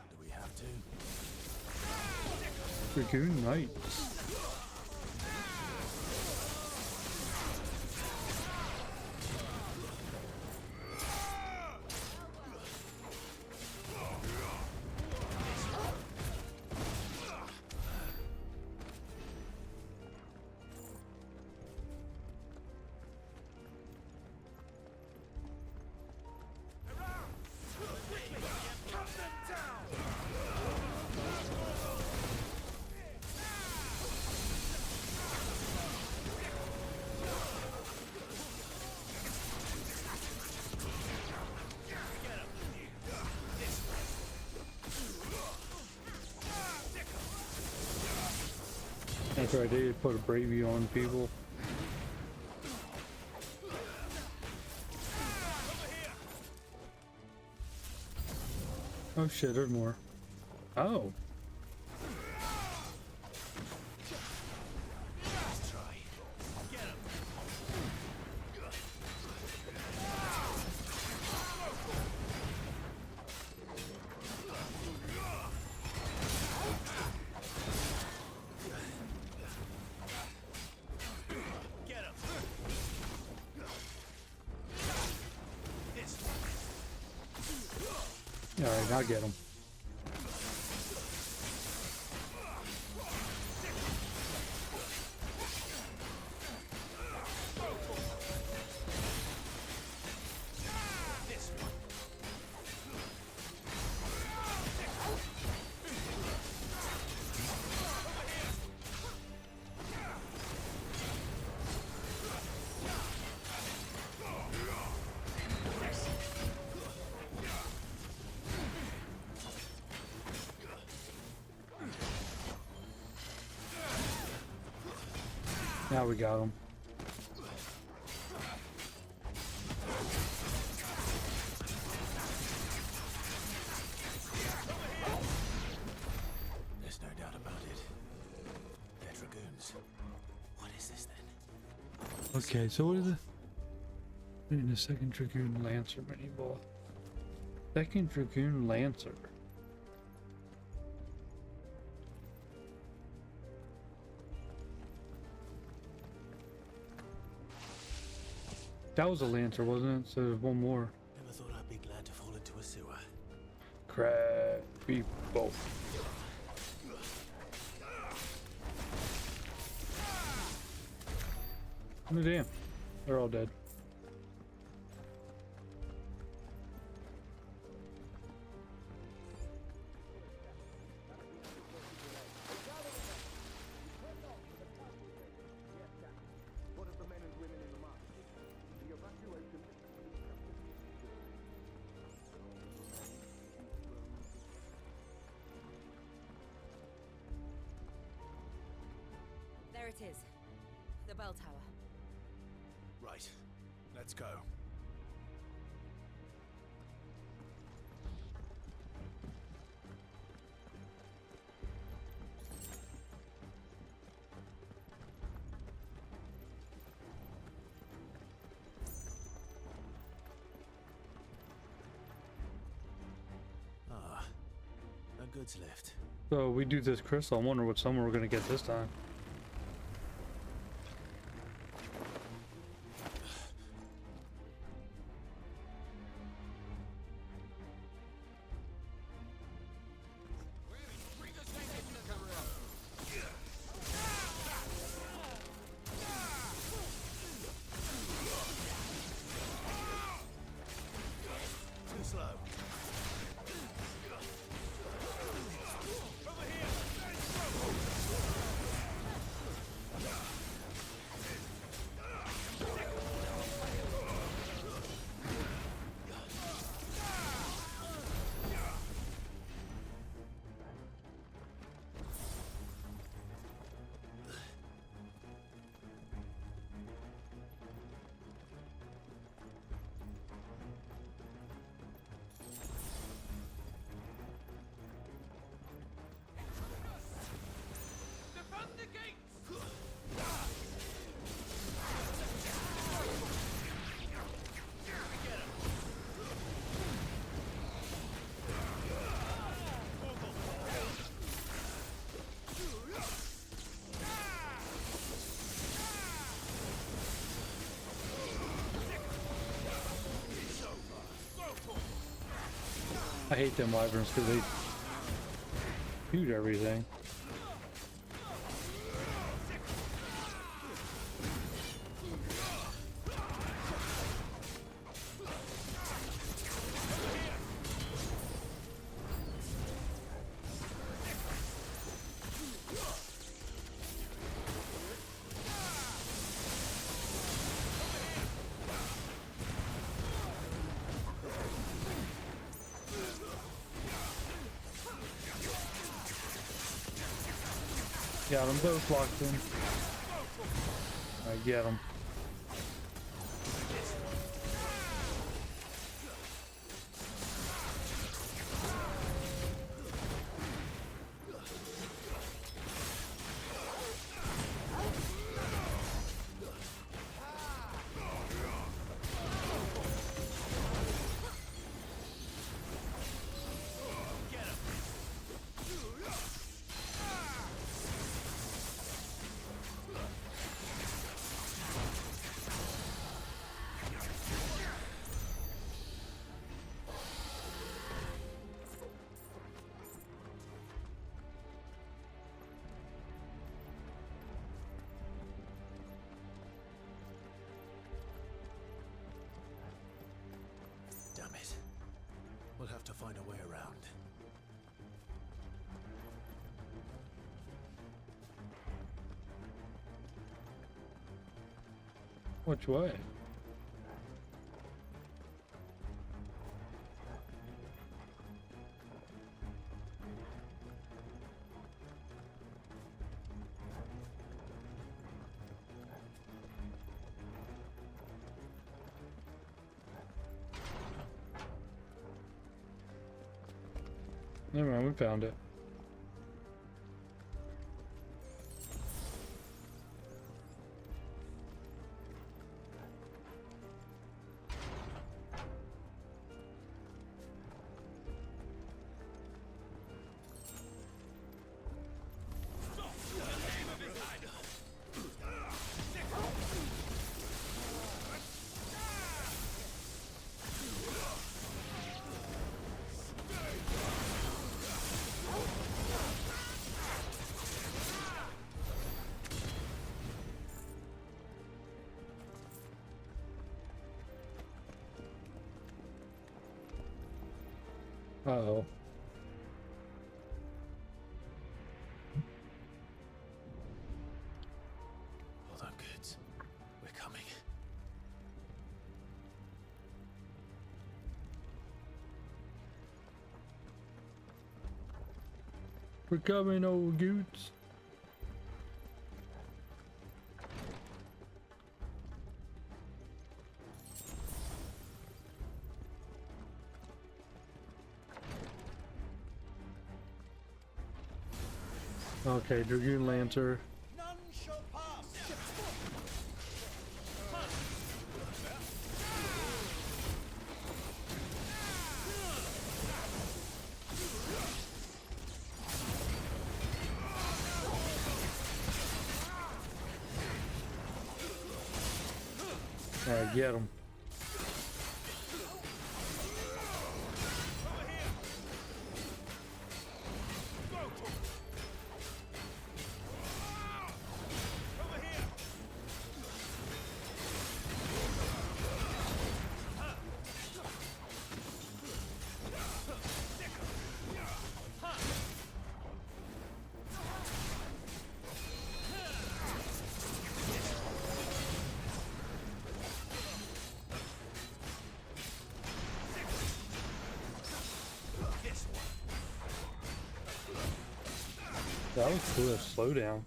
Do we have to? Dragoon Knights. That's right, they put a bravey on people. Oh shit, there's more. Oh. Alright, I'll get him. Now we got him. There's no doubt about it. They're dragoons. What is this then? Okay, so what is it? In the second Dragoon Lancer mini ball. Second Dragoon Lancer. That was a Lancer, wasn't it? So there's one more. Never thought I'd be glad to fall into a sewer. Crap people. Oh damn. They're all dead. There it is. The bell tower. Right. Let's go. Ah, a goods lift. So we do this crystal. I wonder what summer we're gonna get this time. I hate them wyverns because they shoot everything. Got them both locked in. I get them. Damn it. We'll have to find a way around. Which way? Never mind, we found it. Uh-oh. Hold on, kids. We're coming. We're coming, old goots. Okay, Dragoon Lancer. Alright, get him. That was cool, a slowdown.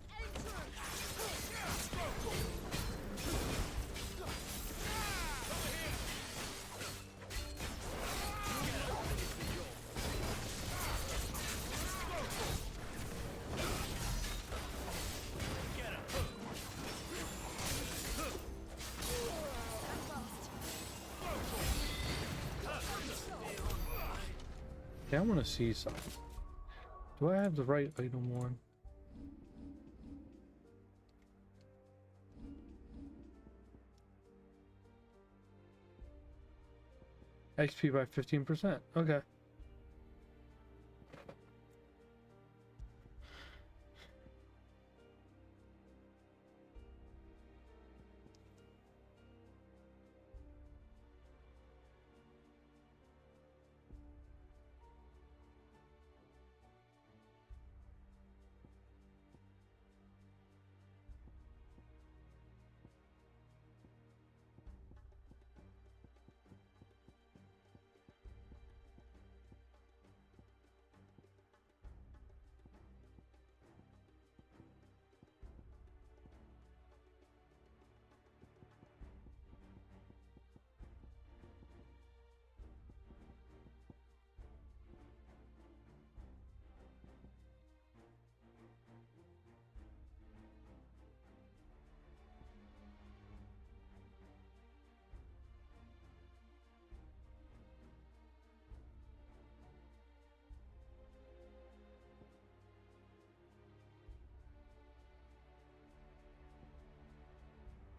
Okay, I want to see something. Do I have the right item one? XP by 15%. Okay.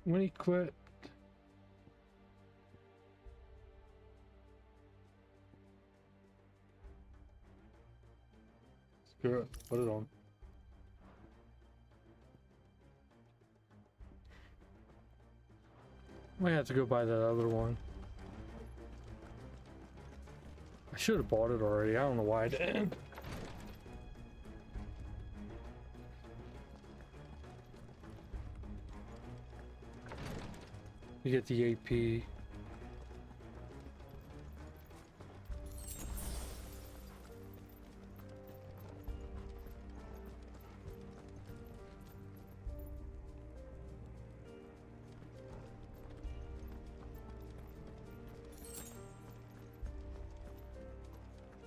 When he quit. Screw it. Put it on. Might have to go buy that other one. I should have bought it already. I don't know why I didn't. You get the AP.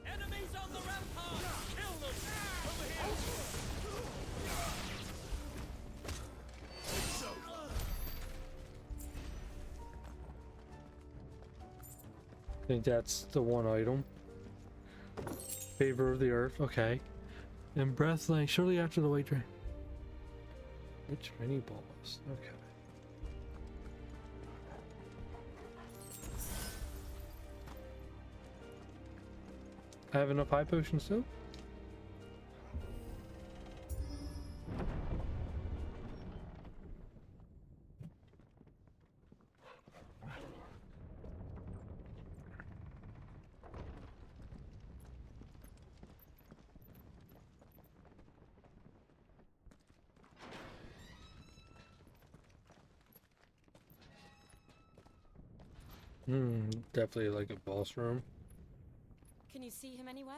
Enemies on the rampart! Kill them! Over here! I think that's the one item. Favor of the earth, okay. And breath length shortly after the white drain. Which mini boss? Okay. I have enough high potions still? Definitely like a boss room. Can you see him anywhere?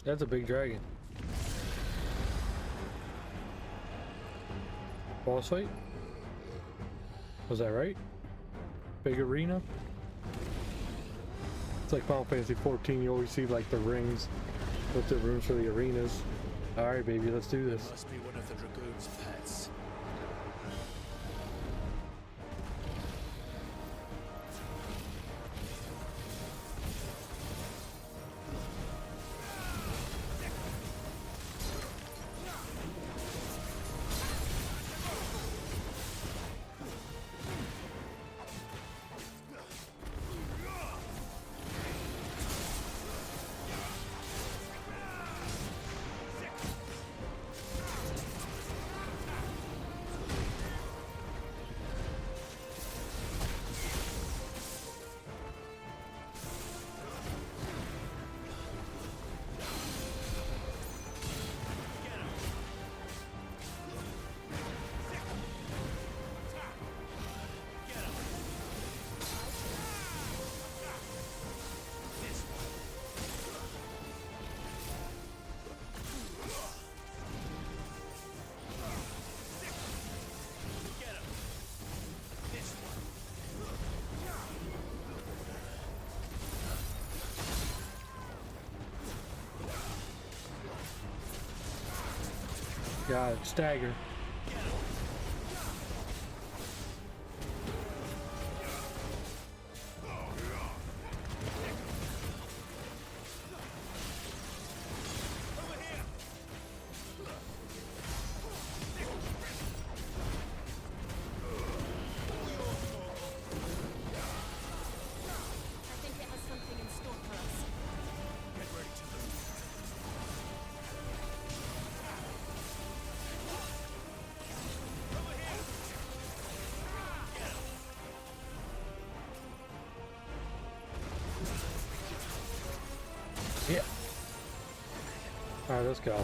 That's a big dragon. Boss fight? Was that right? Big arena? It's like Final Fantasy 14, you always see like the rings with the rooms for the arenas. Alright baby, let's do this. Must be one of the Dragoon's pets. Got it, stagger. I think it has something in store for us. Get ready to move. Yeah. Alright, let's go.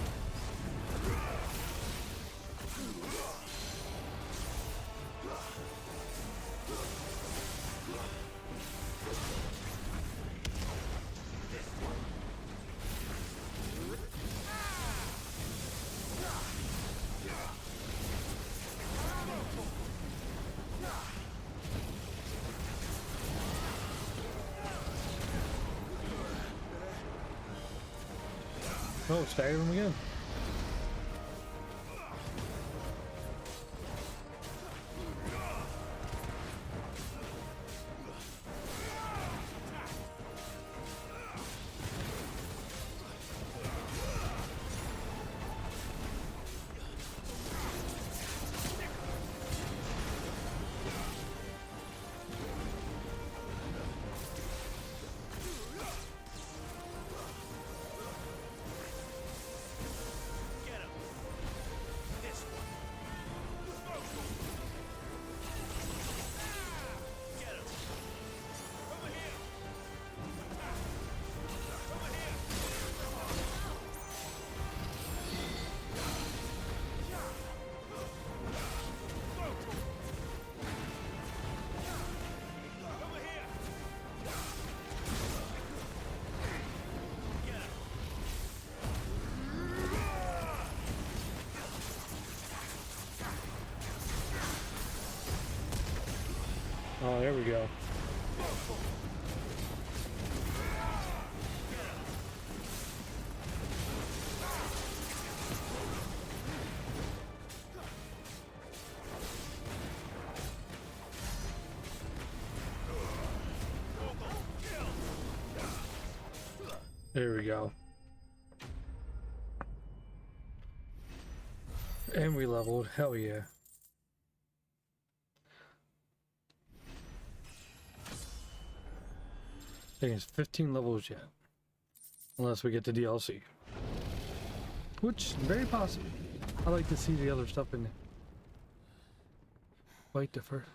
Oh, stagger him again. Oh, there we go. There we go. And we leveled. Hell yeah. I think it's 15 levels yet. Unless we get the DLC. Which, very possible. I like to see the other stuff in there. Wait the first.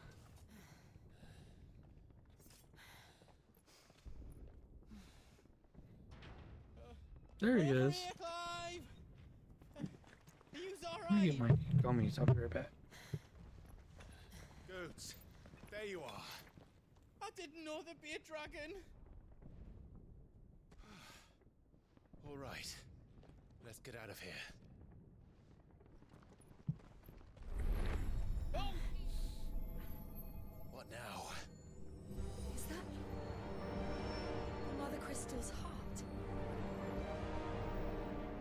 There he is. Let me get my gummies. I'll be right back. Goats, there you are. I didn't know there'd be a dragon. All right, let's get out of here. Oh! What now? Is that Mother Crystal's heart?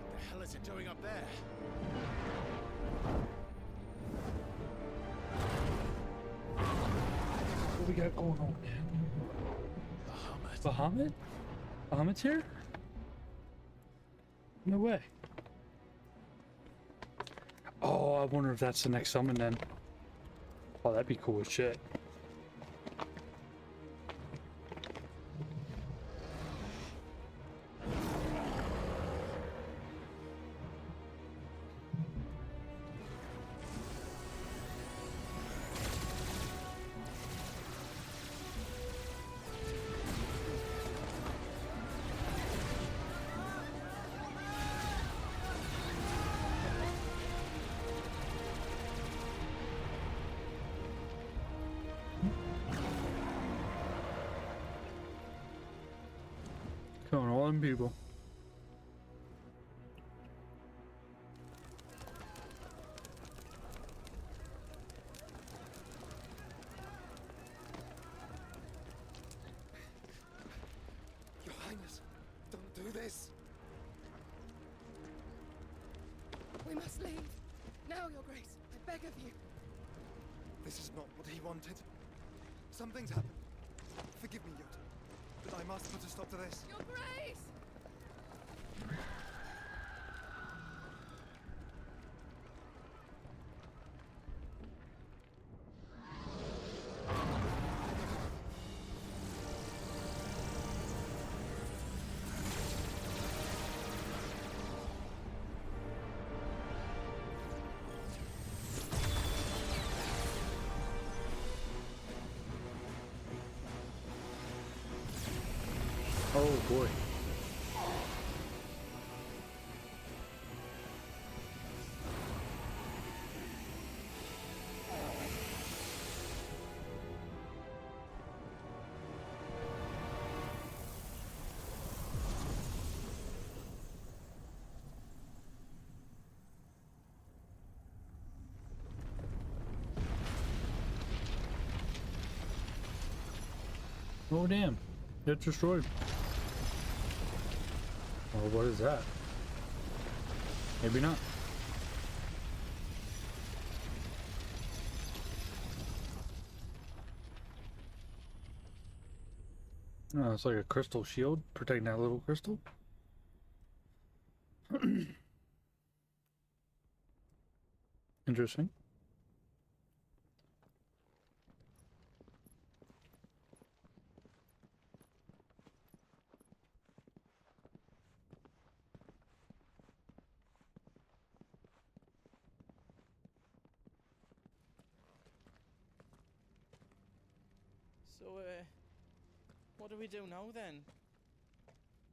What the hell is it doing up there? What we got going on, man? Bahamut? Bahamut's here? No way. Oh, I wonder if that's the next summon then. Oh, that'd be cool as shit. Killing all them people. Your Highness, don't do this. We must leave. Now, Your Grace, I beg of you. This is not what he wanted. Something's happened. Forgive me, Yoda, but I must put a stop to this. Your Grace! Oh boy. Oh damn, it's destroyed. Oh, what is that? Maybe not. Oh, it's like a crystal shield protecting that little crystal. Interesting. So, what do we do now then?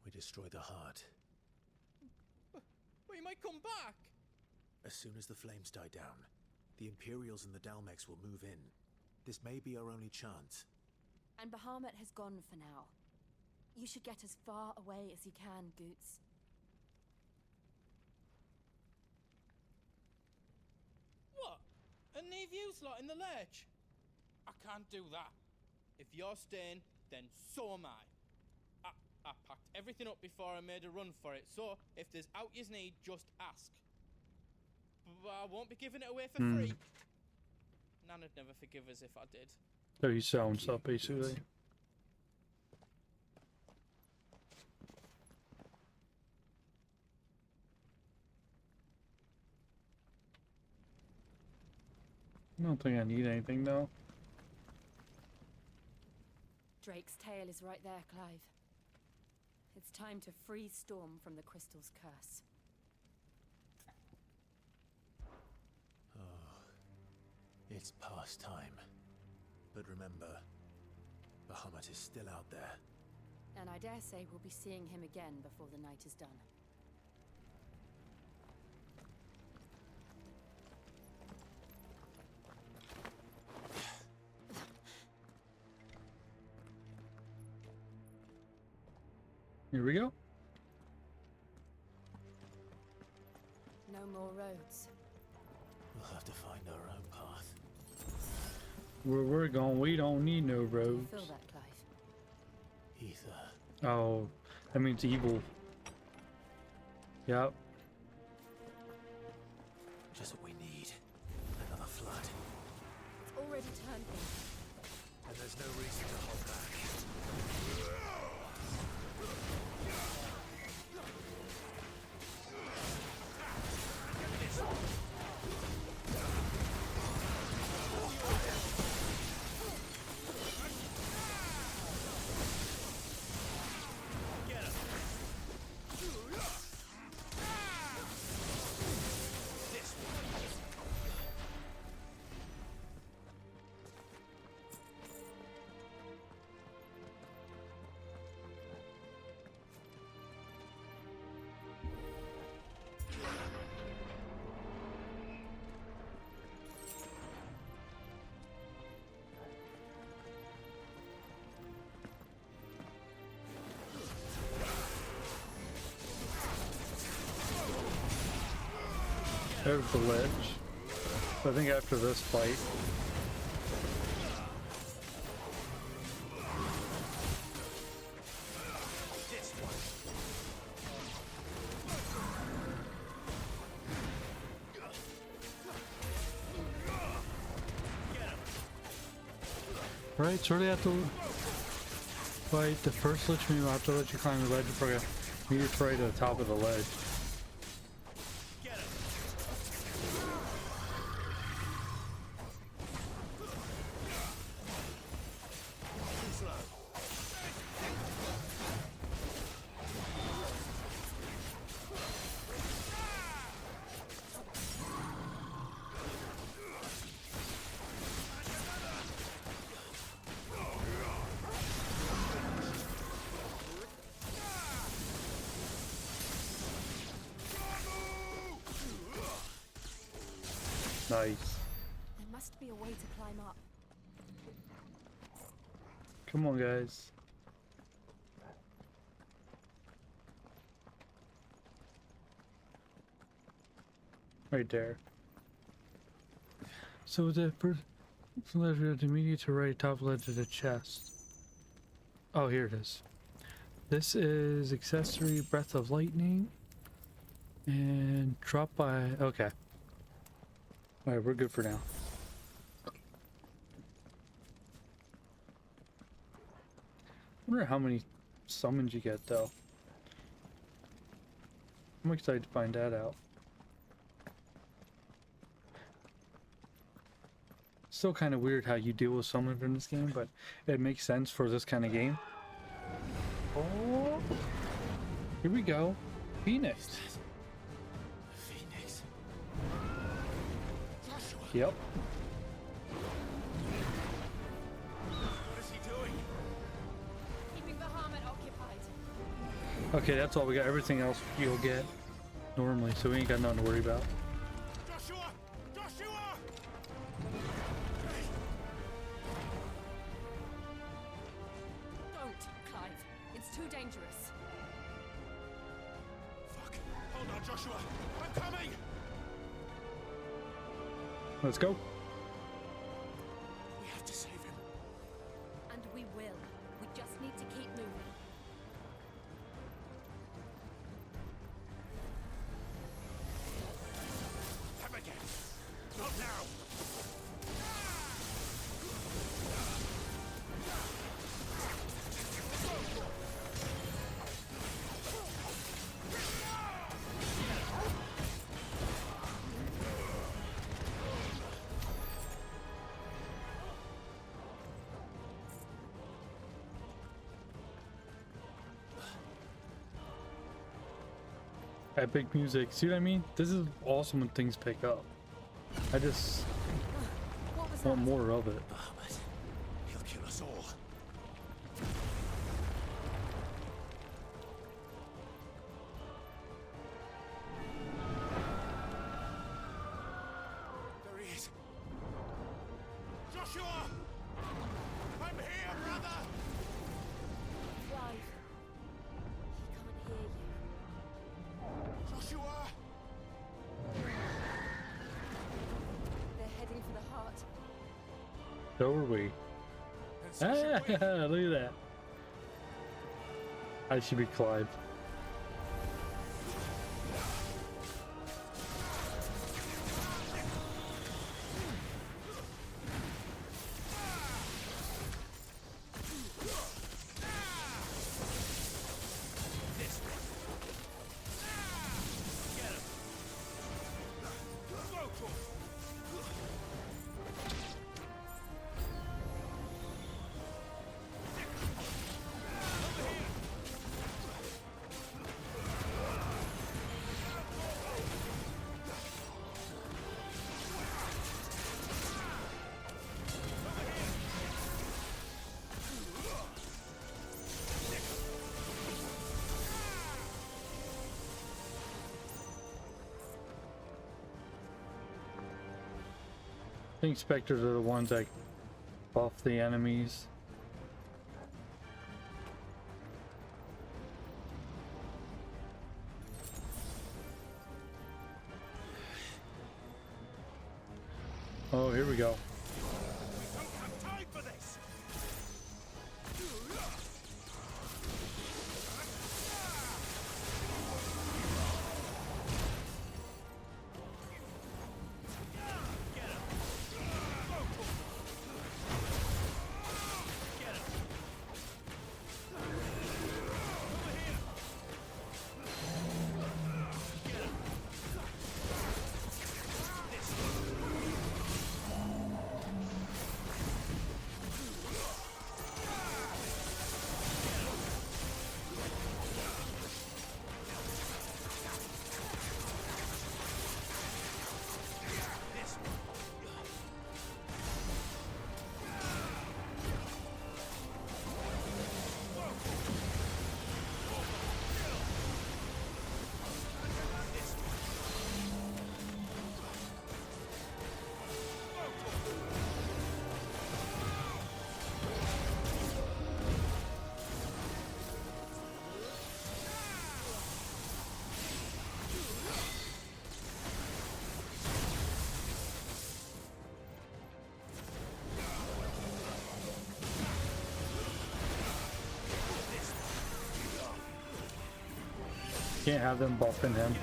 We destroy the heart. We might come back! As soon as the flames die down, the Imperials and the Dalmex will move in. This may be our only chance. And Bahamut has gone for now. You should get as far away as you can, Goots. What? And leave you lot in the lurch? I can't do that. If you're staying, then so am I. I packed everything up before I made a run for it, so if there's out you need, just ask. But I won't be giving it away for free. Nana'd never forgive us if I did. So he's selling stuff, basically. I don't think I need anything, though. Drake's tail is right there, Clive. It's time to free Storm from the crystal's curse. Oh, it's past time. But remember, Bahamut is still out there. And I dare say we'll be seeing him again before the night is done. Here we go. No more roads. We'll have to find our own path. Where we're going, we don't need no roads. Feel that, Clive? Ether. Oh, that means evil. Yep. Just what we need. Another flood. It's already turned me. And there's no reason to hold back. There's the ledge. I think after this fight. Right, shortly after fight the first lich, we will have to let you climb the ledge before you meet right at the top of the ledge. Nice. There must be a way to climb up. Come on, guys. Right there. So the first letter to immediate to right, top left of the chest. Oh, here it is. This is accessory breath of lightning. And drop by. Okay. Alright, we're good for now. I wonder how many summons you get, though. I'm excited to find that out. Still kind of weird how you deal with summons in this game, but it makes sense for this kind of game. Oh! Here we go. Phoenix. Yep. What is he doing? Keeping Bahamut occupied. Okay, that's all we got. Everything else you'll get normally, so we ain't got nothing to worry about. Joshua! Joshua! Don't, Clive. It's too dangerous. Fuck! Hold on, Joshua! I'm coming! Let's go. We have to save him. And epic music. See what I mean? This is awesome when things pick up. I just want more of it. But he'll kill us all. There he is. Joshua! I'm here, brother! Clive, he can't hear you. Joshua! They're heading for the heart. So are we. Ah, look at that. I should be Clive. I think specters are the ones that buff the enemies. Oh, here we go. Can't have them buffing him.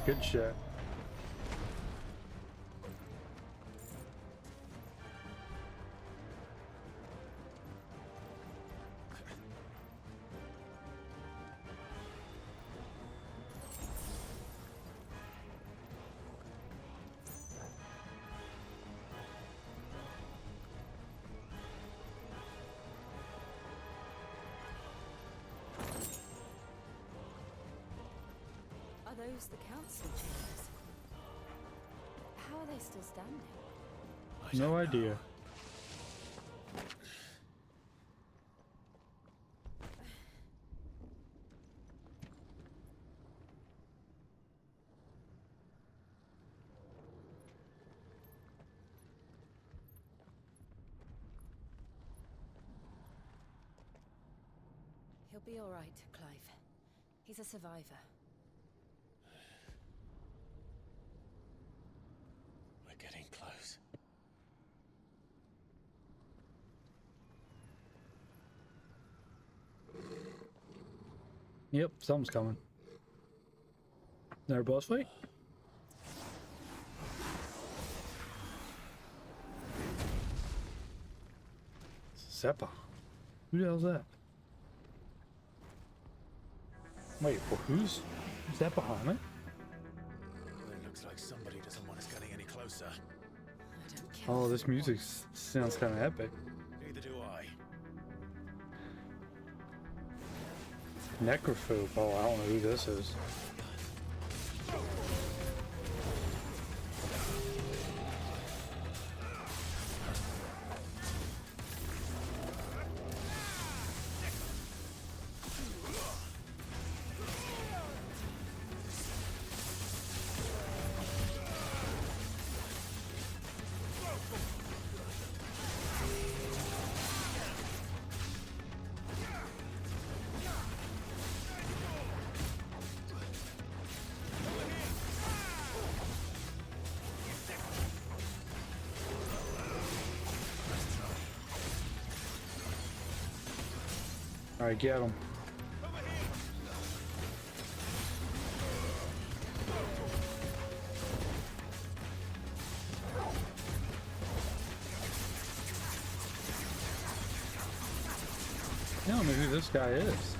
Good shit. Are those the council chambers? How are they still standing? No idea. He'll be all right, Clive. He's a survivor. We're getting close. Yep, something's coming. There, boss fight? Zeppa. Who the hell's that? Wait, well, who's that behind me? It looks like somebody doesn't want us getting any closer. Oh, this music sounds kind of epic. Neither do I. Necrophobe. Oh, I don't know who this is. Alright, get him. I don't know who this guy is.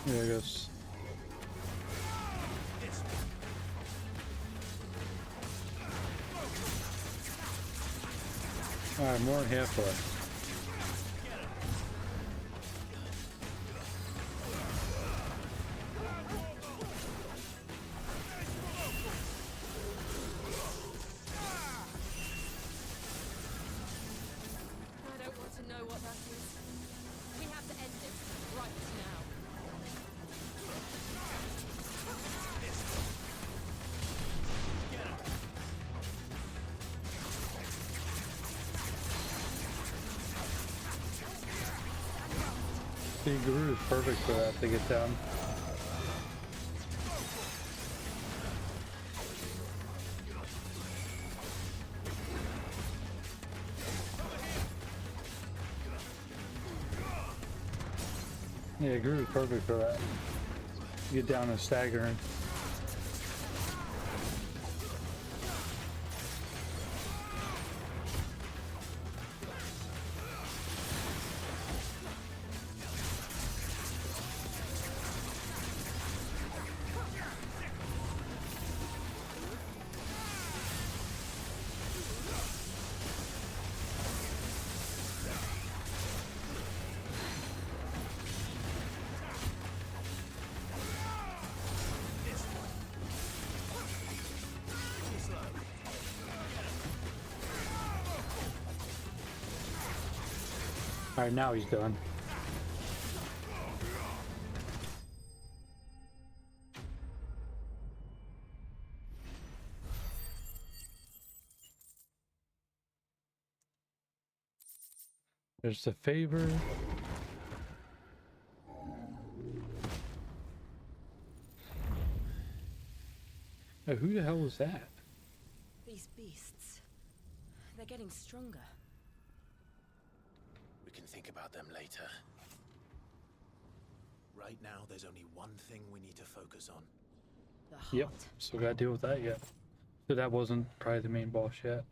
There it goes. Alright, more than halfway. I don't want to know what that is. We have to end this right now. See, Guru is perfect for that to get down. Yeah, Guru's perfect for that. Get down and staggering. Alright, now he's done. There's the favor. Oh, who the hell was that? These beasts, they're getting stronger. We can think about them later. Right now, there's only one thing we need to focus on. The heart. Yep, still gotta deal with that yet. So that wasn't probably the main boss yet.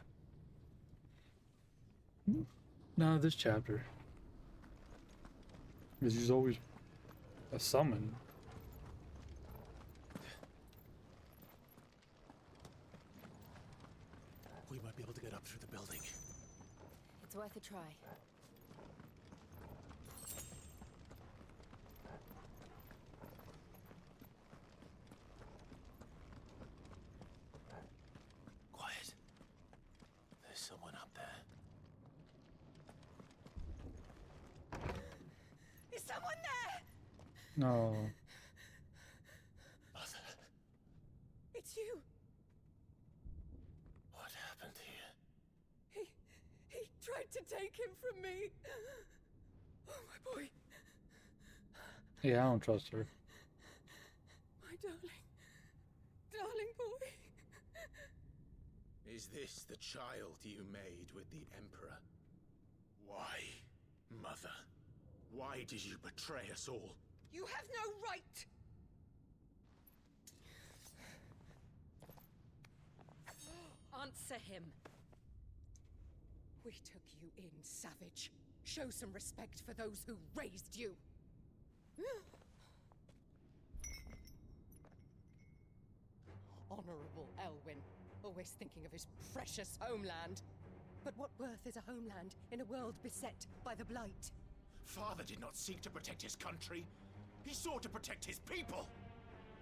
No, this chapter. Because there's always a summon. We might be able to get up through the building. It's worth a try. Quiet. There's someone up there. Is someone there? No. Mother. It's you. What happened here? He tried to take him from me. Oh, my boy. Yeah, I don't trust her. My darling. Darling boy. Is this the child you made with the Emperor? Why, Mother? Why did you betray us all? You have no right! Answer him. We took you in, savage. Show some respect for those who raised you. Honorable Elwyn, always thinking of his precious homeland. But what worth is a homeland in a world beset by the Blight? Father did not seek to protect his country. He sought to protect his people.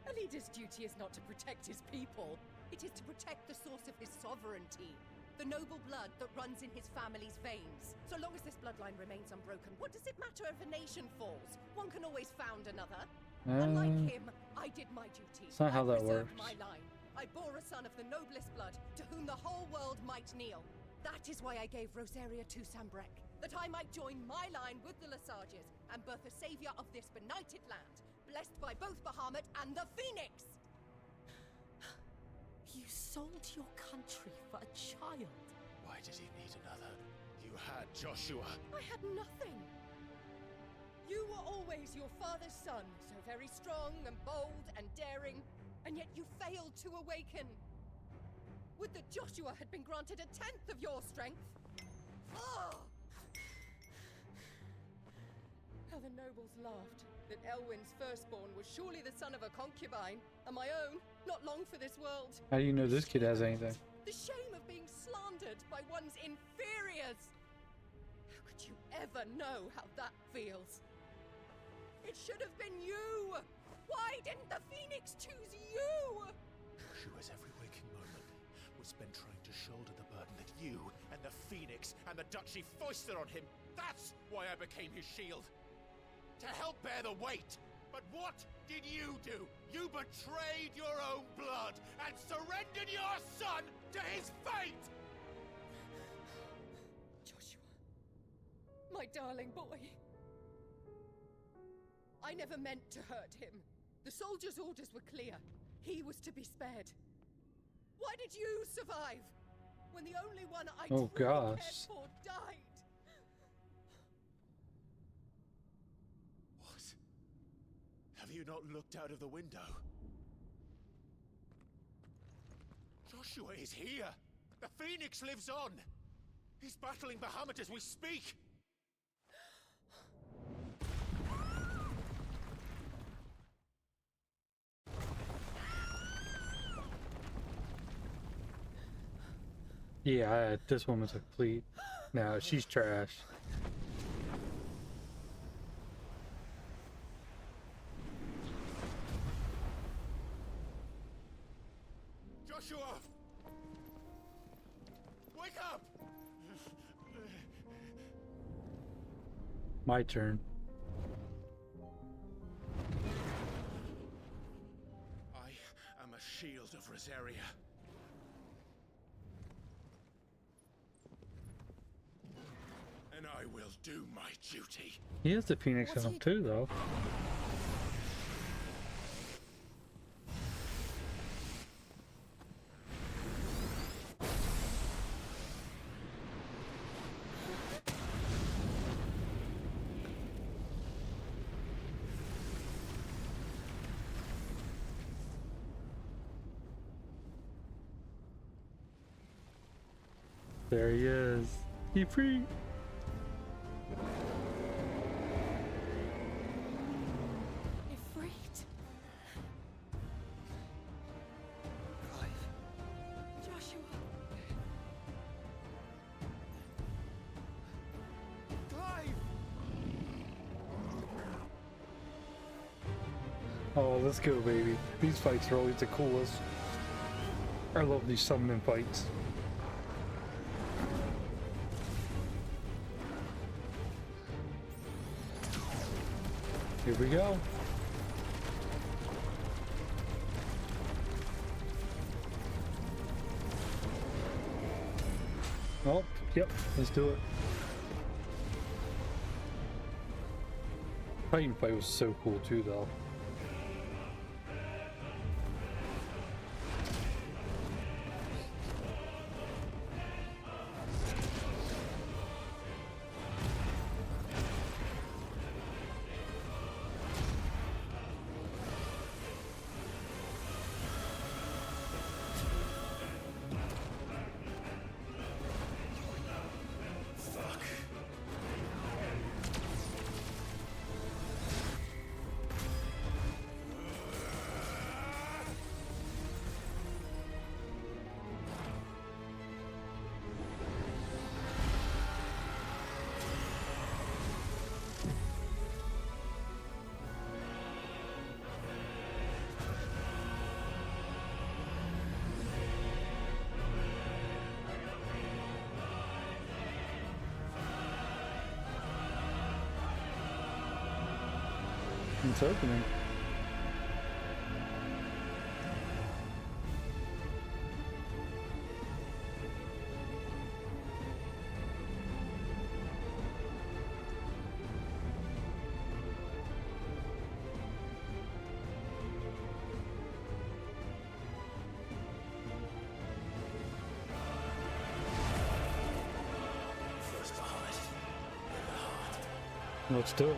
A leader's duty is not to protect his people. It is to protect the source of his sovereignty. The noble blood that runs in his family's veins. So long as this bloodline remains unbroken, what does it matter if a nation falls? One can always found another. Unlike him, I did my duty. It's not how that preserved works. my line. I bore a son of the noblest blood, to whom the whole world might kneel. That is why I gave Rosaria to Sambrek, that I might join my line with the Lesages and birth a savior of this benighted land, blessed by both Bahamut and the Phoenix! You sold your country for a child. Why did he need another? You had Joshua. I had nothing. You were always your father's son, so very strong and bold and daring, and yet you failed to awaken. Would that Joshua had been granted 1/10 of your strength? Oh! How the nobles laughed that Elwyn's firstborn was surely the son of a concubine, and my own, not long for this world. How do you know this kid has anything? The shame of being slandered by one's inferiors. How could you ever know how that feels? It should have been you! Why didn't the Phoenix choose you? Joshua's every waking moment was spent trying to shoulder the burden that you and the Phoenix and the Duchy foisted on him. That's why I became his shield. To help bear the weight. But what did you do? You betrayed your own blood and surrendered your son to his fate! Joshua, my darling boy. I never meant to hurt him. The soldiers' orders were clear. He was to be spared. Why did you survive? When the only one I truly cared for died? What? Have you not looked out of the window? Joshua is here! The Phoenix lives on! He's battling Bahamut as we speak! Yeah, this woman's a complete. No, she's trash. Joshua! Wake up! My turn. I am a shield of Rosaria. And I will do my duty. He has the Phoenix in him too, though. There he is. He free. Ifrit. Joshua. Oh, let's go, baby. These fights are always the coolest. I love these summoning fights. Here we go. Oh, yep, let's do it. Fighting fight was so cool too, though. It's opening. First the heart, then the heart. Let's do it.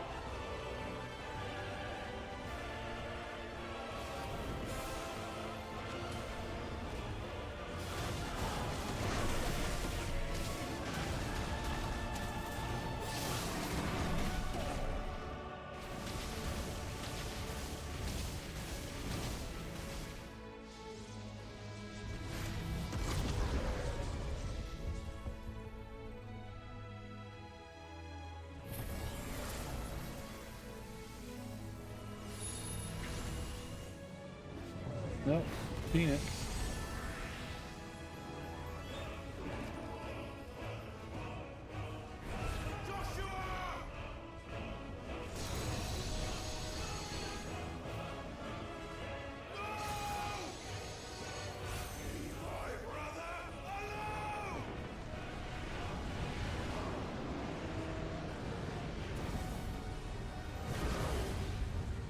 Nope, seen it.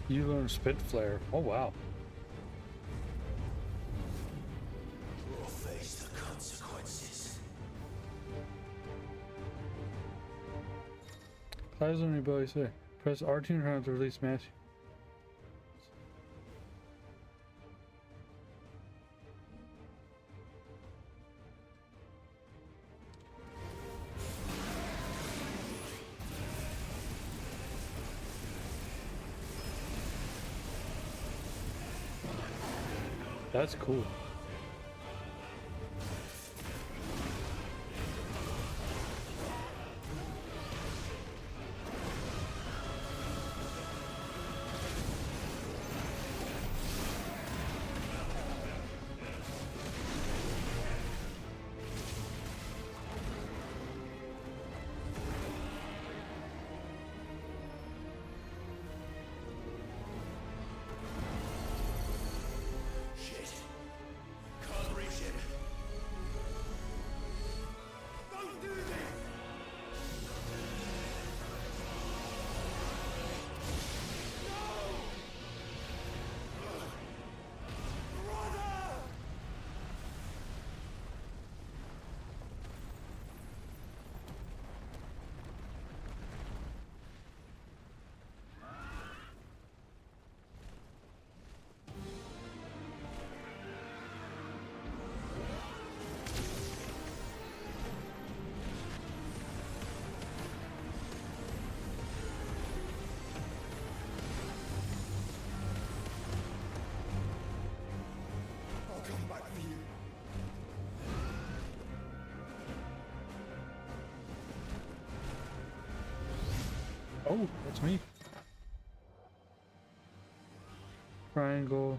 You learn spit flare. Oh wow. We'll face the consequences. Clouds on your belly say. Press R2 to release mass. That's cool. Oh, that's me. Triangle.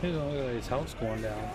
He doesn't look like his house going down.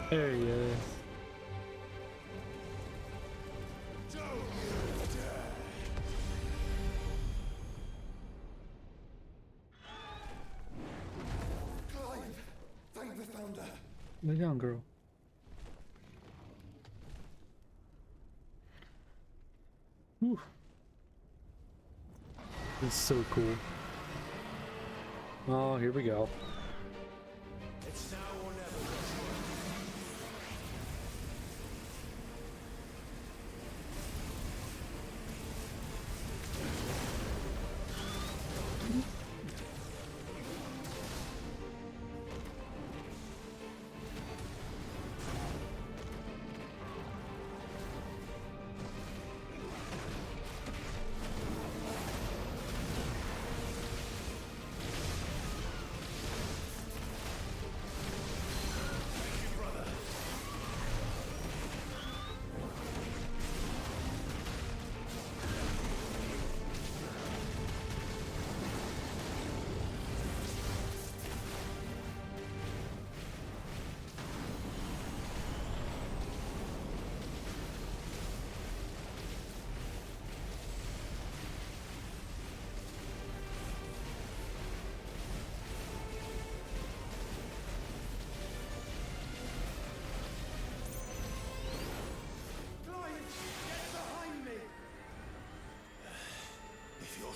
There he is. Thank the Founder. The young girl. Whew. It's so cool. Oh, here we go. It's now or never.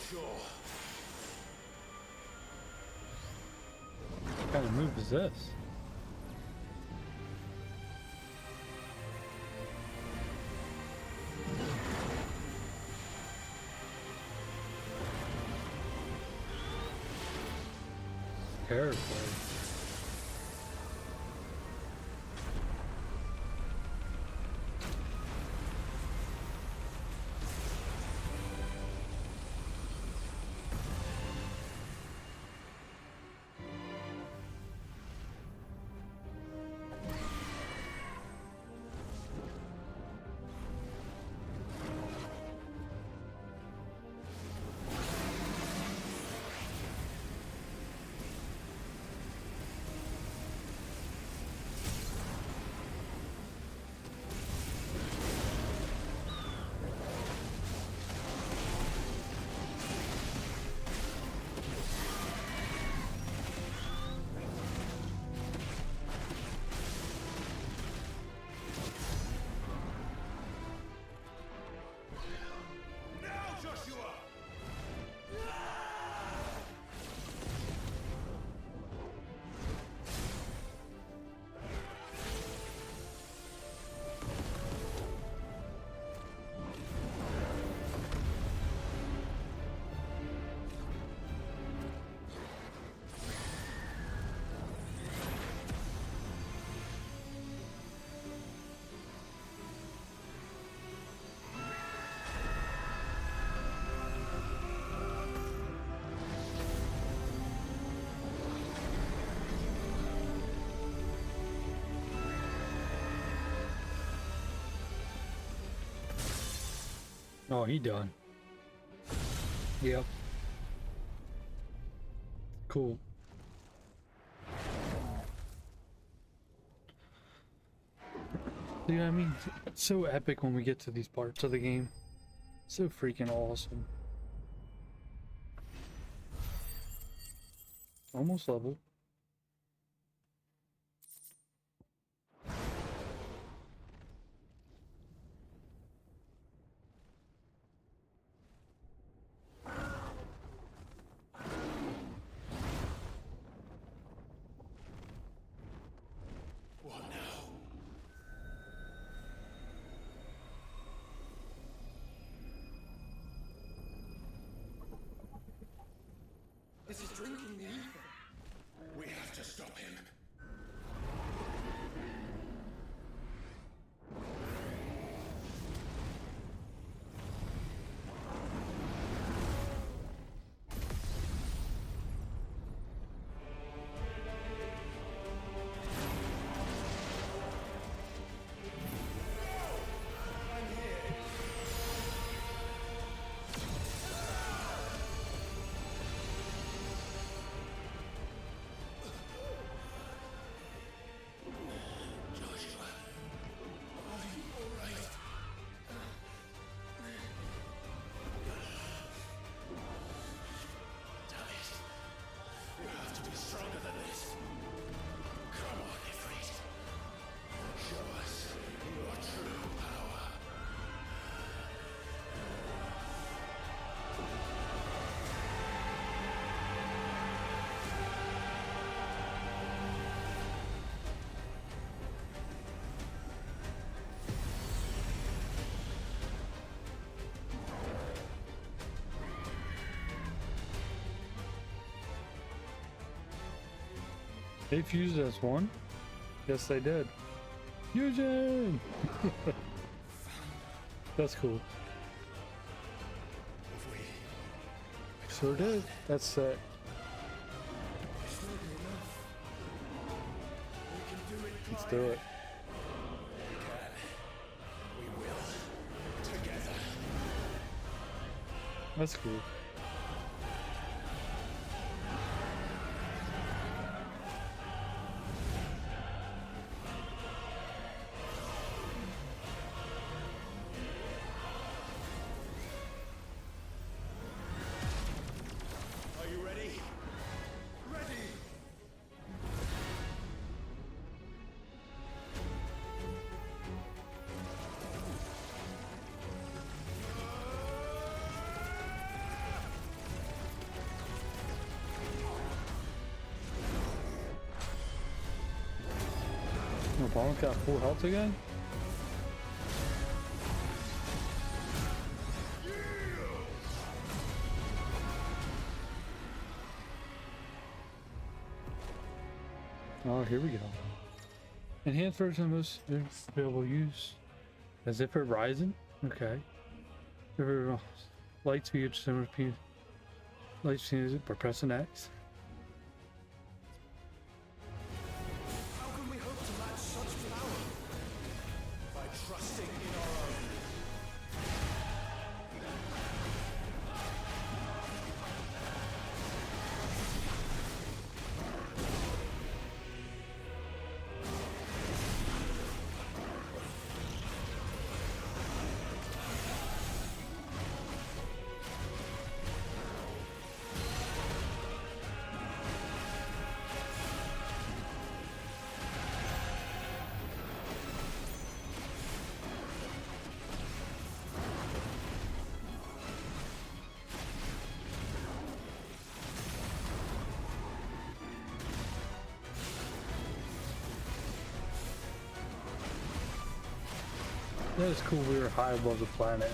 Sure. What kind of move is this? territory. Oh, he done. Yep. Cool. See what I mean? It's so epic when we get to these parts of the game. So freaking awesome. Almost level. What now? This is drinking the ether. We have to stop him. They fused as one? Yes, they did. Fusion! That's cool. Sure did. That's set. Let's do it. We will. Together. That's cool. Are you ready? Ready! No problem, got full health again? Oh, here we go. Enhanced version of most available use. As if it rising? Okay. Light speed, similar speed. Light speed by pressing X. How can we hope to match such power? By trusting in our own. That is cool, we were high above the planet.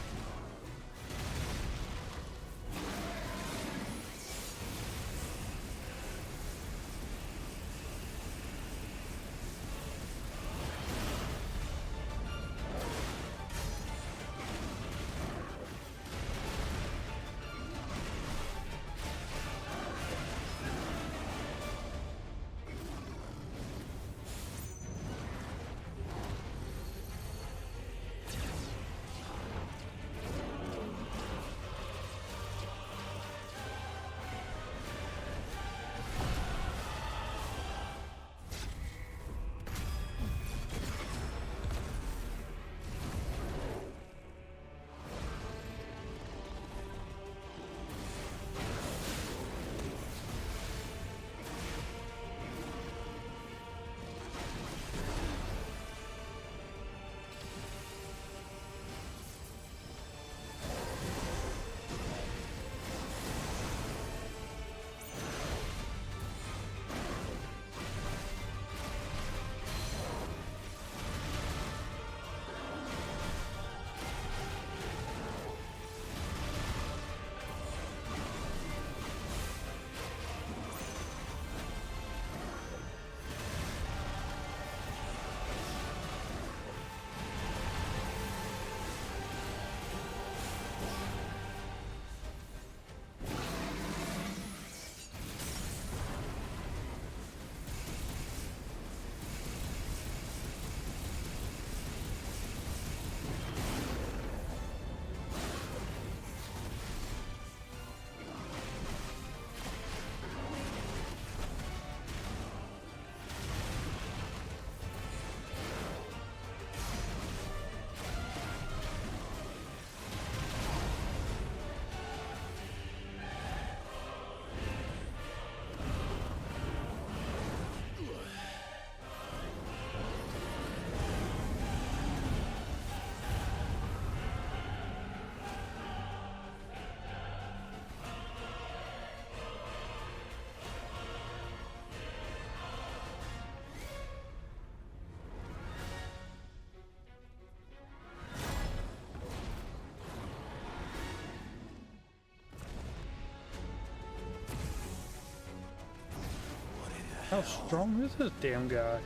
How strong is this damn guy?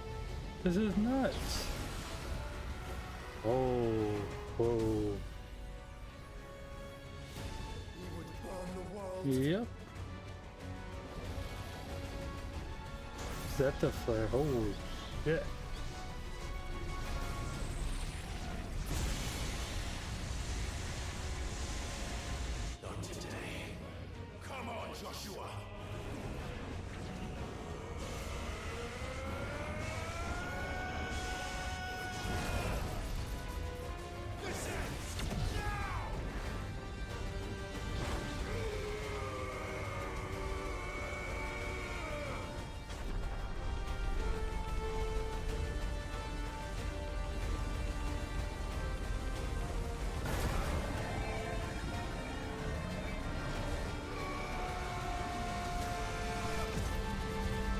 This is nuts. Whoa, whoa. Yep. Set the flare. Holy shit. Not today. Come on, Joshua.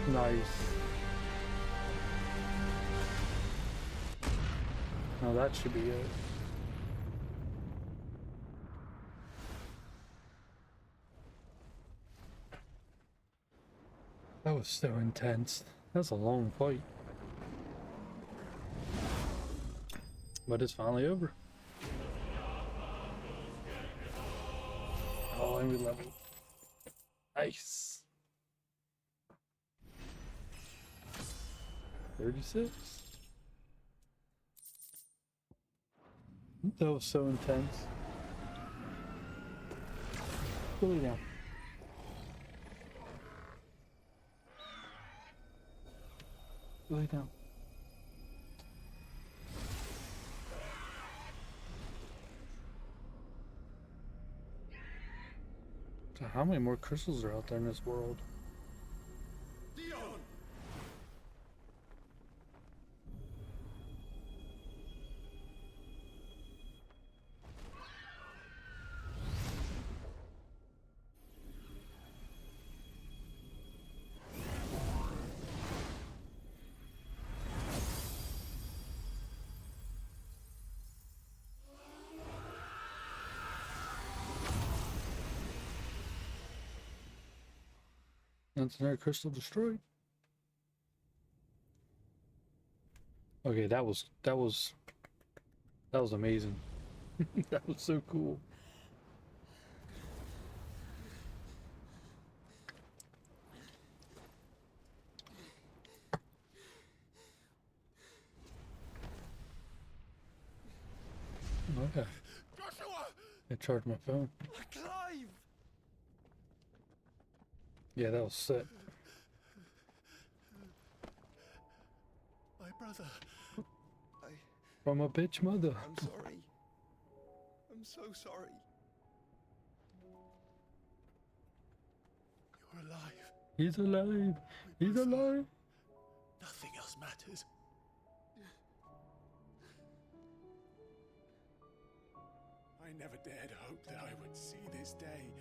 Nice. Now that should be it. That was so intense. That's a long fight. But it's finally over. Oh, and we level. Nice. 36. That was so intense. Really down. Really down. So how many more crystals are out there in this world? That's another crystal destroyed. Okay, that was amazing. That was so cool. Okay. Joshua! I charged my phone. Clive! Yeah, that was sick. My brother. From a bitch mother. I'm sorry. I'm so sorry. You're alive. He's alive. He's alive. Nothing else matters. I never dared hope that I would see this day.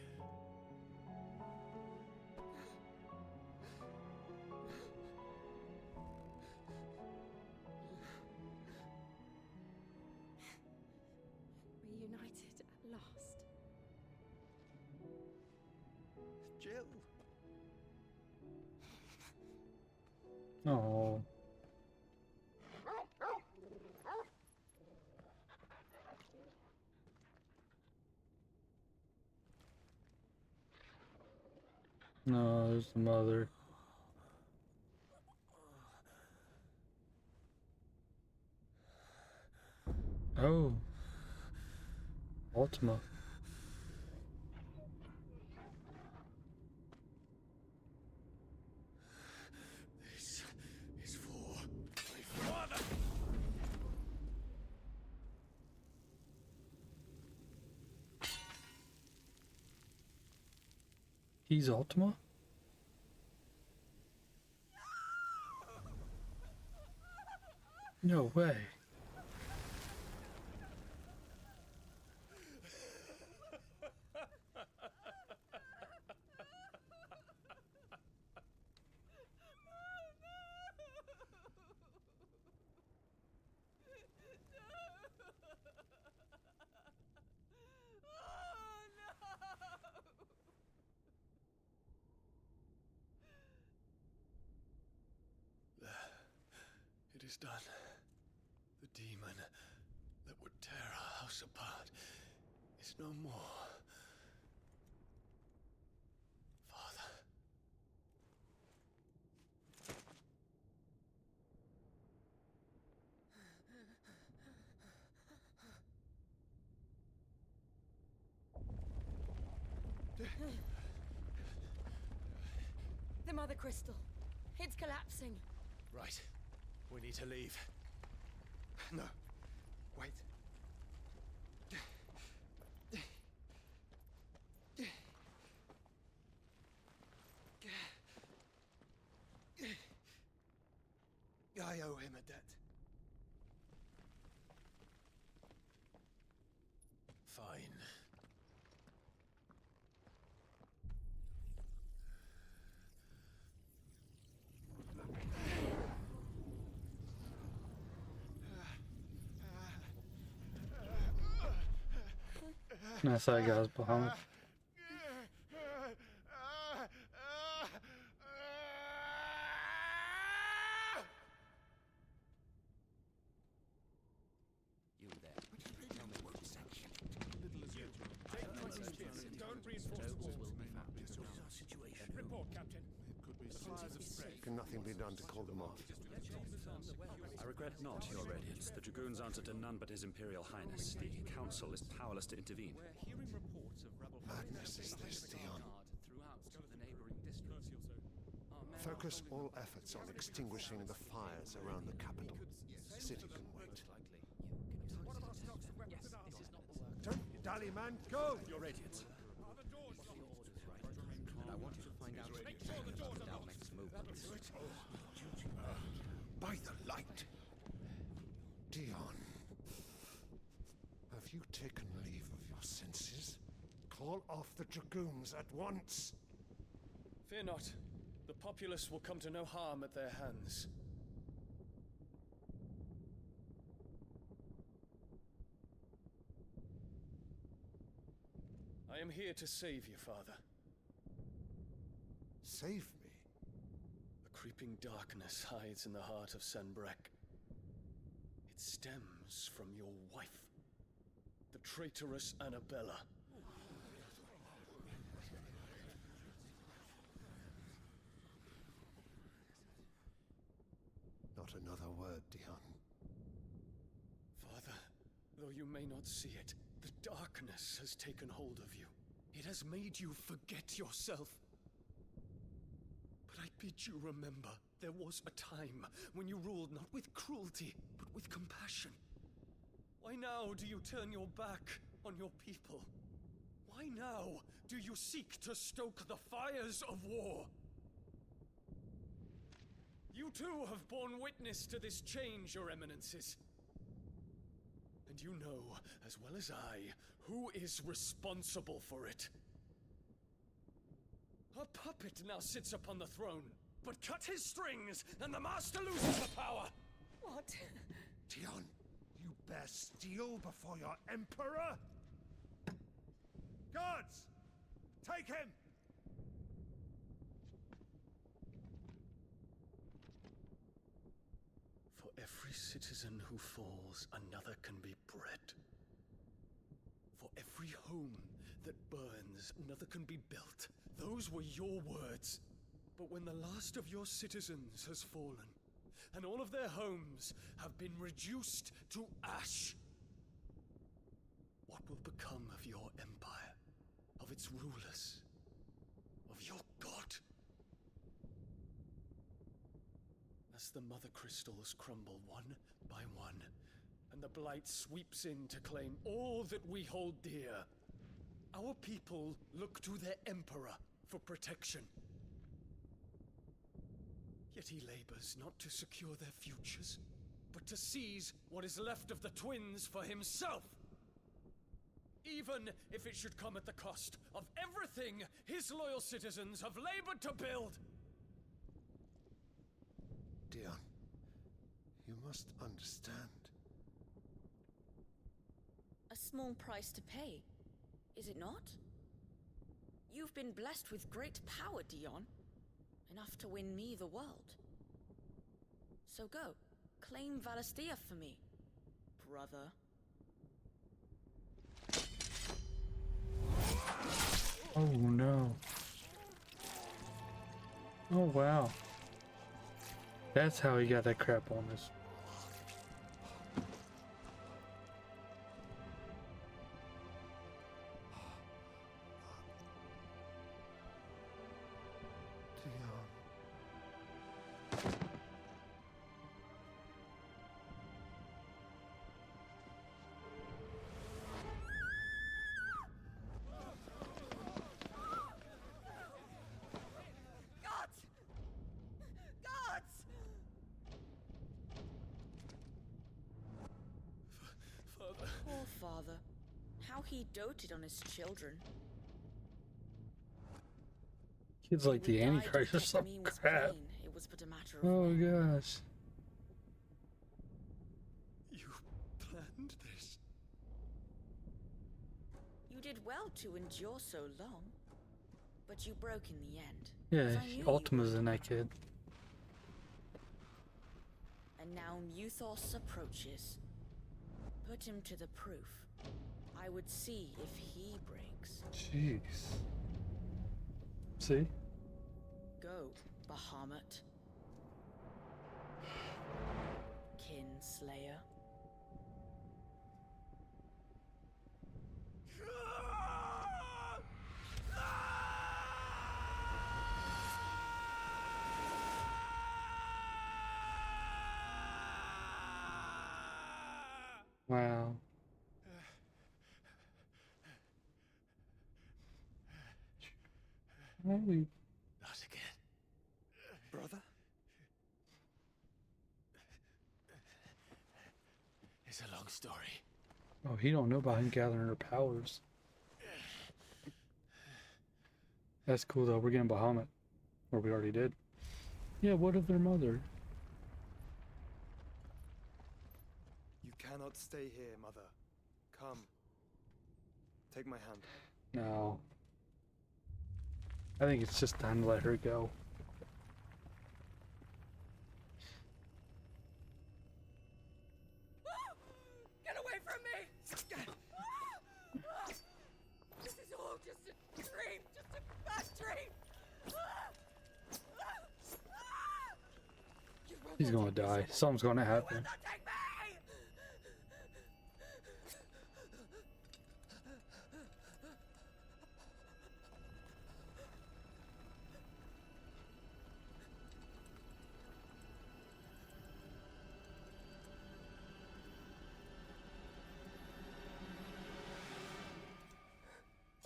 Reunited at last. Jill. Oh. No, there's the mother. Oh. Ultima. This is for my father. He's Ultima? No way. It is done. The demon that would tear our house apart is no more. Father. The Mother Crystal. It's collapsing. Right. We need to leave. No. Wait. I owe him a debt. Fine. That's that guy's behind. Captain. It could be fires of safe. Can nothing be done to call them off? I regret not, Your Radiance. The Dragoons answer to none but His Imperial Highness. The Council is powerless to intervene. Madness is this, Dion. Focus all efforts on extinguishing the fires around the capital. The city can wait. Don't you dally, man. Go! Your Radiance. And I want you to find out our next movements. By the light! Dion, have you taken leave of your senses? Call off the Dragoons at once! Fear not. The populace will come to no harm at their hands. I am here to save you, Father. Save me? A creeping darkness hides in the heart of Sanbrek. It stems from your wife, the traitorous Annabella. Not another word, Dion. Father, though you may not see it, the darkness has taken hold of you. It has made you forget yourself. But I bid you remember, there was a time when you ruled not with cruelty, but with compassion. Why now do you turn your back on your people? Why now do you seek to stoke the fires of war? You too have borne witness to this change, Your Eminences. And you know, as well as I, who is responsible for it. A puppet now sits upon the throne, but cut his strings, and the Master loses the power! What? Dion, you bear steel before your Emperor? Guards! Take him! For every citizen who falls, another can be bred. For every home that burns, another can be built. Those were your words. But when the last of your citizens has fallen, and all of their homes have been reduced to ash, what will become of your empire, of its rulers, of your god? As the mother crystals crumble one by one, and the blight sweeps in to claim all that we hold dear, our people look to their emperor for protection. Yet he labors not to secure their futures, but to seize what is left of the twins for himself. Even if it should come at the cost of everything his loyal citizens have labored to build. Dion, you must understand. A small price to pay, is it not? You've been blessed with great power, Dion. Enough to win me the world. So go, claim Valisthea for me, brother. Oh no. Oh wow. That's how he got that crap on us. Poor father. How he doted on his children. Kid's like the Antichrist or some crap. It was but a matter of Oh gosh. You planned this? You did well to endure so long, but you broke in the end. Yeah, Ultima's in that kid. And now Muthos approaches. Put him to the proof. I would see if he breaks. Jeez. See? So, Bahamut. Kinslayer. Wow. Holy. Not again. Brother? It's a long story. Oh, he don't know about him gathering her powers. That's cool though. We're getting Bahamut. Or we already did. Yeah, what of their mother? You cannot stay here, Mother. Come. Take my hand. No. I think it's just time to let her go. Get away from me! This is all just a dream, just a bad dream! He's gonna die. Something's gonna happen.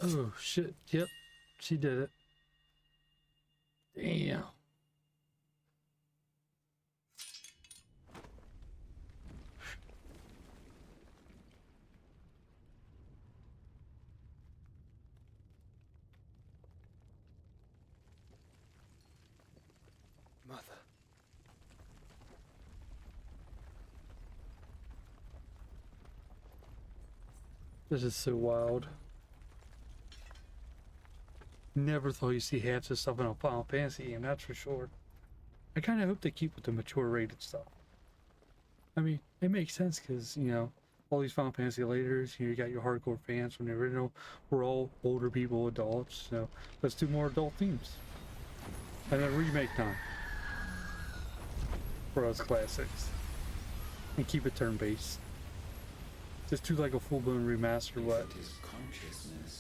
Oh shit, yep, she did it. Damn. Mother. This is so wild. Never thought you'd see half this stuff in a Final Fantasy game, that's for sure. I kind of hope they keep with the mature rated stuff. I mean, it makes sense because, you know, all these Final Fantasy laters, you got your hardcore fans from the original. We're all older people, adults, so let's do more adult themes. And then remake time for us classics. And keep it turn-based. Just do like a full-blown remaster, what?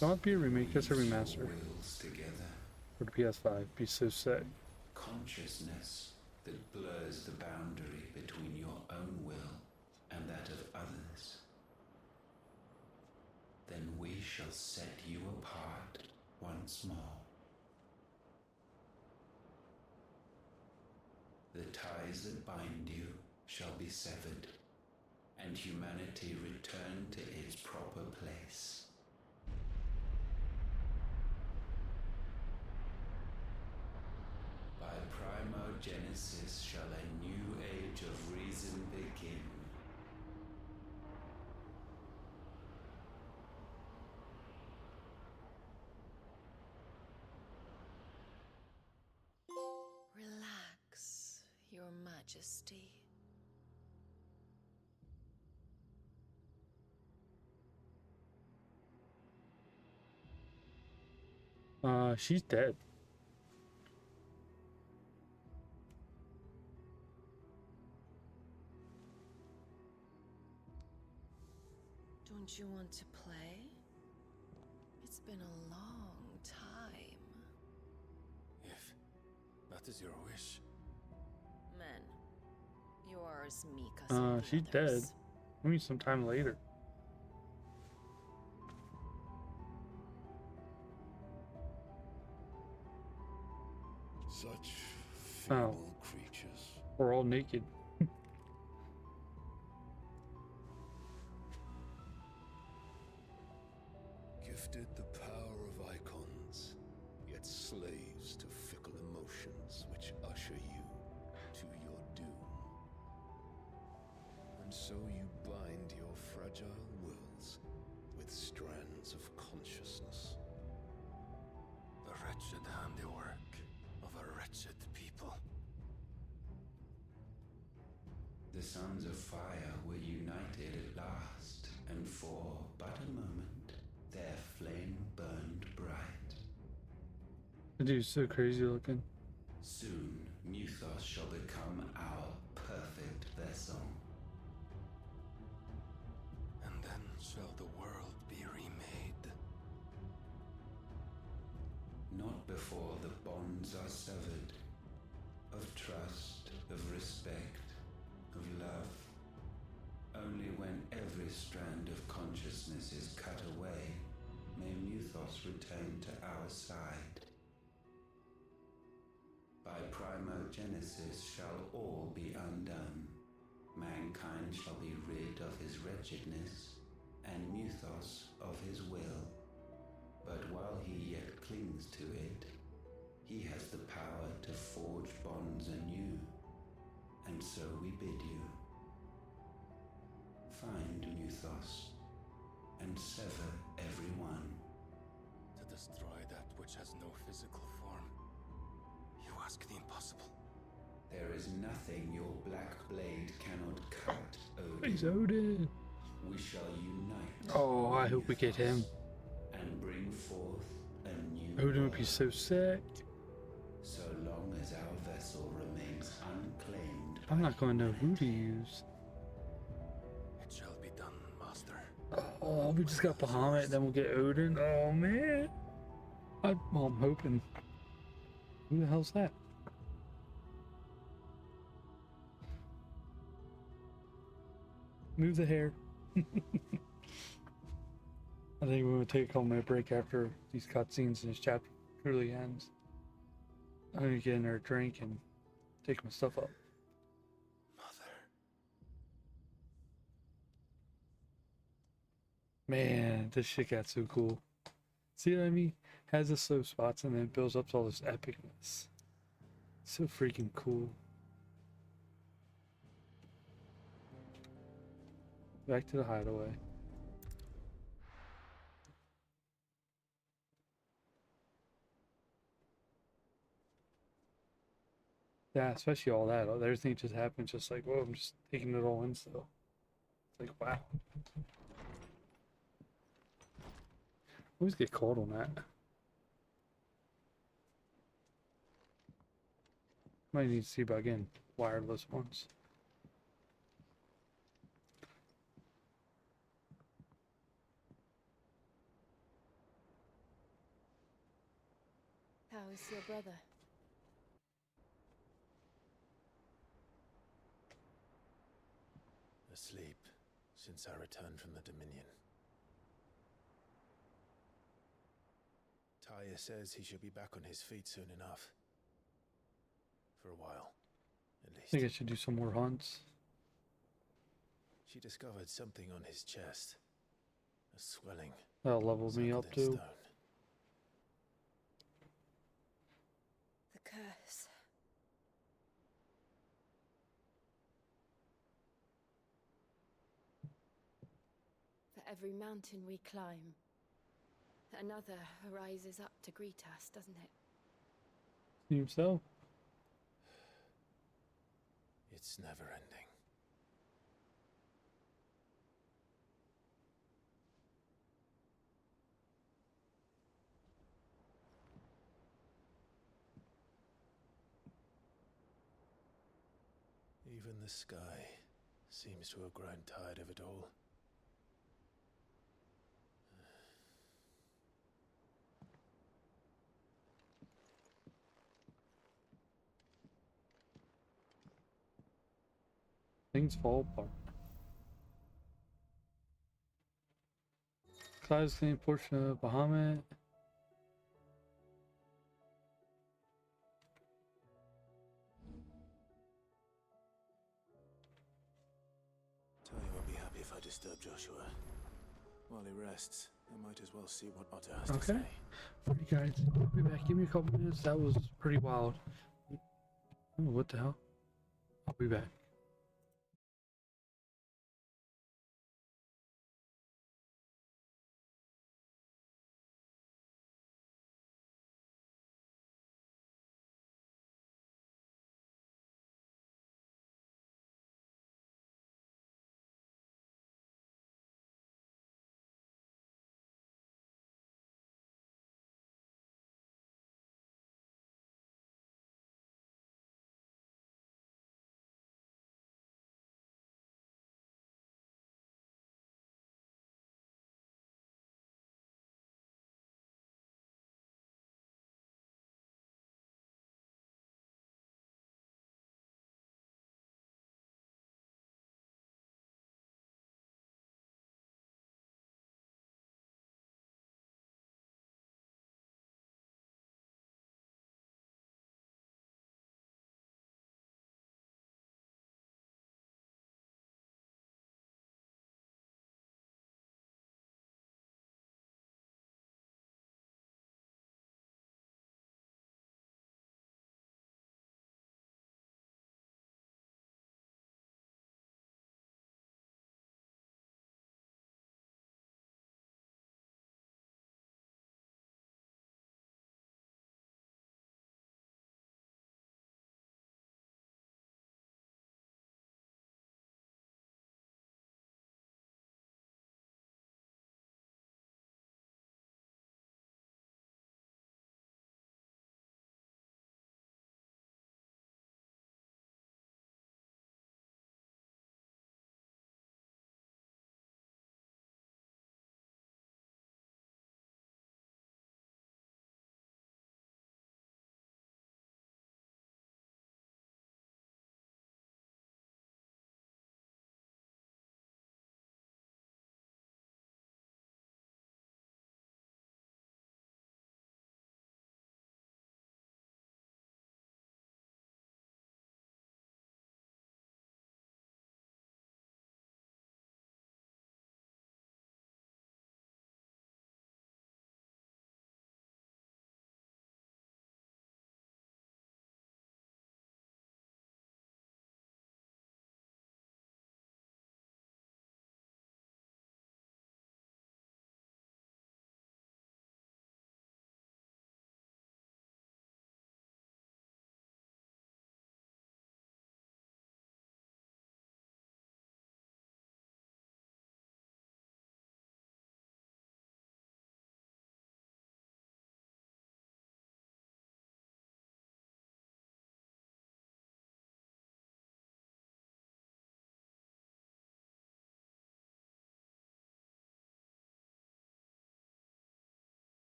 Don't have to be a remake, just a remaster. For the PS5, be so sick. Consciousness that blurs the boundary between your own will and that of others. Then we shall set you apart once more. The ties that bind you shall be severed, and humanity return to its proper place. By primogenesis shall a new age of reason begin. Relax, Your Majesty. She's dead. Don't you want to play? It's been a long time. If that is your wish. Men, you are as meek as all the She's others. dead. Maybe sometime later. Such feeble creatures. We're all naked. Gifted the power of icons, yet slaves to fickle emotions which usher you to your doom. And so you bind your fragile wills with strands of consciousness. The wretched handiwork of a wretched people. The sons of fire were united at last, and for but a moment, their flame burned bright. The dude's so crazy looking. Soon, Muthos shall become our perfect vessel. And then shall the world be remade. Not before the bonds are severed, of trust, of respect, of love. Only when every strand of consciousness is cut away, may Muthos return to our side. By primogenesis shall all be undone. Mankind shall be rid of his wretchedness, and Muthos of his will. But while he yet clings to it, he has the power to forge bonds anew. And so we bid you. Find Muthos, and sever everyone. To destroy that which has no physical form. You ask the impossible. There is nothing your black blade cannot cut, Odin. He's Odin. We shall unite. Oh, I hope we get him. And bring forth a new Odin would be so sick. So long as our vessel remains unclaimed. I'm not going to know who to use. It shall be done, Master. Oh, we just got Bahamut, then we'll get Odin. Oh man. I'm hoping. Who the hell's that? Move the hair. I think we're going to take a couple minute break after these cutscenes and this chapter truly ends. I'm going to get in there, drink, and take my stuff up. Man, this shit got so cool. See what I mean? Has the slow spots and then builds up to all this epicness. So freaking cool. Back to the hideaway. Yeah, especially all that. Everything just happened just like, whoa, I'm just taking it all in still. It's like, wow. Always get caught on that. Might need to see about getting wireless ones. How is your brother? Asleep since I returned from the Dominion. Talia says he should be back on his feet soon enough. For a while, at I least. think I should do some more hunts. She discovered something on his chest. A swelling. That'll level me up too. Stone. The curse. For every mountain we climb, another rises up to greet us, doesn't it? Seems so. It's never ending. Even the sky seems to have grown tired of it all. Things fall apart. Clouds clean portion of Bahamut. Talia won't be happy if I disturb Joshua. While he rests, I might as well see what Otter has to say. Okay. Alright guys, I'll be back. Give me a couple minutes. That was pretty wild. Oh, what the hell? I'll be back.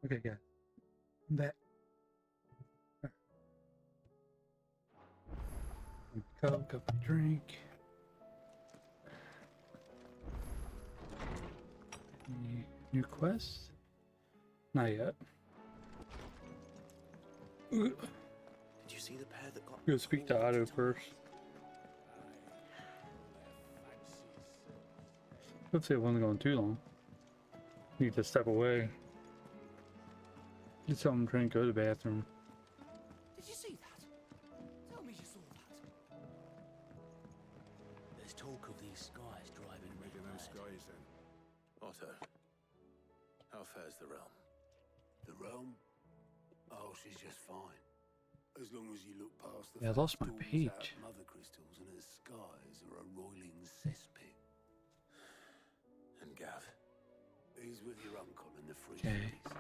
Okay, yeah. I'm back. Coke, cup of drink. Any new quests? Not yet. Did you see the pair that got... Go speak to Otto first. Hopefully it wasn't going too long. Need to step away. Get something to drink, go to the bathroom. Did you see that? Tell me you saw that. There's talk of these skies driving Maybe them skies then. Otto, how fares the realm? The realm? Oh, she's just fine. As long as you look past the Yeah, I lost my storms page. out mother crystals and her skies are a roiling cesspit. And Gav? He's with your uncle in the Free Okay. Cities,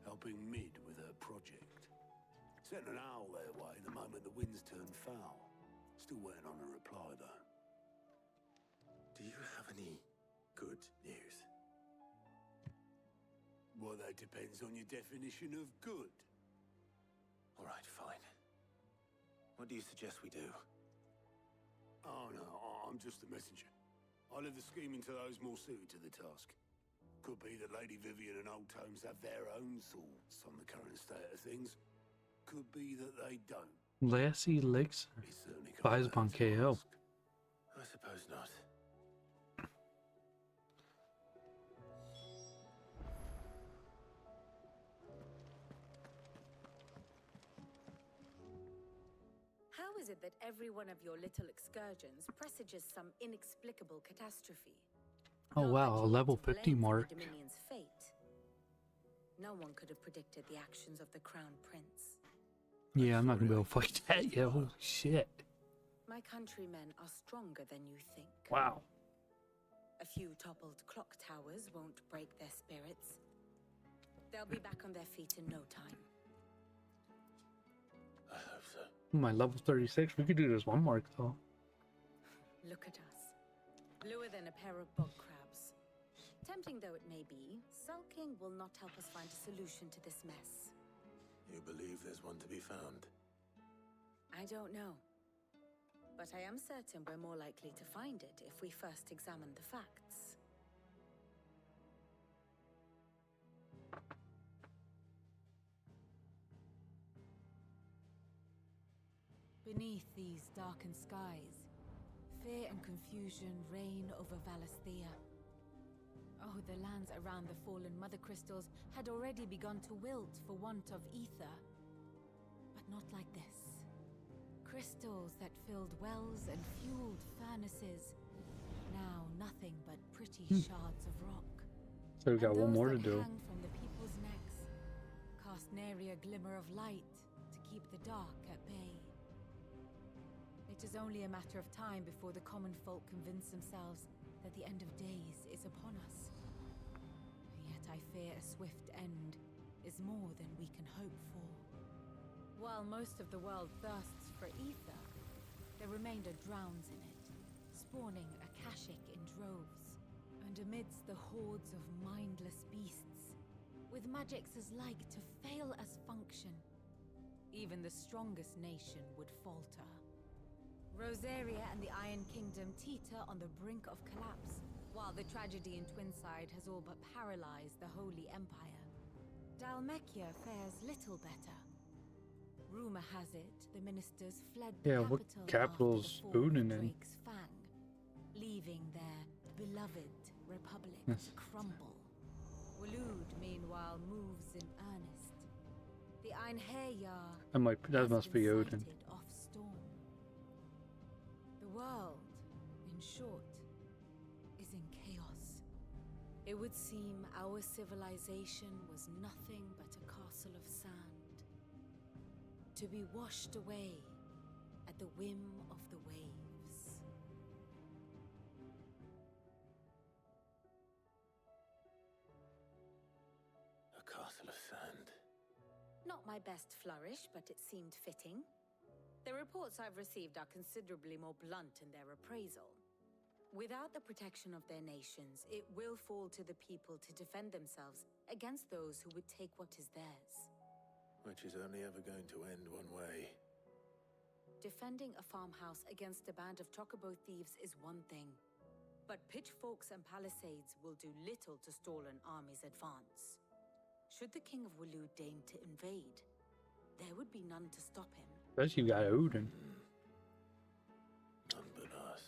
helping Mid with her project. Sent an owl their way the moment the winds turned foul. Still waiting on a reply, though. Do you have any good news? Well, that depends on your definition of good. All right, fine. What do you suggest we do? Oh, no, I'm just a messenger. I leave the scheming to those more suited to the task. Could be that Lady Vivian and Old Tomes have their own thoughts on the current state of things. Could be that they don't. Lassie Elixir. Buys on KO. I suppose not. How is it that every one of your little excursions presages some inexplicable catastrophe? Oh wow, a level 50 mark. The Dominion's fate. No one could have predicted the actions of the Crown Prince. Yeah, I'm not gonna be able to fight that yet. Holy shit. My countrymen are stronger than you think. Wow. A few toppled clock towers won't break their spirits. They'll be back on their feet in no time. I hope so. My level 36. We could do this one mark though. Look at us. Bluer than a pair of bog crabs. Tempting though it may be, sulking will not help us find a solution to this mess. You believe there's one to be found? I don't know. But I am certain we're more likely to find it if we first examine the facts. Beneath these darkened skies, fear and confusion reign over Valisthea. Oh, the lands around the fallen Mother Crystals had already begun to wilt for want of ether. But not like this. Crystals that filled wells and fueled furnaces. Now nothing but pretty shards of rock. So we got one more to do. Hang from the people's necks, cast nary a glimmer of light to keep the dark at bay. It is only a matter of time before the common folk convince themselves that the end of days is upon us. Yet I fear a swift end is more than we can hope for. While most of the world thirsts for ether, the remainder drowns in it, spawning Akashic in droves. And amidst the hordes of mindless beasts, with magics as like to fail as function, even the strongest nation would falter. Rosaria and the Iron Kingdom teeter on the brink of collapse, while the tragedy in Twinside has all but paralyzed the Holy Empire. Dalmekia fares little better. Rumor has it the ministers fled the Yeah, what capital's Odin in? Drake's Fang, leaving their beloved republic Yes. to crumble. Waloed, meanwhile, moves in earnest. The Einherjar That must be Odin. off storm. The world, in short, is in chaos. It would seem our civilization was nothing but a castle of sand, to be washed away at the whim of the waves. A castle of sand. Not my best flourish, but it seemed fitting. The reports I've received are considerably more blunt in their appraisal. Without the protection of their nations, it will fall to the people to defend themselves against those who would take what is theirs. Which is only ever going to end one way. Defending a farmhouse against a band of chocobo thieves is one thing, but pitchforks and palisades will do little to stall an army's advance. Should the King of Wulu deign to invade, there would be none to stop him. Especially you got Odin. None but us.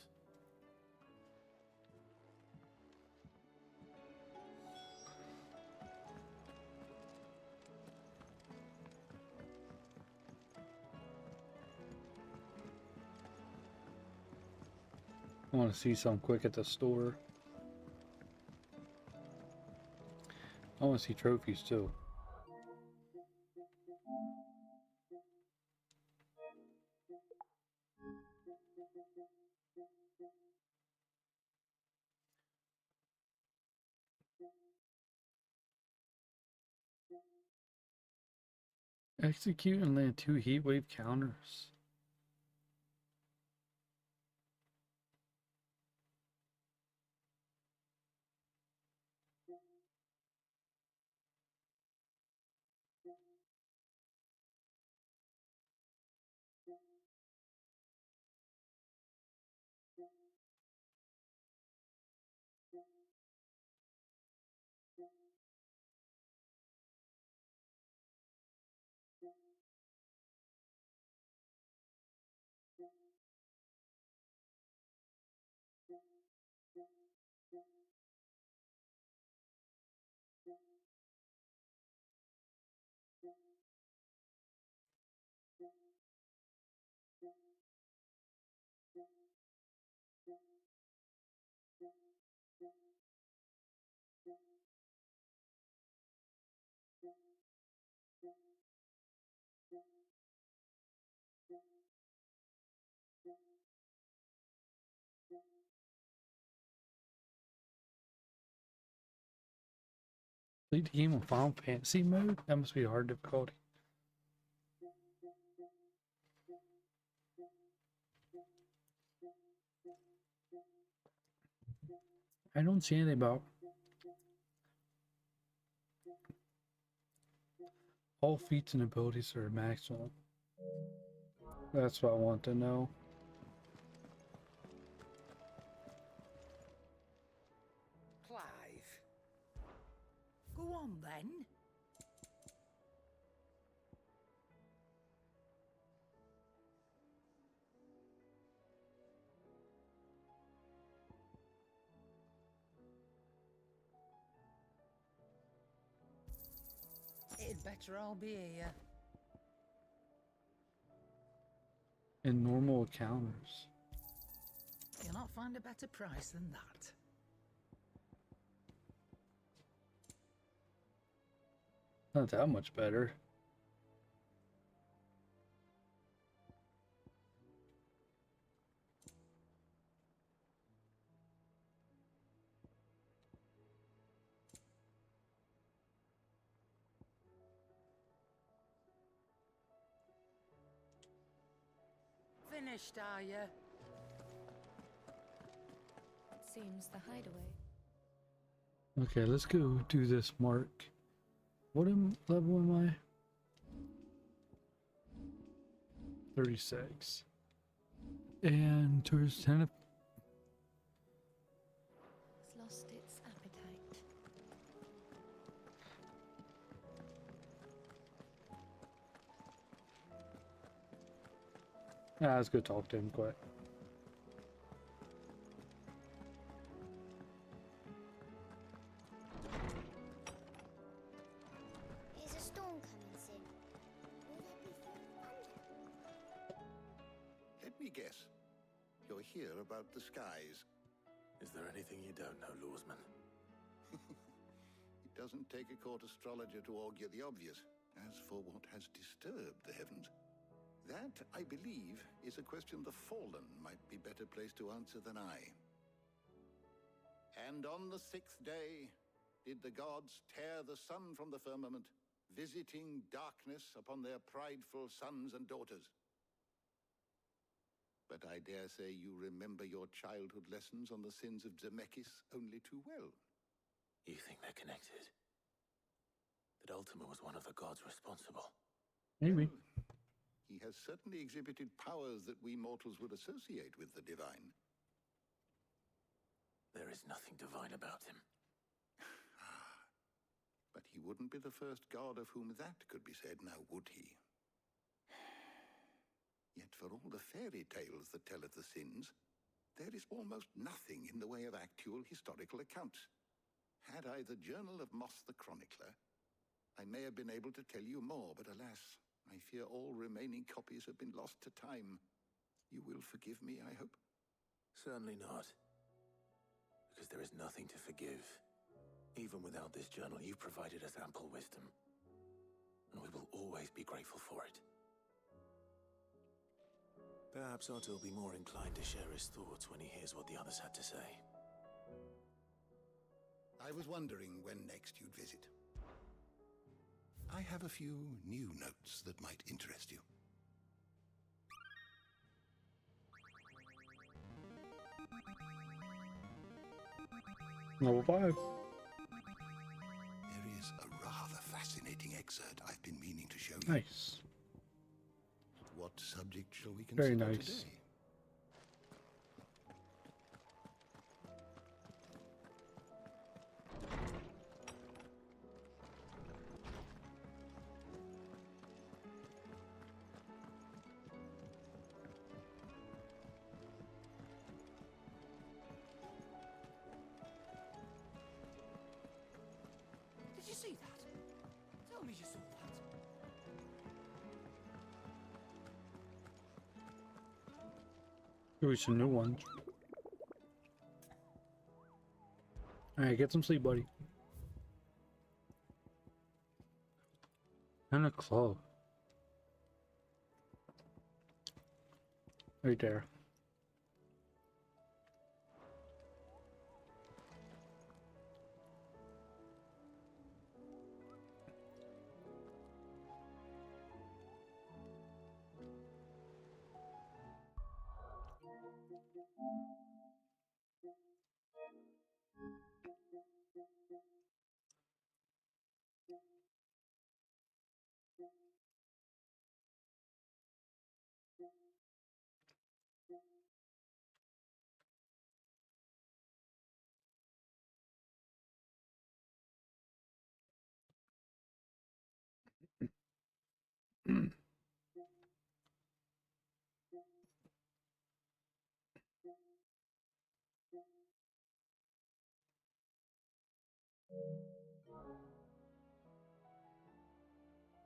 I want to see some quick at the store. I want to see trophies too. Execute and land 2 heat wave counters. Complete the game on Final Fantasy mode? That must be a hard difficulty. I don't see anything about all feats and abilities are maximum. That's what I want to know. Clive. Go on then. It'd better all be here. And normal encounters. You'll not find a better price than that. Not that much better. Finished, are you? Seems the hideaway. Okay, let's go do this, Mark. What level am I? 36. And towards 10 of... It's lost its appetite. Let's go talk to him quick. Is a storm coming soon? Will there be thunder? Let me guess. You're here about the skies. Is there anything you don't know, Lawsman? It doesn't take a court astrologer to augur the obvious. As for what has disturbed the heavens, that, I believe, is a question the Fallen might be better placed to answer than I. And on the 6th day did the gods tear the sun from the firmament, visiting darkness upon their prideful sons and daughters. but I dare say you remember your childhood lessons on the sins of Zemeckis only too well. You think they're connected? That Ultima was one of the gods responsible? Maybe. He has certainly exhibited powers that we mortals would associate with the divine. There is nothing divine about him. But he wouldn't be the first god of whom that could be said, now would he? Yet for all the fairy tales that tell of the sins, there is almost nothing in the way of actual historical accounts. Had I the Journal of Moss the Chronicler, I may have been able to tell you more, but alas, I fear all remaining copies have been lost to time. You will forgive me, I hope? Certainly not. Because there is nothing to forgive. Even without this journal, you've provided us ample wisdom. And we will always be grateful for it. Perhaps Otto will be more inclined to share his thoughts when he hears what the others had to say. I was wondering when next you'd visit. I have a few new notes that might interest you. Level 5. There is a rather fascinating excerpt I've been meaning to show you. Nice. What subject shall we consider Very nice. today? Did you see that? Tell me you saw that. Maybe some new ones. Alright, get some sleep, buddy. 10 o'clock. Right there.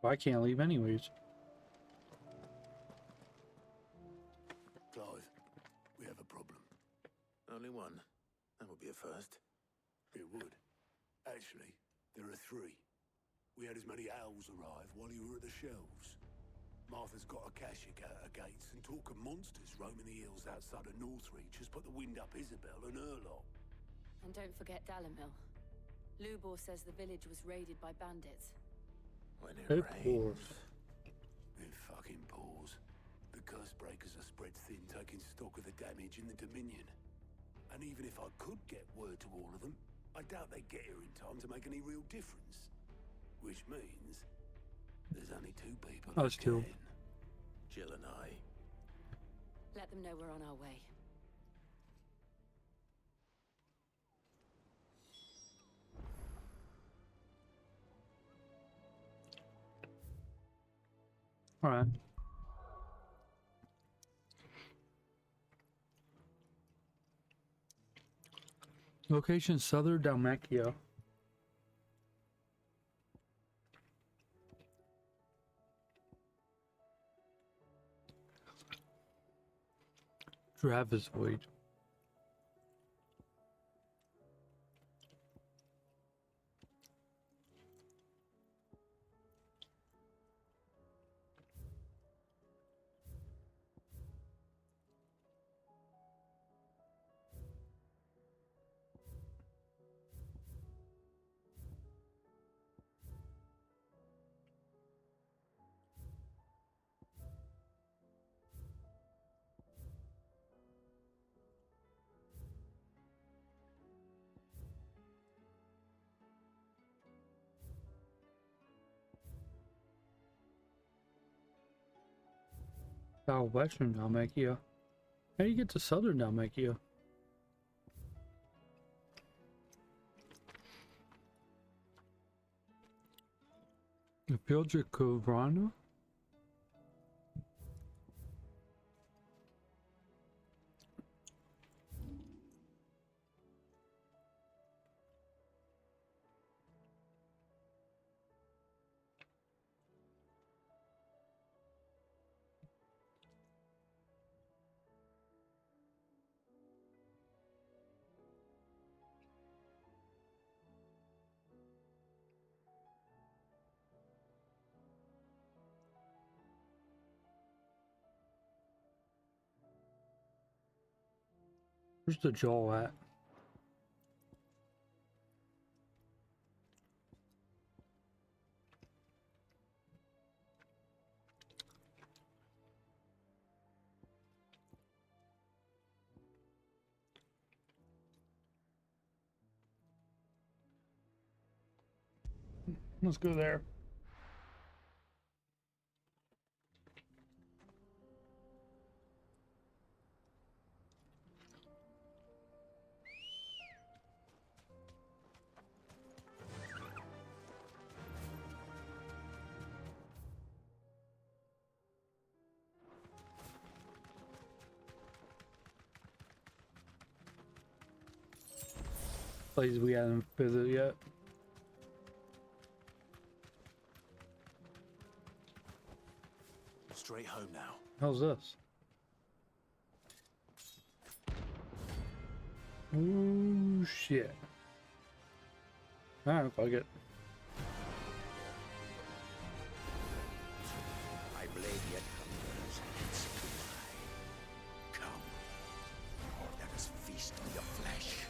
Well, I can't leave anyways. Clive, we have a problem. Only one. That would be a first. It would. Actually, there are three. We had as many owls arrive while you were at the shelves. Martha's got a cashier out her gates, and talk of monsters roaming the hills outside of Northreach has put the wind up Isabel and her lot. And don't forget Dalimil. Lubor says the village was raided by bandits. When it It rains. pours. It fucking pours. The curse breakers are spread thin, taking stock of the damage in the Dominion. And even if I could get word to all of them, I doubt they'd get here in time to make any real difference. Which means there's only two people Us who two. can. Jill and I. Let them know we're on our way. Alright. Location Southern Dalmatia. Travisvoid. Southwestern Dalmatia. How do you get to Southern Dalmatia? The Pilger Kovrana? Where's the jaw at? Let's go there. Places we haven't visited yet. Straight home now. How's this? Oh shit. Alright, fuck it. I blame yet hungers and supply. Come, let us feast on your flesh.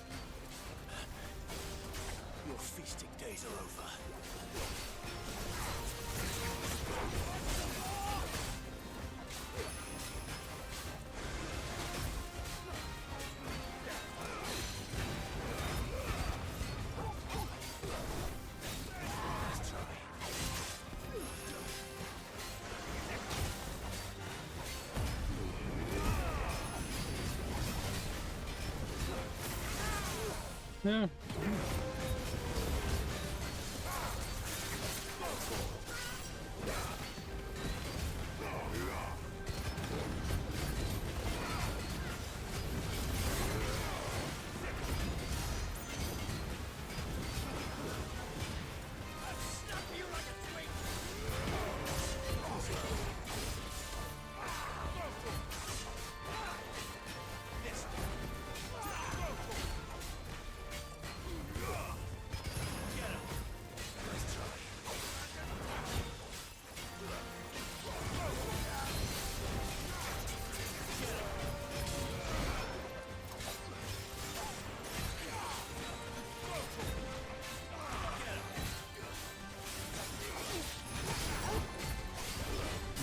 Your feasting days are over. Yeah.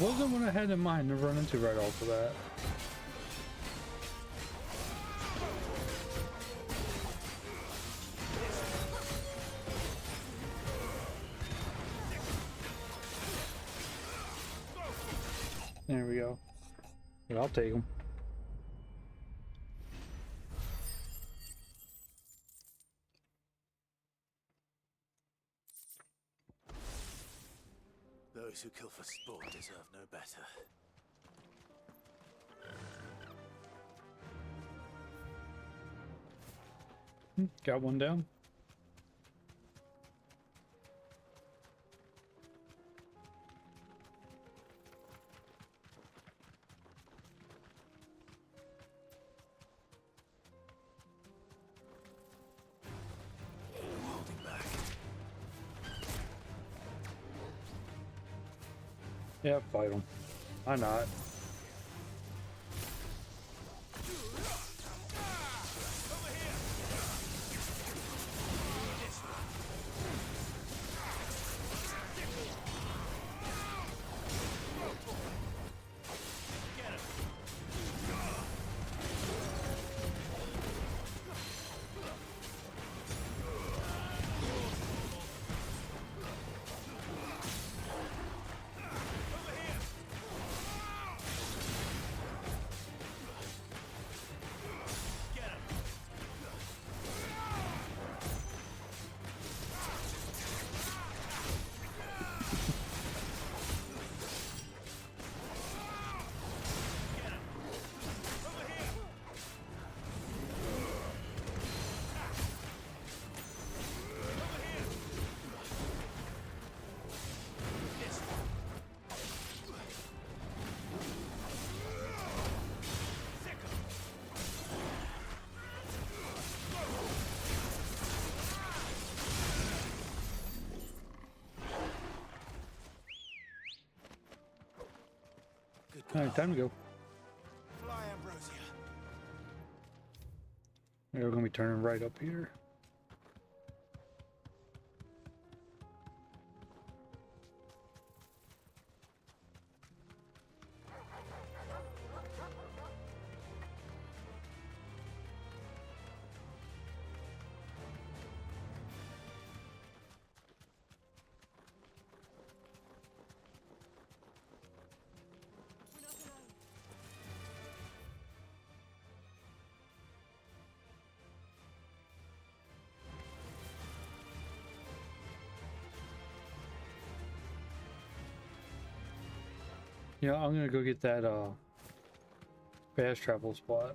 Wasn't what I had in mind to run into right off of that. There we go. But I'll take them. Those who kill for sport deserve no better. Got one down. Yeah, fight him. Why not? Alright, time to go. Fly, Ambrosia. We're gonna be turning right up here. Yeah, I'm gonna go get that fast travel spot.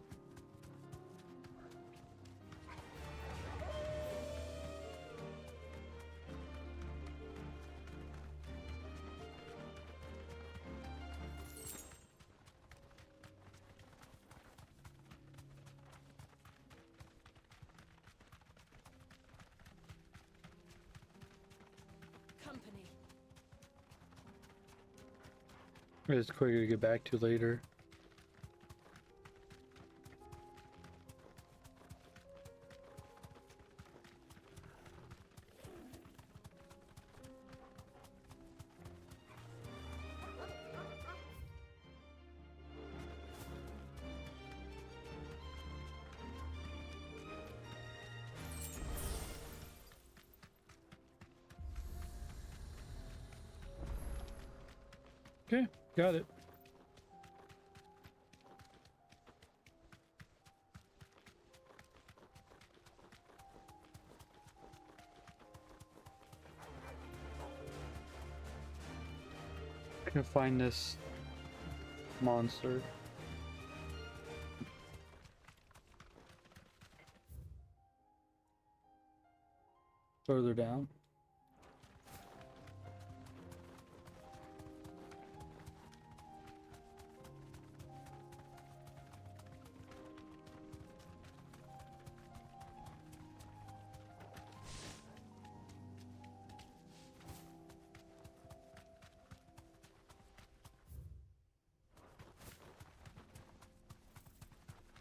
Company. It's quicker to get back to later. Okay, got it. I can find this monster. Further down.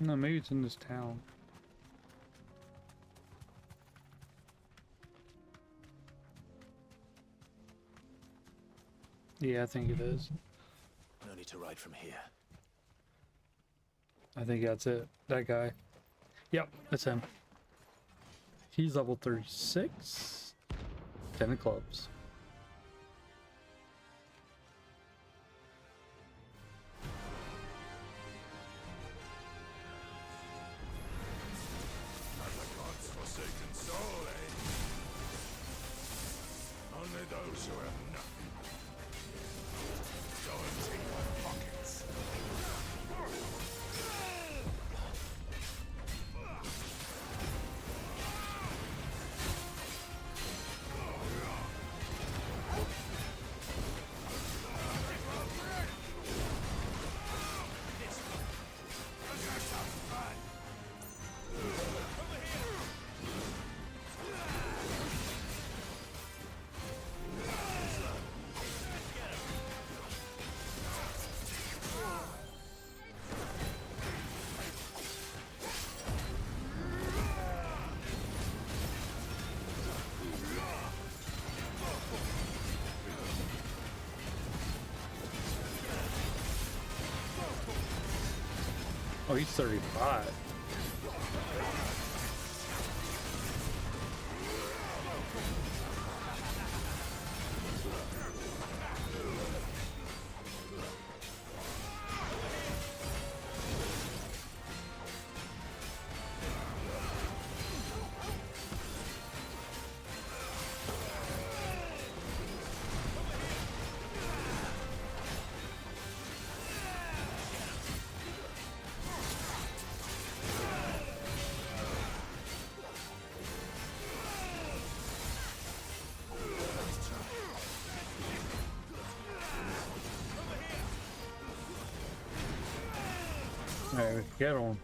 No, maybe it's in this town. Yeah, I think it is. No need to ride from here. I think that's it. That guy. Yep, that's him. He's level 36. 10 of clubs. Forsaken soul, eh? Only those who have nothing. Go and take my pockets. Oh, he's 35. Alright, get on.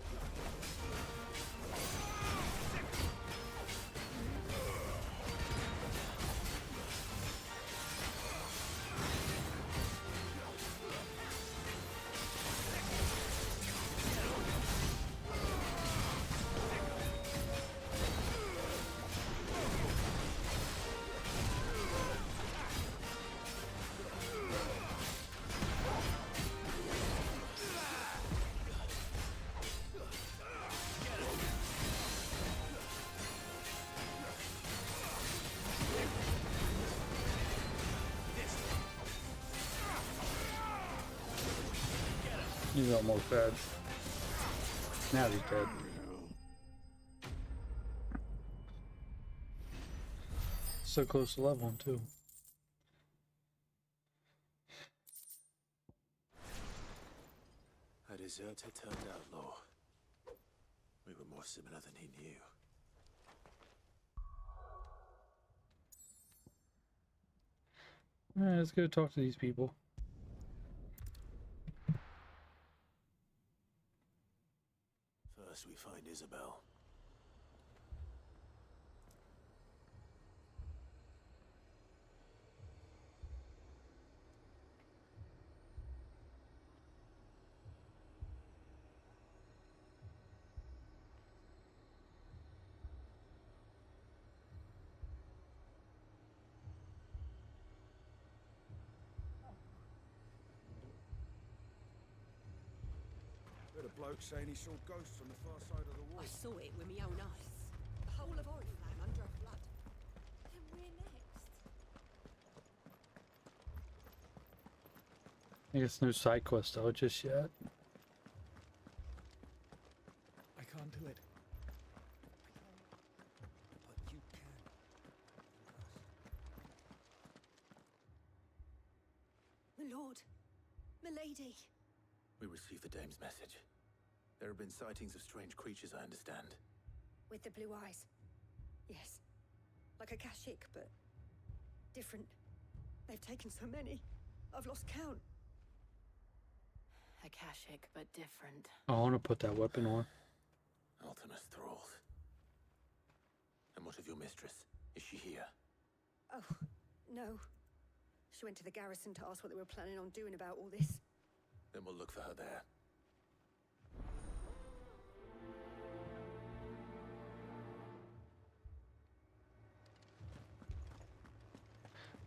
He's almost dead. Now he's dead. So close to level him too. A deserter turned outlaw. We were more similar than he knew. Alright, let's go talk to these people. First we find Isabel. Heard a bloke saying he saw ghosts on the far side of the wall. I saw it with my own eyes. The whole of Oriflamme under a flood. Then we're next. I guess no side quest though just yet. I can't do it. But you can. My lord. My lady. We received the dame's message. There have been sightings of strange creatures, I understand. With the blue eyes. Yes. Like a Kashik, but different. They've taken so many. I've lost count. Akashic, but different. I want to put that weapon on. Ultimus thralls. And what of your mistress? Is she here? Oh, no. She went to the garrison to ask what they were planning on doing about all this. Then we'll look for her there.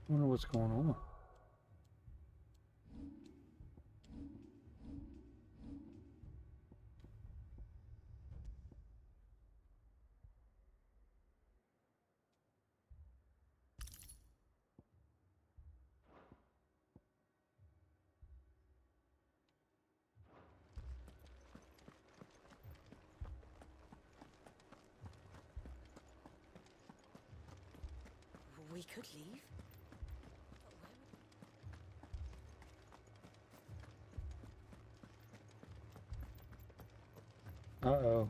I wonder what's going on. We could leave. Uh-oh.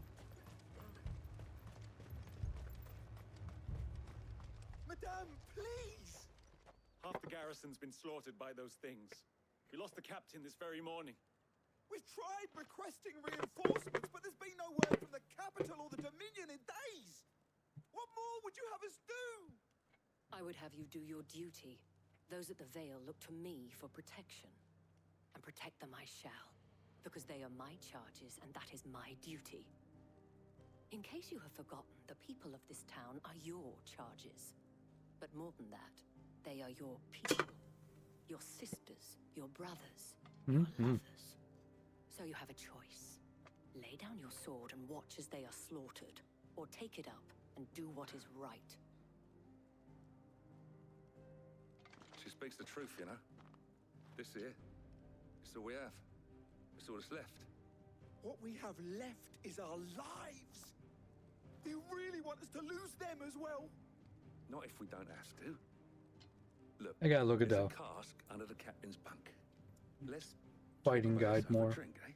Madame, please! Half the garrison's been slaughtered by those things. We lost the captain this very morning. We've tried requesting reinforcements, but there's been no word from the capital or the Dominion in days! What more would you have us do? I would have you do your duty. Those at the Vale look to me for protection. And protect them I shall, because they are my charges, and that is my duty. In case you have forgotten, the people of this town are your charges. But more than that, they are your people. Your sisters, your brothers, your lovers. So you have a choice. Lay down your sword and watch as they are slaughtered, or take it up and do what is right. She speaks the truth, you know. This here, it's all we have. It's all that's left. What we have left is our lives! Do you really want us to lose them as well? Not if we don't have to. Look, I gotta look at there's that a cask under the captain's bunk. Let's fighting talk about guide this over a more. drink, eh?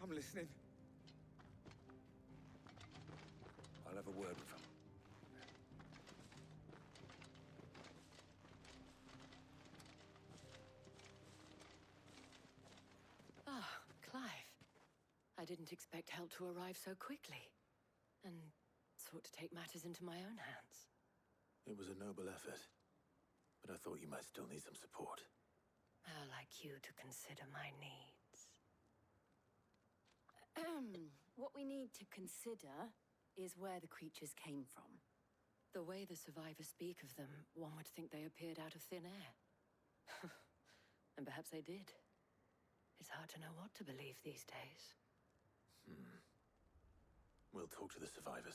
I'm listening. I'll have a word with him. Ah, Clive. I didn't expect help to arrive so quickly. And sought to take matters into my own hands. It was a noble effort, but I thought you might still need some support. How like you to consider my needs. What we need to consider is where the creatures came from. The way the survivors speak of them, one would think they appeared out of thin air. And perhaps they did. It's hard to know what to believe these days. We'll talk to the survivors.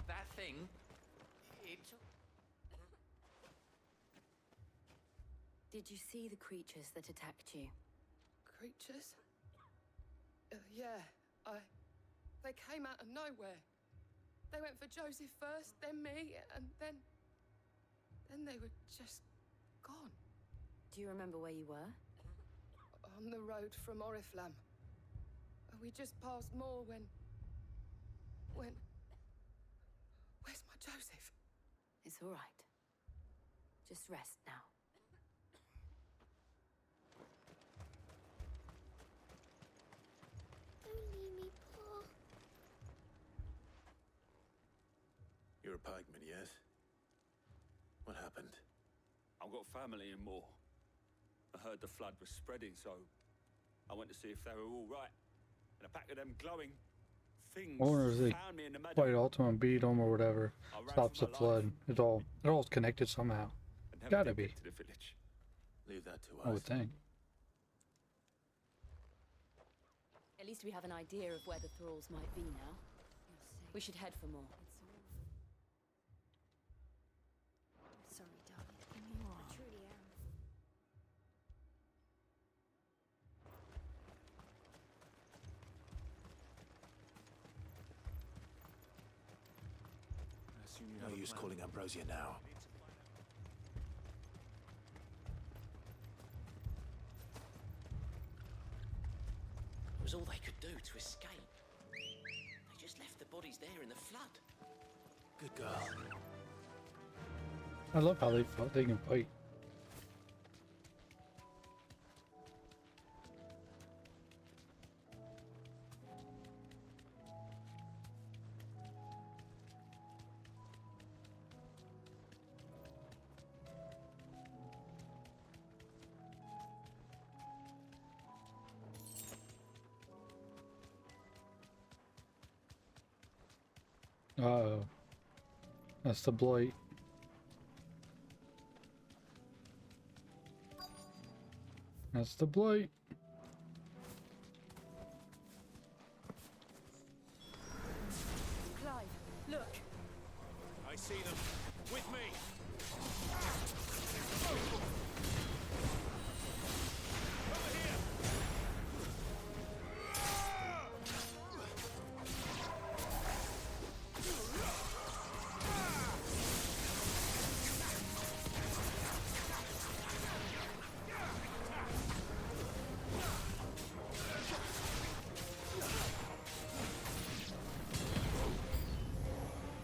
That thing Did you see the creatures that attacked you? Creatures? Yeah, They came out of nowhere. They went for Joseph first, then me, and then they were just gone. Do you remember where you were? On the road from Oriflamme. We just passed Moor when... Where's my Joseph? It's all right. Just rest now. Don't leave me, Pa. You're a pikeman, yes? What happened? I've got family in Moor. I heard the flood was spreading, so I went to see if they were all right. And a pack of them glowing things I wonder if they found me in the meadow. fight Ultima and beat them or whatever. Stops the flood. It all's connected somehow. Gotta be. To the village. Leave that to us. I would think. At least we have an idea of where the thralls might be now. We should head for more. Sorry, darling. I truly am. No use calling Ambrosia now. It was all they could do to escape. They just left the bodies there in the flood. Good girl. I love how they can fight. Uh-oh. That's the blight. That's the blight. Clive, look. I see them. With me.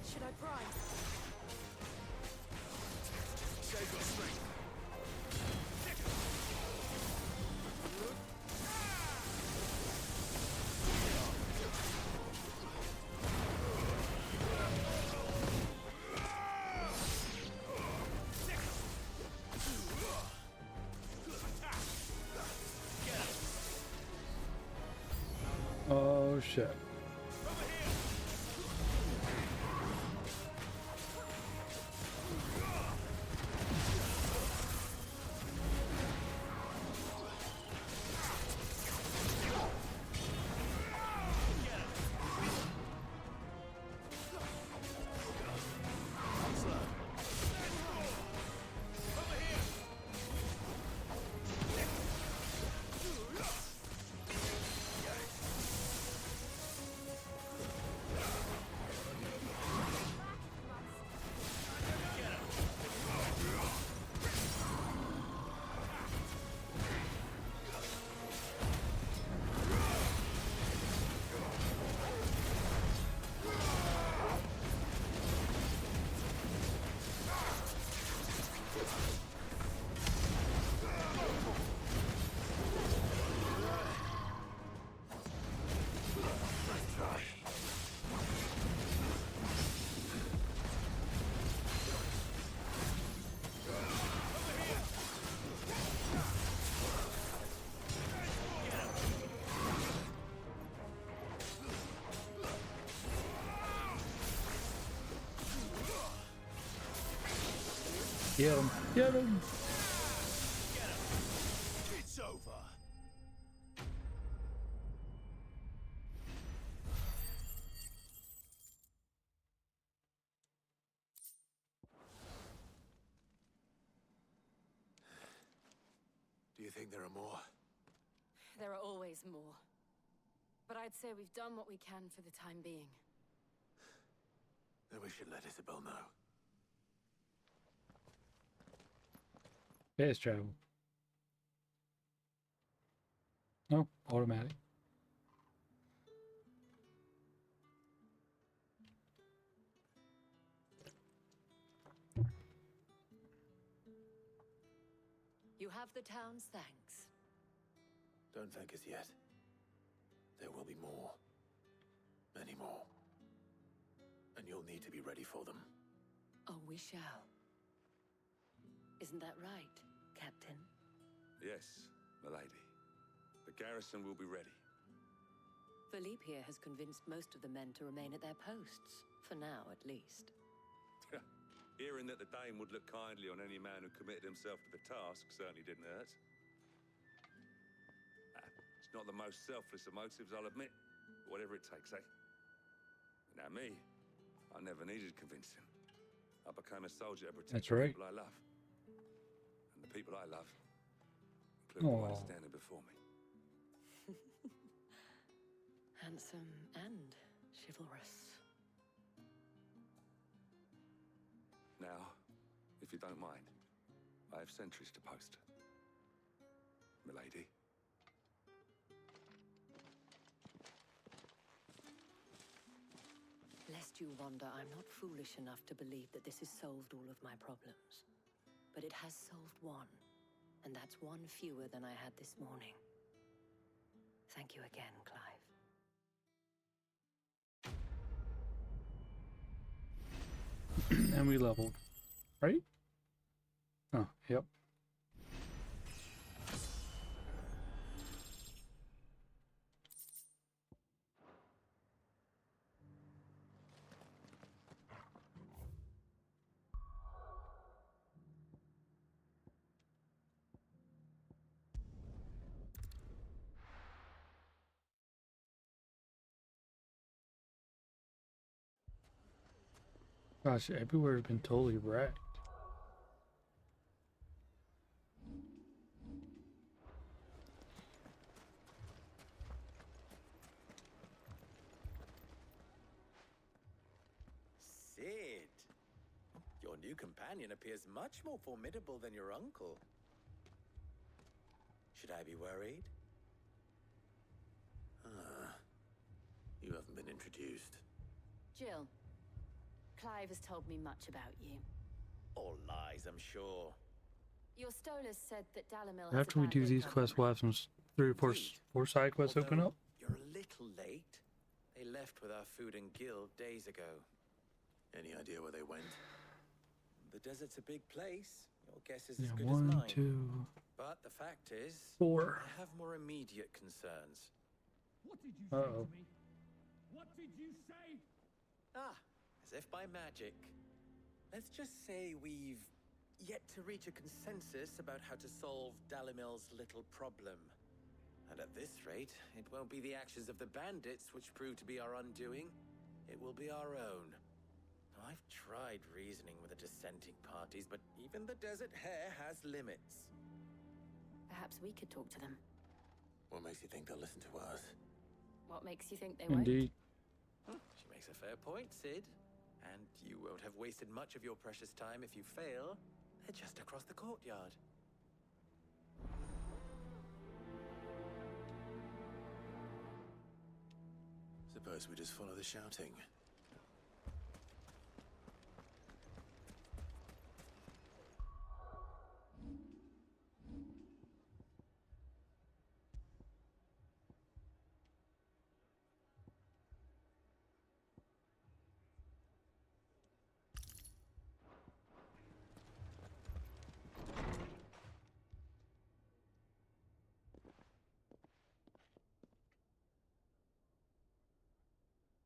Should I prime? Save your strength. Oh shit. Get him! Get him! It's over. think there are more? There are always more. But I'd say we've done what we can for the time being. Then we should let Isabel know. Fast travel. No, automatic. You have the town's thanks. Don't thank us yet. There will be more. Many more. And you'll need to be ready for them. Oh, we shall. Isn't that right, Captain? Yes, milady. The garrison will be ready. Philippe here has convinced most of the men to remain at their posts. For now, at least. Hearing that the Dane would look kindly on any man who committed himself to the task certainly didn't hurt. It's not the most selfless of motives, I'll admit. Whatever it takes, eh? Now me, I never needed convincing. I became a soldier to protect That's right. the people I love. And the people I love include the ones standing before me. Handsome and chivalrous. Now, if you don't mind, I have sentries to post. Milady. Lest you wonder, I'm not foolish enough to believe that this has solved all of my problems. But it has solved one, and that's one fewer than I had this morning. Thank you again, Clive. And we leveled, right? Oh, yep. Gosh, everywhere's been totally wrecked. Sid, your new companion appears much more formidable than your uncle. Should I be worried? You haven't been introduced. Jill, Clive has told me much about you. All lies, I'm sure. Your Stolas said that Dalimil has After we do these quests, we'll have some 3 or 4 side quests open up. You're a little late. They left with our food and guild days ago. Any idea where they went? The desert's a big place. Your guess is Yeah, as good 1, as mine. 2, But the fact is, 4. I have more immediate concerns. What did you say to me? What did you say? Ah, as if by magic. Let's just say we've yet to reach a consensus about how to solve Dalimil's little problem. And at this rate, it won't be the actions of the bandits which prove to be our undoing. It will be our own. I've tried reasoning with the dissenting parties, but even the Desert Hare has limits. Perhaps we could talk to them. What makes you think they'll listen to us? What makes you think they won't? Indeed. She makes a fair point, Sid. And you won't have wasted much of your precious time if you fail. They're just across the courtyard. Suppose we just follow the shouting.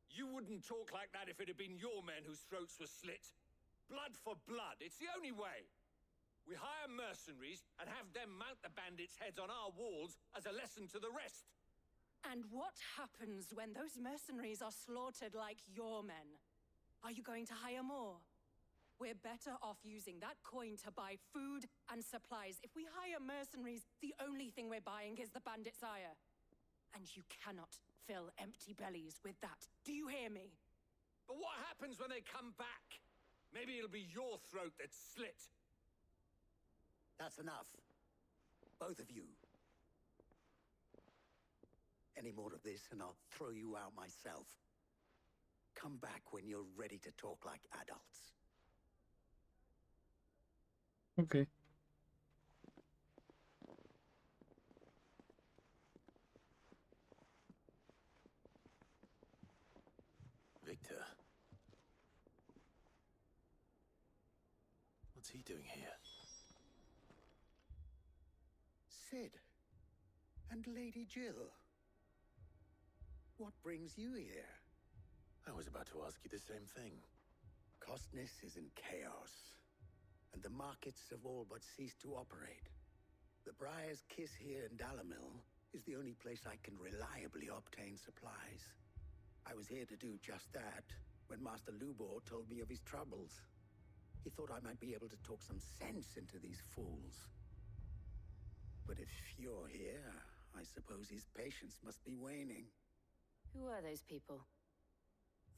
You wouldn't talk like that if it had been your men whose throats were slit. Blood for blood, it's the only way. We hire mercenaries and have them mount the bandits' heads on our walls as a lesson to the rest. And what happens when those mercenaries are slaughtered like your men? Are you going to hire more? We're better off using that coin to buy food and supplies. If we hire mercenaries, the only thing we're buying is the bandit's ire. And you cannot fill empty bellies with that. Do you hear me? But what happens when they come back? Maybe it'll be your throat that's slit. That's enough. Both of you. Any more of this and I'll throw you out myself. Come back when you're ready to talk like adults. Okay. Victor. What's he doing here? Sid. And Lady Jill. What brings you here? I was about to ask you the same thing. Costness is in chaos, and the markets have all but ceased to operate. The Briar's Kiss here in Dalamil is the only place I can reliably obtain supplies. I was here to do just that when Master Lubor told me of his troubles. He thought I might be able to talk some sense into these fools. But if you're here, I suppose his patience must be waning. Who are those people?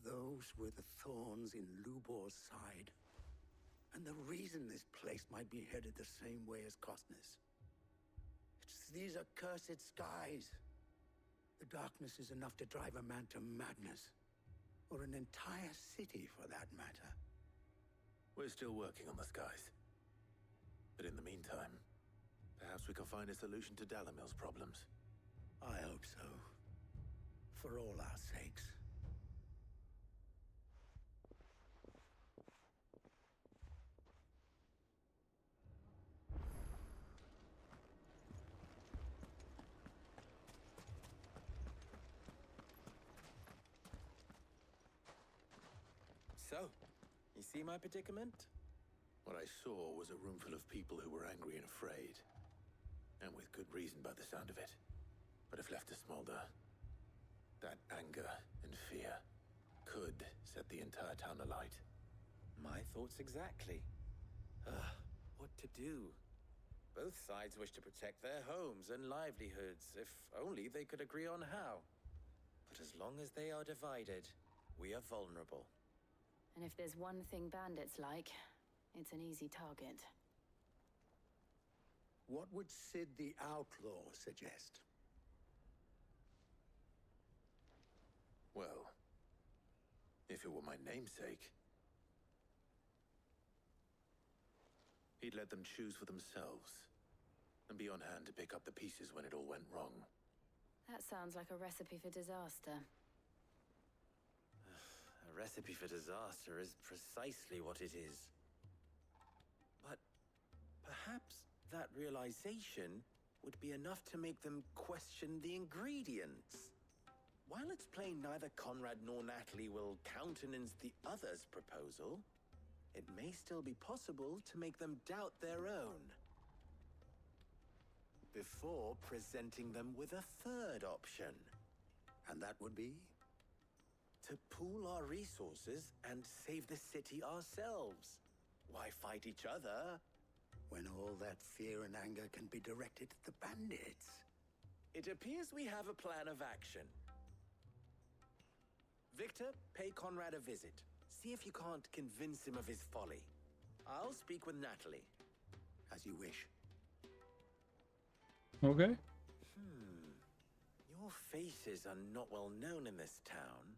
Those were the thorns in Lubor's side. And the reason this place might be headed the same way as Costness. It's these accursed skies. The darkness is enough to drive a man to madness. Or an entire city, for that matter. We're still working on the skies. But in the meantime, perhaps we can find a solution to Dalamil's problems. I hope so. For all our sakes. So, you see my predicament? What I saw was a room full of people who were angry and afraid. And with good reason by the sound of it. But if left to smolder, that anger and fear could set the entire town alight. My thoughts exactly. What to do? Both sides wish to protect their homes and livelihoods, if only they could agree on how. But as long as they are divided, we are vulnerable. And if there's one thing bandits like, it's an easy target. What would Sid the Outlaw suggest? Well, if it were my namesake, he'd let them choose for themselves, and be on hand to pick up the pieces when it all went wrong. That sounds like a recipe for disaster. A recipe for disaster is precisely what it is. But perhaps that realization would be enough to make them question the ingredients. While it's plain neither Conrad nor Natalie will countenance the other's proposal, it may still be possible to make them doubt their own. Before presenting them with a third option. And that would be? To pool our resources and save the city ourselves. Why fight each other? When all that fear and anger can be directed at the bandits. It appears we have a plan of action. Victor, pay Conrad a visit. See if you can't convince him of his folly. I'll speak with Natalie. As you wish. Okay. Your faces are not well known in this town.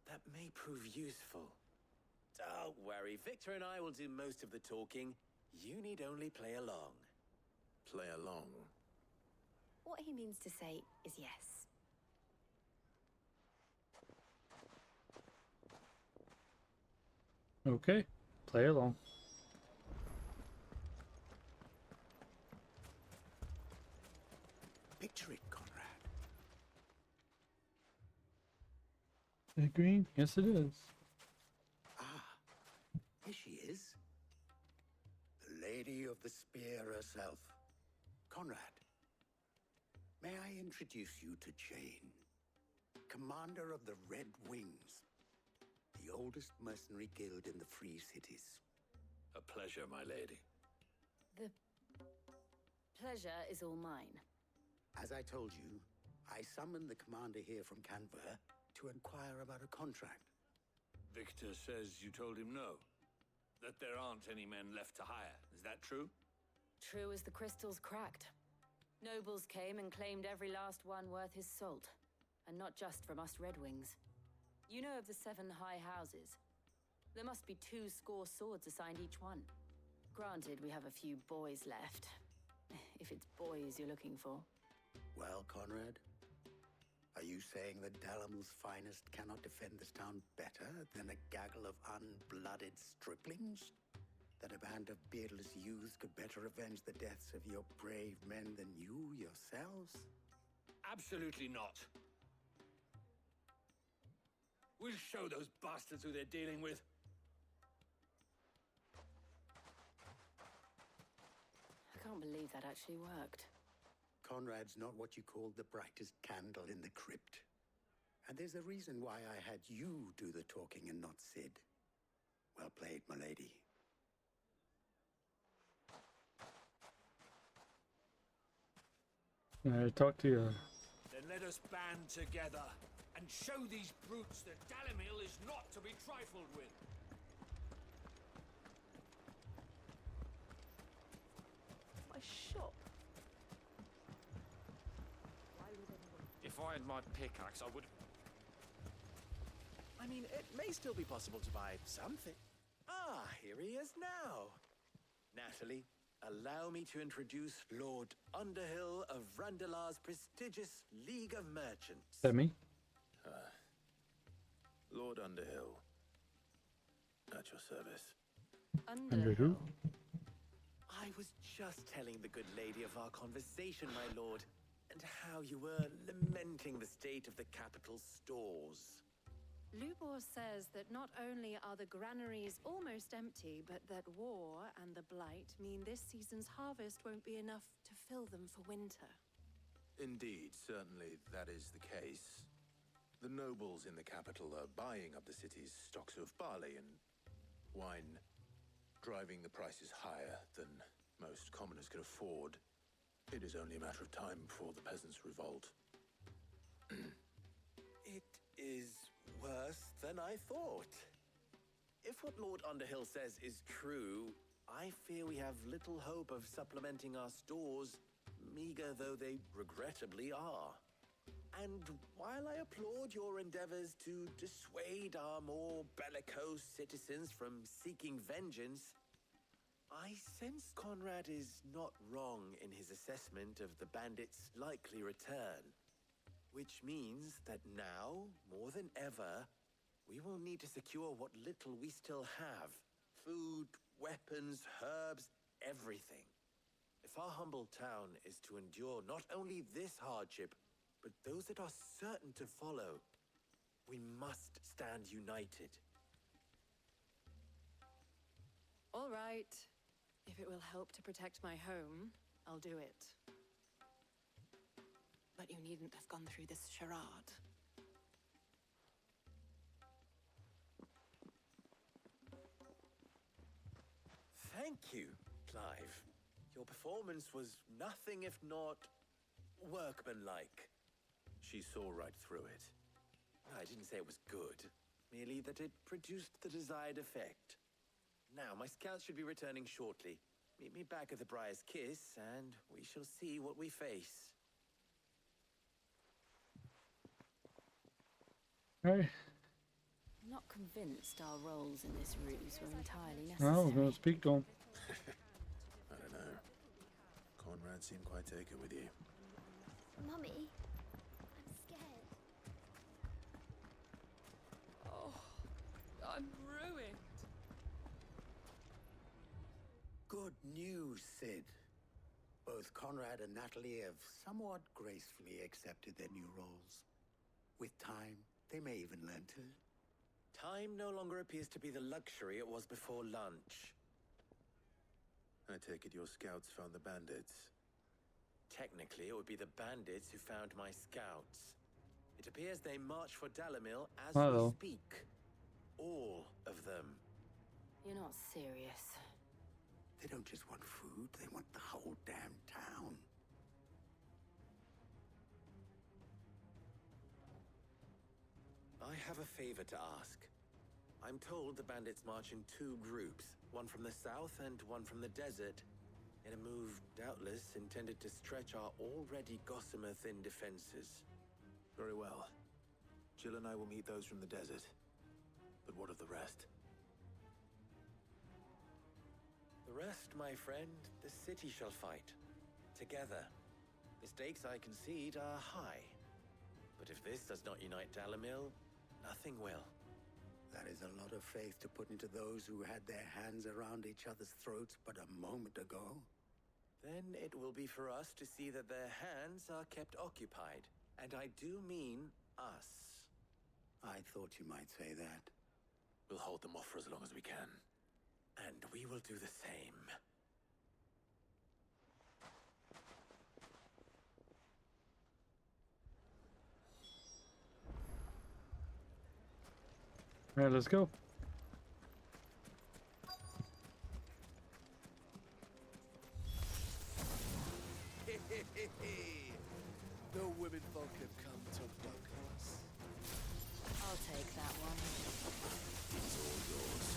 That may prove useful. Don't worry, Victor and I will do most of the talking. You need only play along. Play along? What he means to say is yes. Okay. Play along. Picture it, Conrad. Is it green? Yes, it is. Ah, here she is. The Lady of the Spear herself. Conrad, may I introduce you to Jane, commander of the Red Wings, the oldest mercenary guild in the Free Cities. A pleasure, my lady. The pleasure is all mine. As I told you, I summoned the commander here from Canver to inquire about a contract. Victor says you told him no. That there aren't any men left to hire. Is that true? True as the crystals cracked. Nobles came and claimed every last one worth his salt. And not just from us Red Wings. You know of the 7 high houses. There must be 2 swords assigned each one. Granted, we have a few boys left. If it's boys you're looking for. Well, Conrad, are you saying that Dalamil's finest cannot defend this town better than a gaggle of unblooded striplings? That a band of beardless youths could better avenge the deaths of your brave men than you yourselves? Absolutely not. We'll show those bastards who they're dealing with. I can't believe that actually worked. Conrad's not what you called the brightest candle in the crypt. And there's a reason why I had you do the talking and not Sid. Well played, my lady. I talk to you. Then let us band together and show these brutes that Dalamil is not to be trifled with. My shop. If I had my pickaxe, I would... I mean, it may still be possible to buy something. Ah, here he is now. Natalie, allow me to introduce Lord Underhill of Randalar's prestigious League of Merchants. Is that me? Lord Underhill. At your service. Under who? I was just telling the good lady of our conversation, my lord, and how you were lamenting the state of the capital's stores. Lubor says that not only are the granaries almost empty, but that war and the blight mean this season's harvest won't be enough to fill them for winter. Indeed, certainly that is the case. The nobles in the capital are buying up the city's stocks of barley and wine, driving the prices higher than most commoners can afford. It is only a matter of time before the peasants revolt. It is worse than I thought. If what Lord Underhill says is true, I fear we have little hope of supplementing our stores, meager though they regrettably are. And while I applaud your endeavors to dissuade our more bellicose citizens from seeking vengeance, I sense Conrad is not wrong in his assessment of the bandits' likely return. Which means that now, more than ever, we will need to secure what little we still have. Food, weapons, herbs, everything. If our humble town is to endure not only this hardship, but those that are certain to follow, we must stand united. All right. If it will help to protect my home, I'll do it. But you needn't have gone through this charade. Thank you, Clive. Your performance was nothing if not workmanlike. She saw right through it. I didn't say it was good, merely that it produced the desired effect. Now, my scouts should be returning shortly. Meet me back at the Briar's Kiss, and we shall see what we face. Hey. I'm not convinced our roles in this ruse were entirely I necessary. was gonna speak to him. I don't know. Conrad seemed quite taken with you. Mummy, I'm scared. Oh, I'm ruined. Good news, Sid. Both Conrad and Natalie have somewhat gracefully accepted their new roles. With time, they may even learn to. Time no longer appears to be the luxury it was before lunch. I take it your scouts found the bandits. Technically, it would be the bandits who found my scouts. It appears they march for Dalamil as we speak. All of them. You're not serious. They don't just want food, they want the whole damn town. I have a favor to ask. I'm told the bandits march in two groups, one from the south and one from the desert, in a move doubtless intended to stretch our already gossamer-thin defenses. Very well. Jill and I will meet those from the desert. But what of the rest? The rest, my friend, the city shall fight. Together. The stakes, I concede, are high. But if this does not unite Dalimil, nothing will. That is a lot of faith to put into those who had their hands around each other's throats but a moment ago. Then it will be for us to see that their hands are kept occupied. And I do mean us. I thought you might say that. We'll hold them off for as long as we can. And we will do the same. All right, let's go. No women folk have come to bug us. I'll take that one. It's all yours.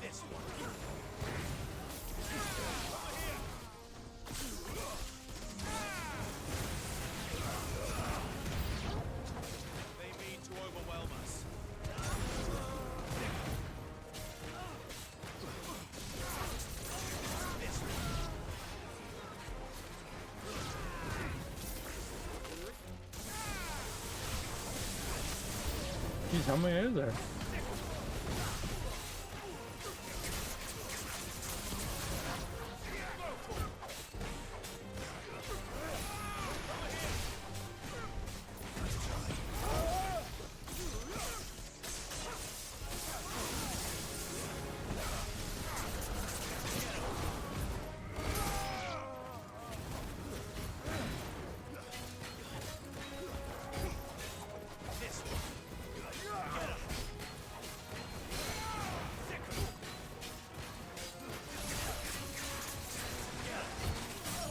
This one. They mean to overwhelm us. Jeez, how many is there?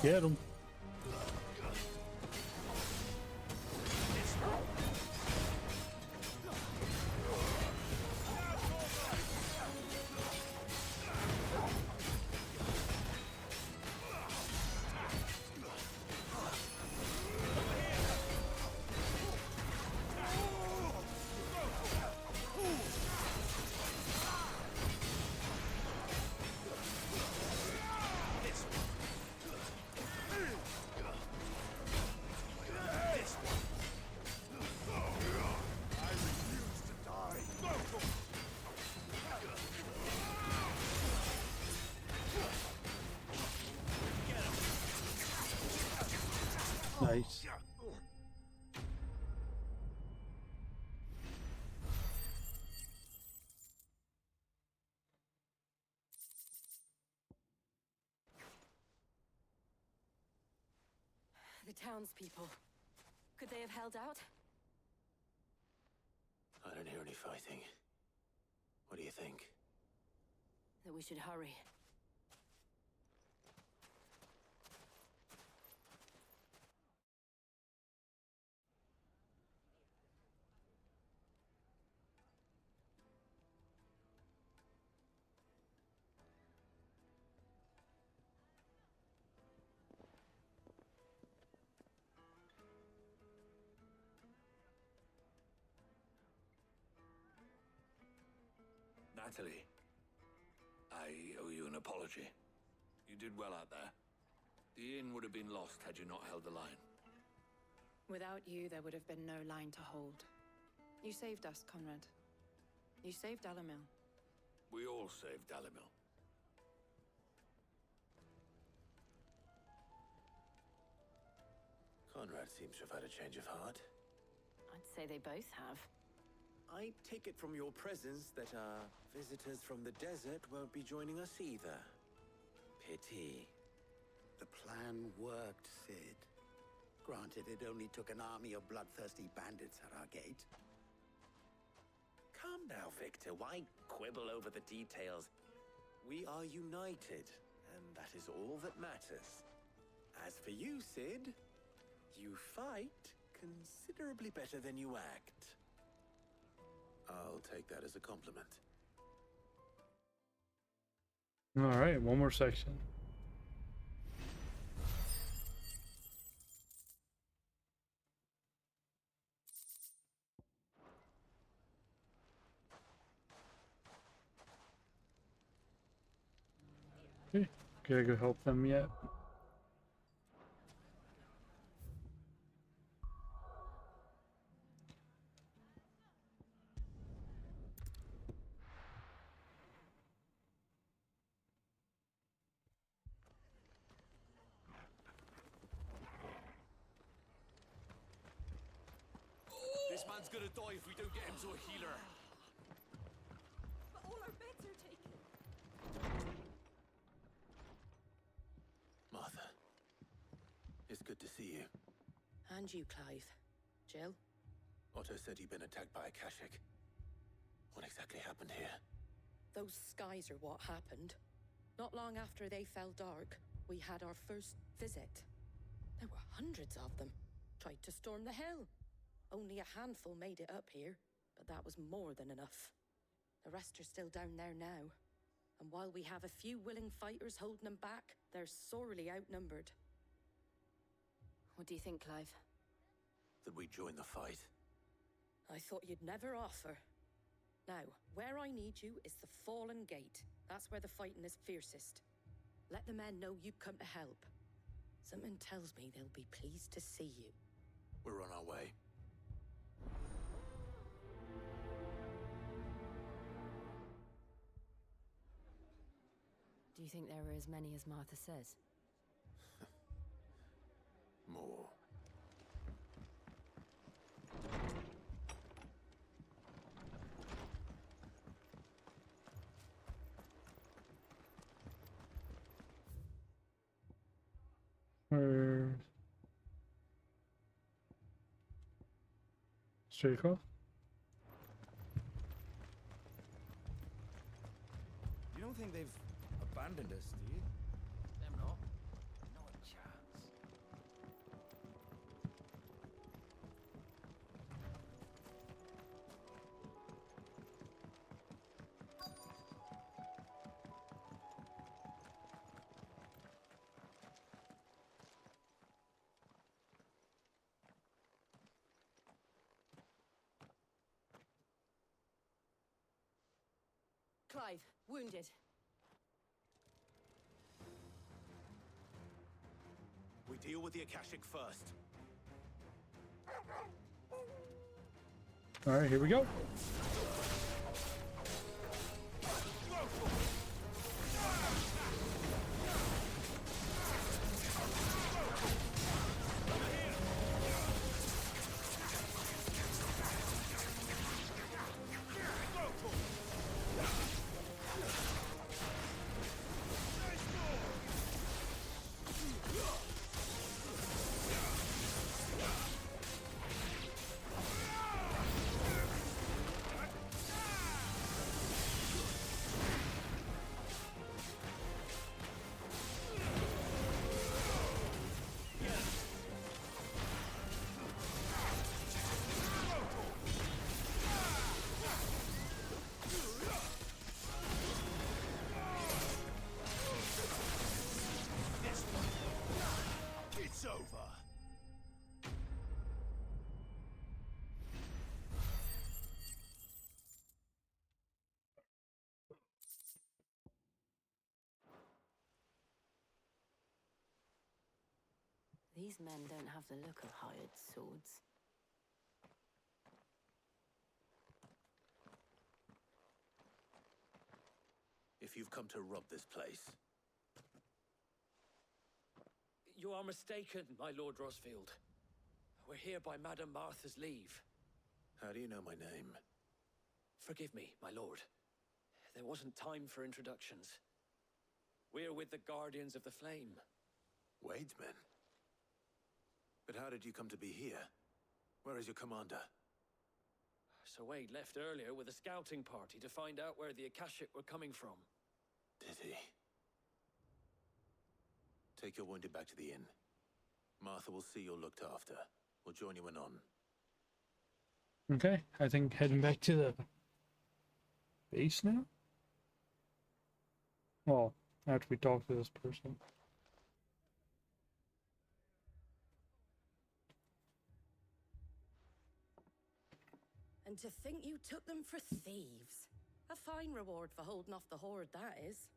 Get him. Nice. The townspeople. Could they have held out? I don't hear any fighting. What do you think? That we should hurry. Natalie, I owe you an apology. You did well out there. The inn would have been lost had you not held the line. Without you, there would have been no line to hold. You saved us, Conrad. You saved Dalimil. We all saved Dalimil. Conrad seems to have had a change of heart. I'd say they both have. I take it from your presence that our visitors from the desert won't be joining us either. Pity. The plan worked, Sid. Granted, it only took an army of bloodthirsty bandits at our gate. Come now, Victor. Why quibble over the details? We are united, and that is all that matters. As for you, Sid, you fight considerably better than you act. I'll take that as a compliment. All right, one more section. Okay, gotta go help them yet. This man's gonna die if we don't get him to a healer. But all our beds are taken. Martha, it's good to see you. And you, Clive. Jill? Otto said you'd been attacked by a Kashik. What exactly happened here? Those skies are what happened. Not long after they fell dark, we had our first visit. There were hundreds of them. Tried to storm the hill. Only a handful made it up here, but that was more than enough. The rest are still down there now. And while we have a few willing fighters holding them back, they're sorely outnumbered. What do you think, Clive? That we join the fight? I thought you'd never offer. Now, where I need you is the Fallen Gate. That's where the fighting is fiercest. Let the men know you've come to help. Something tells me they'll be pleased to see you. We're on our way. Do you think there were as many as Martha says? More. Straight across? You don't think they've abandoned us, do you? Them not. Not a chance. Clive, wounded. We deal with the Akashic first. All right, here we go. It's over. These men don't have the look of hired swords. If you've come to rob this place, You are mistaken, my Lord Rosfield. We're here by Madame Martha's leave. how do you know my name? Forgive me, my lord. There wasn't time for introductions. We're with the Guardians of the Flame. Wade's men? But how did you come to be here? Where is your commander? So Wade left earlier with a scouting party to find out where the Akashic were coming from. Did he? Take your wounded back to the inn. Martha will see you're looked after. We'll join you anon. Okay, I think heading back to the base now? Well, after we talk to this person. And to think you took them for thieves. A fine reward for holding off the horde, that is.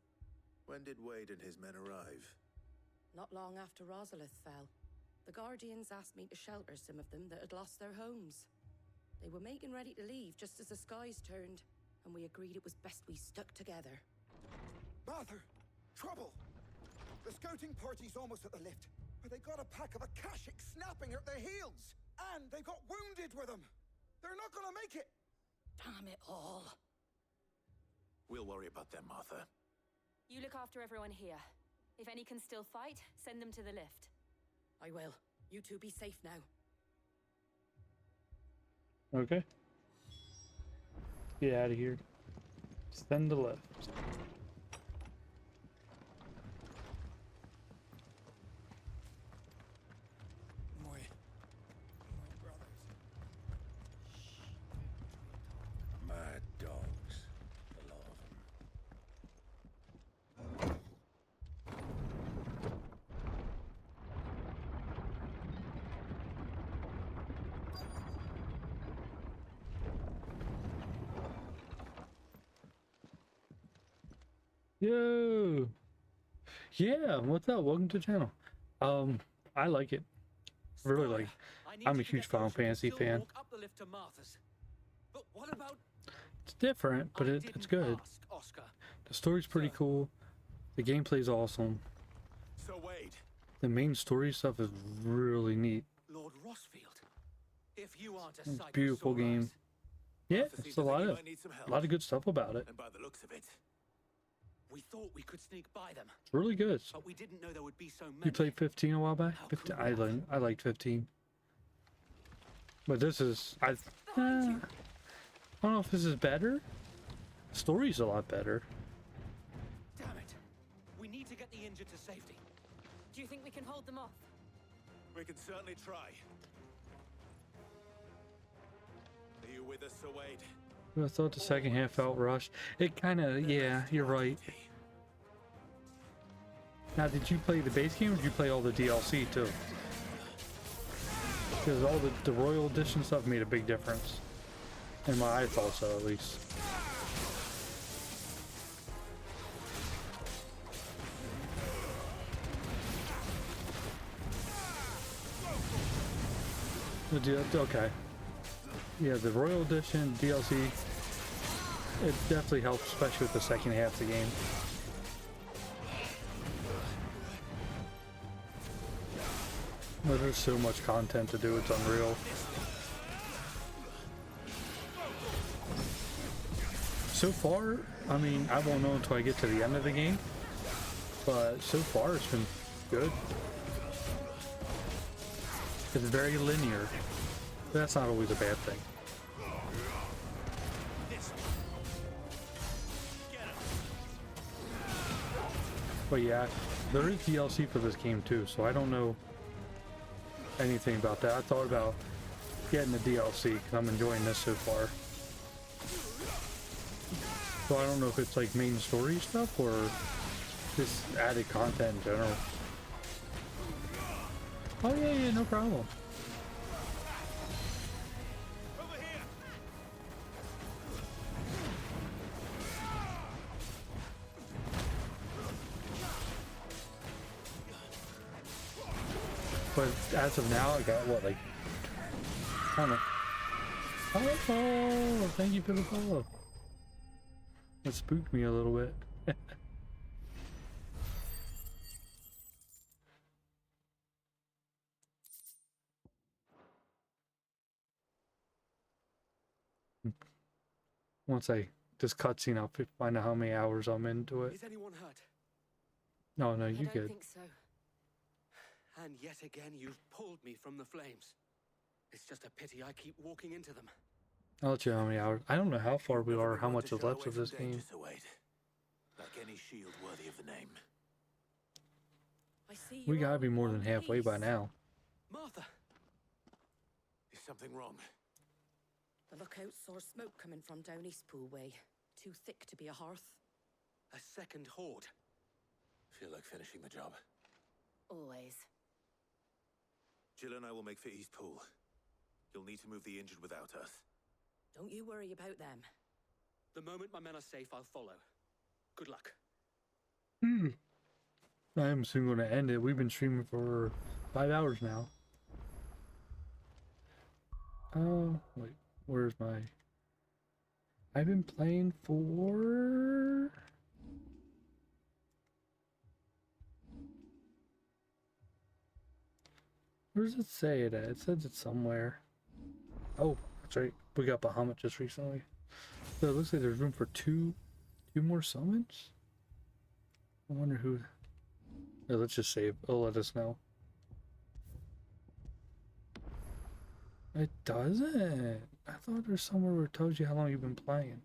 When did Wade and his men arrive? Not long after Rosalith fell. The Guardians asked me to shelter some of them that had lost their homes. They were making ready to leave just as the skies turned, and we agreed it was best we stuck together. Martha! Trouble! The scouting party's almost at the lift, where they got a pack of Akashic snapping at their heels! And they've got wounded with them! They're not gonna make it! Damn it all. We'll worry about them, Martha. You look after everyone here. If any can still fight, send them to the lift. I will. You two be safe now. Okay. Get out of here. Send the left. Mad dogs. A lot of them. Yo! Yeah, what's up? Welcome to the channel. I like it. Really like it. I'm a huge Final Fantasy fan. But what about It's different, but it's good. Oscar? The story's pretty cool. The gameplay's awesome. So Wade. The main story stuff is really neat. Lord Rossfield, if you aren't a It's a sight beautiful for sore game. eyes, Yeah, it's a lot of good stuff about it. And by the looks of it, we thought we could sneak by them. It's really good. But we didn't know there would be so many. You played 15 a while back? 15, I liked 15. But this is I don't know if this is better. The story's a lot better. Damn it. We need to get the injured to safety. Do you think we can hold them off? we can certainly try. Are you with us, Sir Wade? I thought the second half felt rushed. It kind of, yeah, you're right. Now, did you play the base game or did you play all the DLC too? Because all the Royal Edition stuff made a big difference. I thought so, at least. Okay. Yeah, the Royal Edition, DLC, it definitely helps, especially with the second half of the game. But there's so much content to do, it's unreal. So far, I mean, I won't know until I get to the end of the game, but so far it's been good. It's very linear. That's not always a bad thing. But yeah, there is DLC for this game too, so I don't know anything about that. I thought about getting the DLC because I'm enjoying this so far. So I don't know if it's like main story stuff or just added content in general. Oh yeah, no problem. But as of now, I got what, like, I don't know. Oh, thank you for the follow. It spooked me a little bit. Once this cutscene, I'll find out how many hours I'm into it. Is anyone hurt? No, you I don't good. think so. And yet again, you've pulled me from the flames. It's just a pity I keep walking into them. I'll let you know how many hours. I don't know how far we are, how much is left of this game. Like any shield worthy of the name. I see We gotta be more than halfway by now. Martha! Is something wrong? The lookout saw smoke coming from down Eastpool way. Too thick to be a hearth. A second horde. Feel like finishing the job. Always. Jill and I will make for Eastpool. You'll need to move the injured without us. Don't you worry about them. The moment my men are safe, I'll follow. Good luck. I am soon going to end it. We've been streaming for 5 hours now. Oh, wait. Where's my... I've been playing for... Where does it say it at? It says it's somewhere. Oh, that's right. We got Bahamut just recently. So it looks like there's room for two more summons? I wonder who... Yeah, let's just save. It'll let us know. It doesn't. I thought there's somewhere where it tells you how long you've been playing.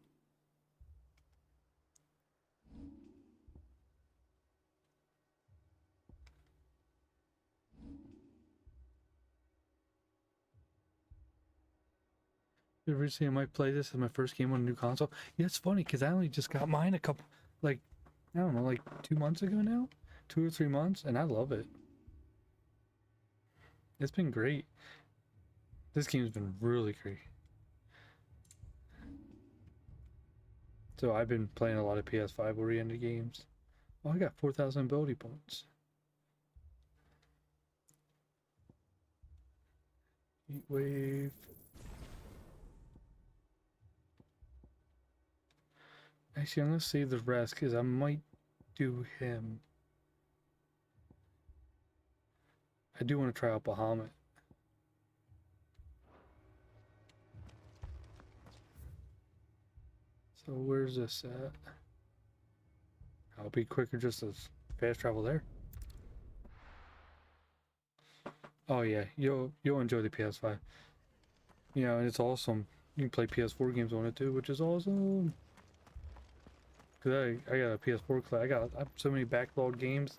Recently, I might play this as my first game on a new console. Yeah, it's funny because I only just got mine a couple, like, I don't know, like 2 months ago now? 2 or 3 months, and I love it. It's been great. This game's been really great. So I've been playing a lot of PS5 oriented games. Oh, I got 4,000 ability points. Heat wave. Actually, I'm gonna save the rest because I might do him. I do want to try out Bahamut. So where's this at? I'll be quicker just as fast travel there. Oh yeah, you'll enjoy the PS5. You know, and it's awesome. You can play PS4 games on it too, which is awesome. Cause I got a PS4 I got so many backlog games.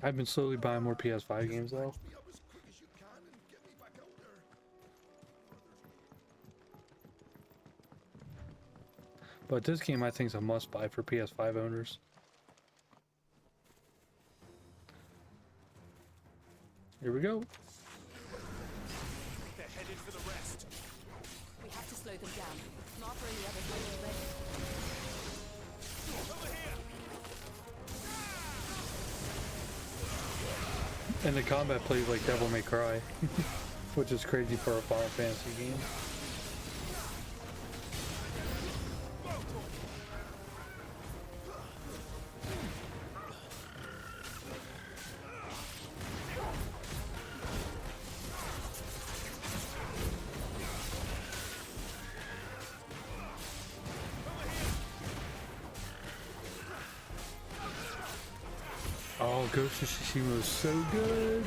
I've been slowly buying more PS5 games though. But this game I think is a must buy for PS5 owners. Here we go. They're headed for the rest. We have to slow them down. Martha and the others are ready. Over here. And the combat plays like Devil May Cry, which is crazy for a Final Fantasy game. Oh, Ghost of Tsushima was so good.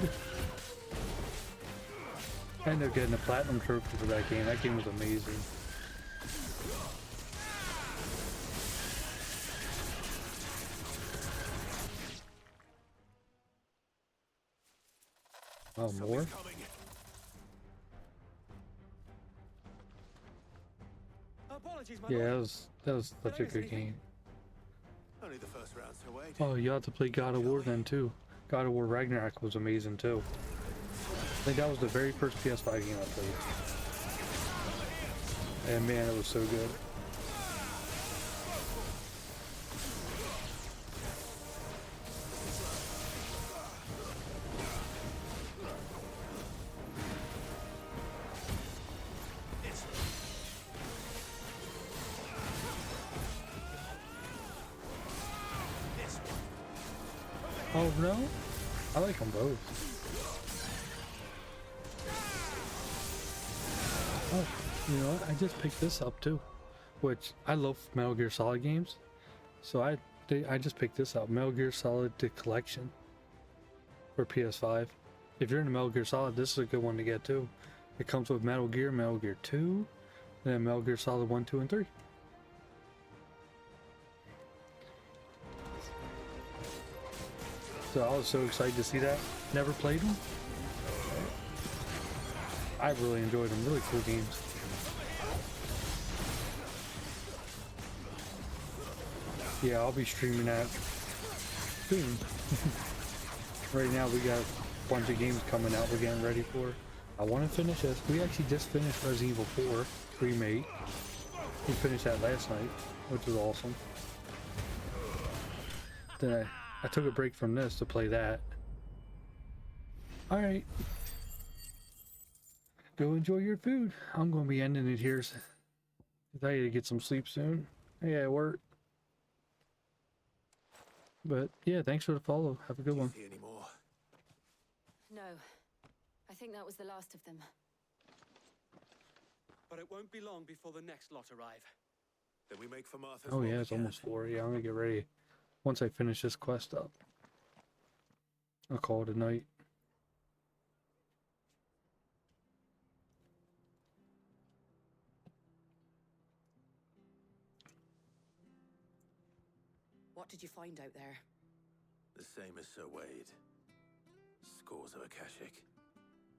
I ended up getting a platinum trophy for that game. That game was amazing. Oh, more? Yeah, that was such a good game. Only the first round, so wait. Oh, you have to play God of War then too. God of War Ragnarok was amazing too. I think that was the very first PS5 game I played. And man, it was so good. Oh no? I like them both. Oh, you know what? I just picked this up too. Which, I love Metal Gear Solid games. So I just picked this up. Metal Gear Solid The Collection. For PS5. If you're into Metal Gear Solid, this is a good one to get too. It comes with Metal Gear 2, And then Metal Gear Solid 1, 2, and 3. So I was so excited to see that. Never played them. I really enjoyed them. Really cool games. Yeah, I'll be streaming that soon. Right now we got a bunch of games coming out we're getting ready for. I want to finish this. We actually just finished Resident Evil 4 remake. We finished that last night, which was awesome. Then I took a break from this to play that. Alright. Go enjoy your food. I'm going to be ending it here. I need to get some sleep soon. Yeah, it worked. But yeah, thanks for the follow. Have a good one. See any more? No. I think that was the last of them. But it won't be long before the next lot arrive. Then we make for Martha's. Oh yeah, it's almost 4. Yeah, I'm gonna get ready. Once I finish this quest up, I'll call it a night. What did you find out there? The same as Sir Wade. Scores of Akashic.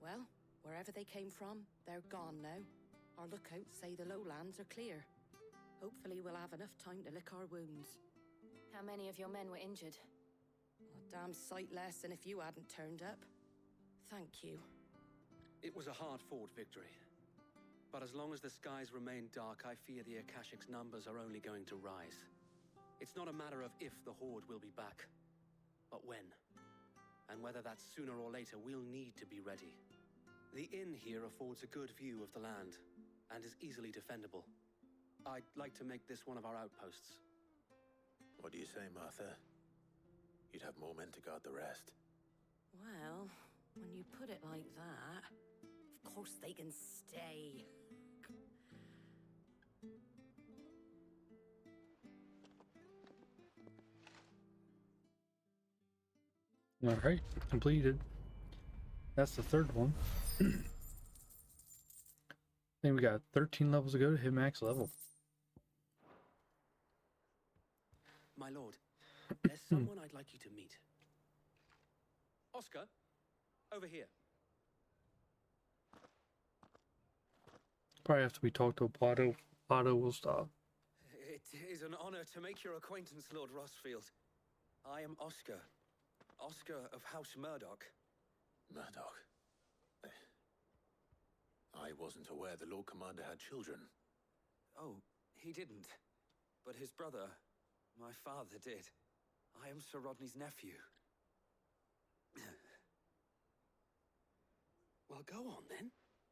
Well, wherever they came from, they're gone now. Our lookouts say the lowlands are clear. Hopefully we'll have enough time to lick our wounds. How many of your men were injured? A damn sight less than if you hadn't turned up. Thank you. It was a hard-fought victory. But as long as the skies remain dark, I fear the Akashic's numbers are only going to rise. It's not a matter of if the Horde will be back, but when. And whether that's sooner or later, we'll need to be ready. The inn here affords a good view of the land, and is easily defendable. I'd like to make this one of our outposts. What do you say, Martha? You'd have more men to guard the rest. Well, when you put it like that, of course they can stay. Alright, completed. That's the third one. Then we got 13 levels to go to hit max level. My lord, there's someone I'd like you to meet. Oscar, over here. Probably after we talk to Pato, Pato will stop. It is an honor to make your acquaintance, Lord Rossfield. I am Oscar. Oscar of House Murdoch. Murdoch? I wasn't aware the Lord Commander had children. Oh, he didn't. But his brother, my father, did. I am Sir Rodney's nephew. Well, go on then.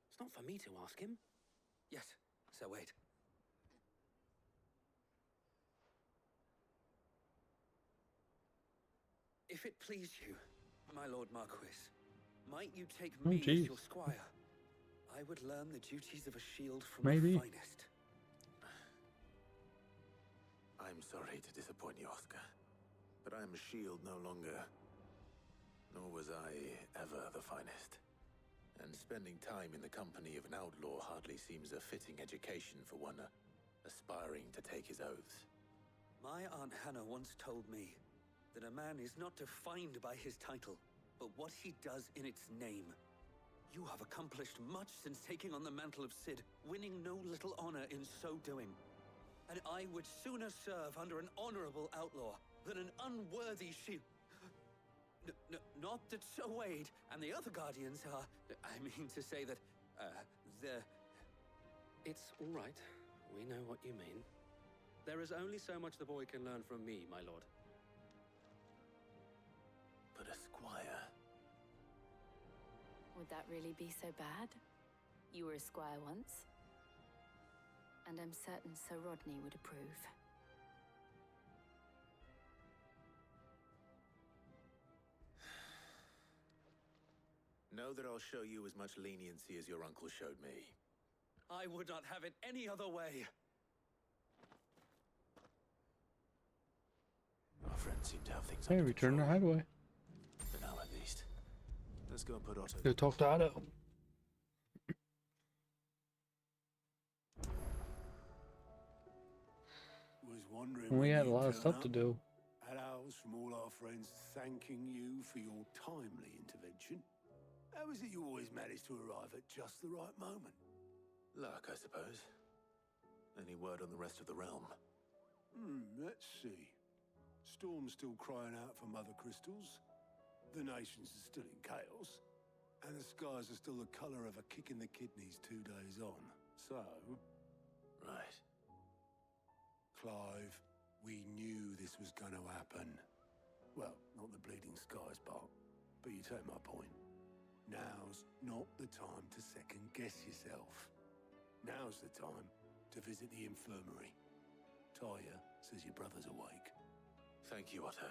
It's not for me to ask him. Yes, Sir Wade. If it please you, my Lord Marquis, might you take me as your squire? I would learn the duties of a shield from the finest. I'm sorry to disappoint you, Oscar, but I am a shield no longer. Nor was I ever the finest. And spending time in the company of an outlaw hardly seems a fitting education for one aspiring to take his oaths. My Aunt Hannah once told me that a man is not defined by his title, but what he does in its name. You have accomplished much since taking on the mantle of Cid, winning no little honor in so doing. And I would sooner serve under an honorable outlaw than an unworthy shield. Not that Sir Wade and the other Guardians are... I mean to say that, It's all right. We know what you mean. There is only so much the boy can learn from me, my lord. But a squire... Would that really be so bad? You were a squire once. And I'm certain Sir Rodney would approve. Know that I'll show you as much leniency as your uncle showed me. I would not have it any other way. Our friends seem to have things Hey, return to hideaway. for now at least. Let's go and put Otto... Go talk to Otto. wondering And we when had a you'd lot of turn stuff up. to do. Had ours from all our friends thanking you for your timely intervention. How is it you always manage to arrive at just the right moment? Luck, I suppose. Any word on the rest of the realm? Let's see. Storm's still crying out for Mother Crystals. The nations are still in chaos. And the skies are still the color of a kick in the kidneys 2 days on. So... Right. Clive, we knew this was going to happen. Well, not the bleeding skies part, but you take my point. Now's not the time to second-guess yourself. Now's the time to visit the infirmary. Taya says your brother's awake. Thank you, Otto.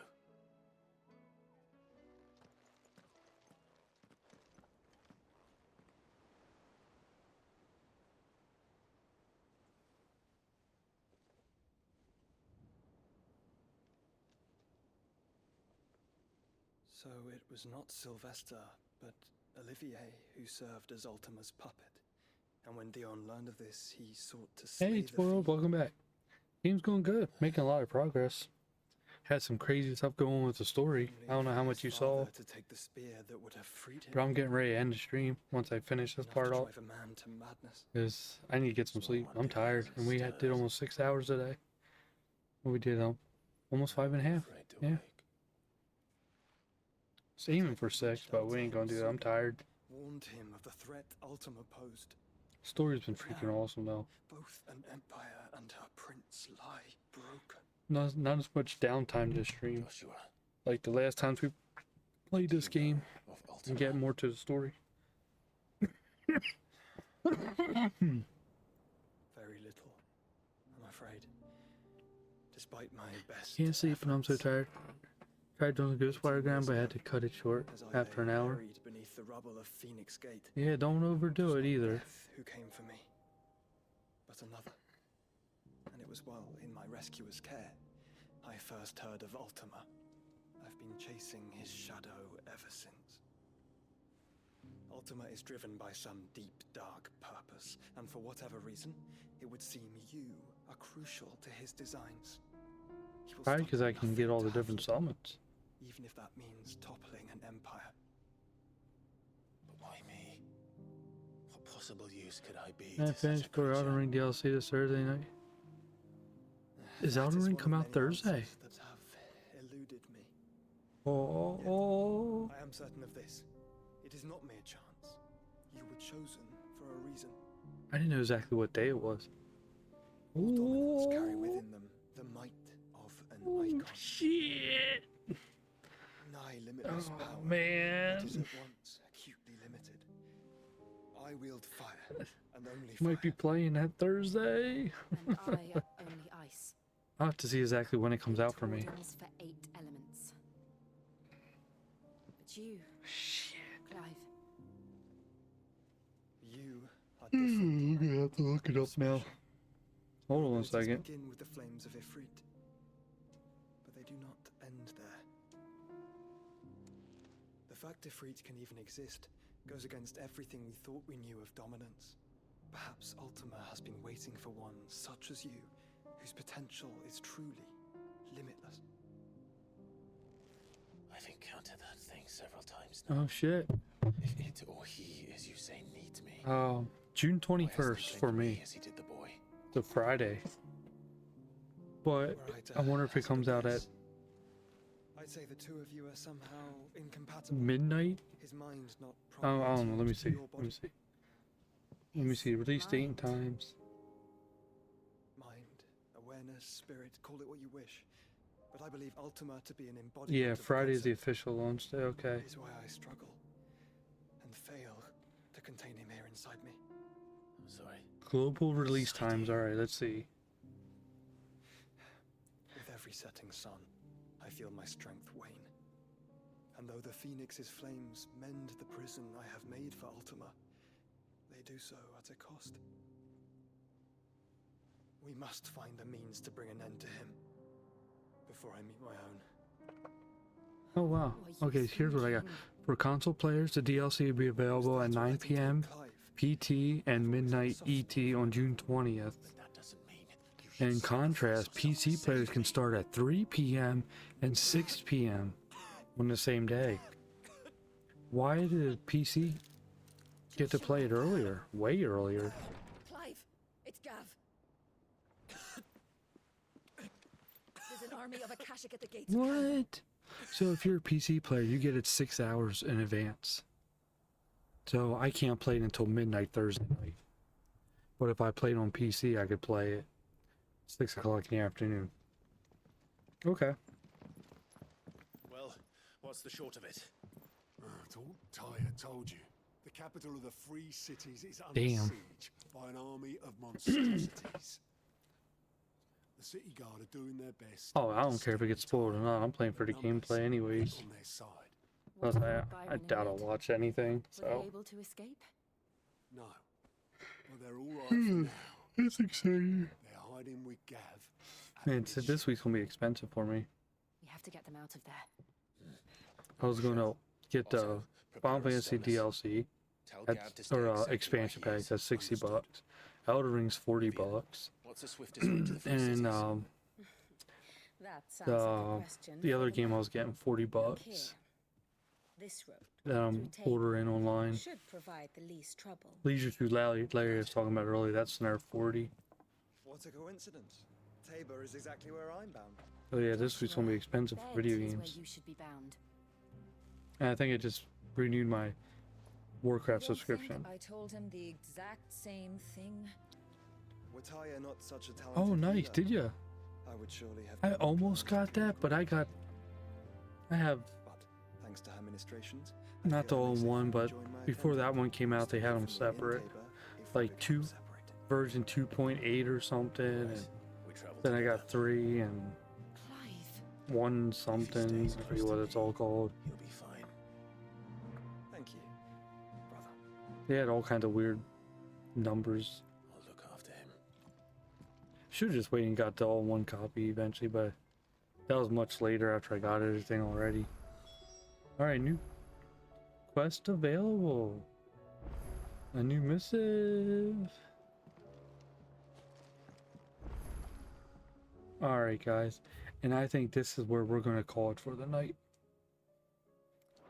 So it was not Sylvester, but Olivier who served as Ultima's puppet. And when Dion learned of this, he sought to slay Hey, the it's World. Welcome back. Game's going good. Making a lot of progress. Had some crazy stuff going on with the story. I don't know how much you saw, to take the spear that would have freed him. but I'm getting ready to end the stream once I finish this part off. Drive a man to madness. Because I need to get some sleep. I'm tired. And we did almost 6 hours today. We did almost 5.5. Yeah. It's aiming for 6, but we ain't gonna do that. I'm tired. Warned him of the threat Ultima posed. Story's been freaking awesome though. Both an empire and her prince lie broken. Not as much downtime to stream. Like the last times we played this game. And get more to the story. Very little, I'm afraid. Despite my best. Can't sleep and I'm so tired. Tried doing a ghost diagram, but I had to cut it short after an hour. Beneath the rubble of Phoenix Gate. Yeah, don't overdo it either. Who came for me, but another. And it was while in my rescuer's care I first heard of Ultima. I've been chasing his shadow ever since. Ultima is driven by some deep, dark purpose, and for whatever reason, it would seem you are crucial to his designs. Probably because I can get all the different summons. Even if that means toppling an empire. But why me? What possible use could I be? I finished for Elden Ring DLC this Thursday night. Is Elden Ring come out Thursday? That have eluded me. Oh. I am certain of this. It is not mere chance. You were chosen for a reason. I didn't know exactly what day it was. Dominants carry within them the might of an icon. Shit! Nigh limitless power. Man. It is at once acutely limited. I wield fire, and only Might be playing that Thursday. And I only ice. I'll have to see exactly when it comes out for me. Orders for 8 elements. But you, Clive. You are different. I'm gonna have to look it up now. Hold on a second. Begin with the flames of Ifrit, but they do not end there. The fact Ifrit can even exist goes against everything we thought we knew of dominance. Perhaps Ultima has been waiting for one such as you, whose potential is truly limitless. I've encountered that thing several times now. Oh shit. If it or he, as you say, needs me. June 21st for me. As he did the boy. The Friday. But I wonder if it comes out at I'd say the two of you are somehow incompatible. midnight. His mind's not I don't know. Let me see. Let me see. Let me see. Release date and times. Mind, awareness, spirit, call it what you wish. But I believe Ultima to be an embodiment. Yeah, of the Friday is the concept. official launch day. Okay. Is why I struggle and fail to contain him here inside me. I'm sorry. Global release times. All right. Let's see. With every setting sun, I feel my strength wane. And though the Phoenix's flames mend the prison I have made for Ultima, they do so at a cost. We must find a means to bring an end to him before I meet my own. Oh wow. Okay, here's what I got. For console players, the DLC will be available at 9 p.m. PT and midnight ET on June 20th. That doesn't mean you In contrast, PC players can start at 3 p.m. and 6 p.m. on the same day. Why did PC get to play it earlier? Way earlier. Clive, it's Gav. There's an army of Akashic at the gates. What? So if you're a PC player, you get it 6 hours in advance. So I can't play it until midnight Thursday night. But if I played on PC, I could play it 6 o'clock in the afternoon. Okay. Well, what's the short of it? Tyre told you. The capital of the Free Cities is under Damn. siege by an army of monstrosities. The city guard are doing their best. Oh, I don't care if it gets spoiled or not. I'm playing for the gameplay anyways. On their side. Plus, I doubt I'll watch anything. Were they So able to escape? No. Well, they're all right for now. it's exciting. They're hiding with Gav. Man, so this week's gonna be expensive for me. We have to get them out of there. I was gonna get the Final Fantasy DLC or expansion pack. That's $60. Elder Ring's $40. What's the swiftest way to the Free And Cities? That sounds like a question the for other the game I was getting $40. Here. This road That I'm ordering online. should provide the least trouble. Leisure Suit Larry was talking about earlier. That's another 40. What a coincidence. Tabor is exactly where I'm bound. Oh yeah, this week's gonna be expensive for video Beds is games. where you should be bound. And I think I just renewed my Warcraft subscription. I told him the exact same thing. Were Tyre not such a talented Oh, nice. healer, Did ya? I would surely have. I almost got that, but I have Thanks to her ministrations. not the all in one, but before that one came out, they had them separate, like version 2.8 or something, and then I got 3 and 1 something. I forget what it's all called. You'll be fine. Thank you, brother. They had all kinds of weird numbers. I'll look after him. Should have just waited and got the all in one copy eventually, but that was much later after I got everything already. Alright, new quest available. A new missive. Alright, guys. And I think this is where we're going to call it for the night.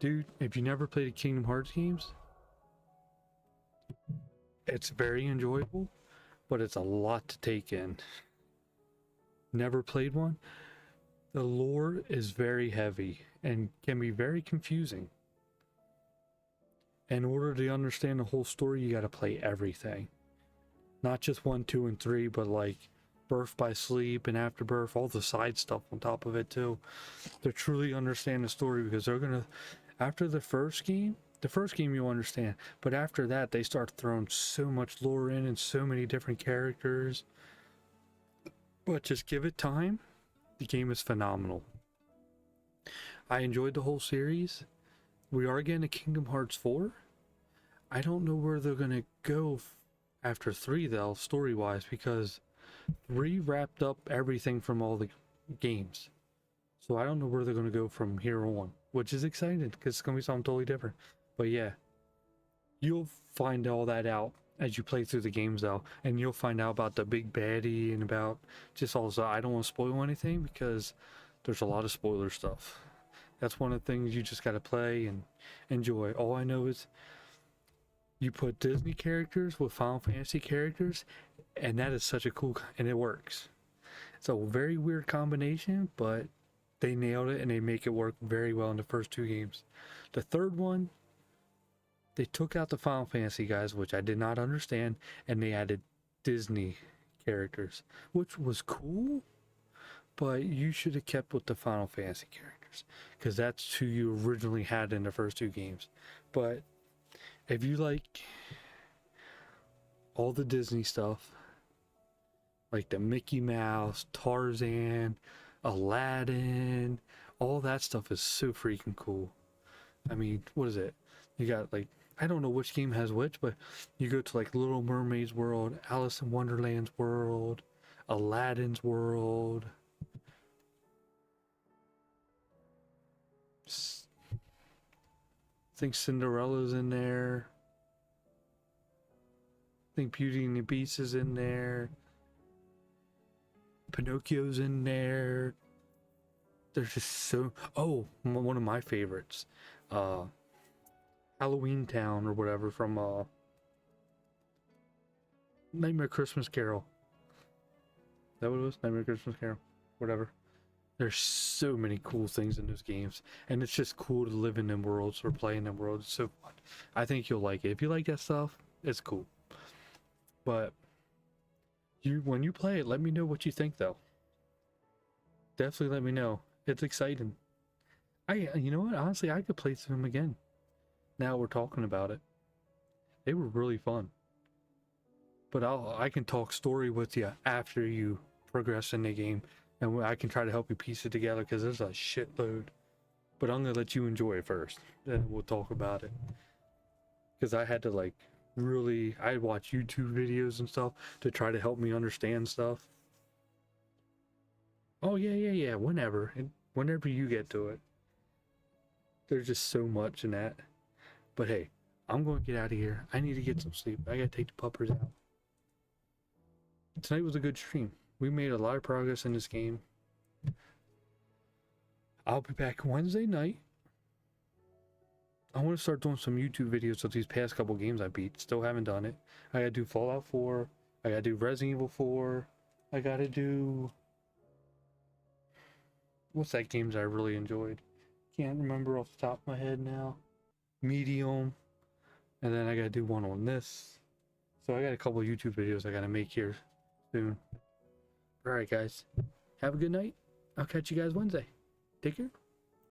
Dude, if you never played the Kingdom Hearts games, it's very enjoyable, but it's a lot to take in. Never played one? The lore is very heavy and can be very confusing. In order to understand the whole story, you gotta play everything. Not just 1, 2, and 3, but like Birth by Sleep and Afterbirth, all the side stuff on top of it too. To truly understand the story, because they're gonna, after the first game you'll understand, but after that they start throwing so much lore in and so many different characters. But just give it time. The game is phenomenal. I enjoyed the whole series. We are getting a Kingdom Hearts 4. I don't know where they're gonna go after 3 though, story-wise, because 3 wrapped up everything from all the games. So I don't know where they're gonna go from here on, which is exciting because it's gonna be something totally different. But yeah, you'll find all that out as you play through the games though, and you'll find out about the big baddie and about just all this. I don't want to spoil anything because there's a lot of spoiler stuff. That's one of the things you just gotta play and enjoy. All I know is you put Disney characters with Final Fantasy characters, and that is such a cool, and it works. It's a very weird combination, but they nailed it and they make it work very well in the first 2 games. The third one, they took out the Final Fantasy guys, which I did not understand, and they added Disney characters, which was cool, but you should have kept with the Final Fantasy characters, because that's who you originally had in the first 2 games. But if you like all the Disney stuff, like the Mickey Mouse, Tarzan, Aladdin, all that stuff is so freaking cool. I mean, what is it? You got like, I don't know which game has which, but you go to like Little Mermaid's world, Alice in Wonderland's world, Aladdin's world. I think Cinderella's in there. I think Beauty and the Beast is in there. Pinocchio's in there. There's just so... Oh, one of my favorites. Halloween Town or whatever from Nightmare Christmas Carol. Is that what it was? Nightmare Christmas Carol? Whatever. There's so many cool things in those games. And it's just cool to live in them worlds or play in them worlds. It's so fun. I think you'll like it. If you like that stuff, it's cool. But when you play it, let me know what you think though. Definitely let me know. It's exciting. You know what? Honestly, I could play some again. Now we're talking about it. They were really fun. But I can talk story with you after you progress in the game. And I can try to help you piece it together because there's a shitload. But I'm going to let you enjoy it first. Then we'll talk about it. Because I had to like really... I watch YouTube videos and stuff to try to help me understand stuff. Oh yeah. Whenever you get to it. There's just so much in that. But hey, I'm going to get out of here. I need to get some sleep. I got to take the puppers out. Tonight was a good stream. We made a lot of progress in this game. I'll be back Wednesday night. I want to start doing some YouTube videos of these past couple games I beat. Still haven't done it. I got to do Fallout 4. I got to do Resident Evil 4. I got to do... What's that games I really enjoyed? Can't remember off the top of my head now. Medium. And then I gotta do one on this. So I got a couple of YouTube videos I gotta make here soon. Alright guys. Have a good night. I'll catch you guys Wednesday. Take care.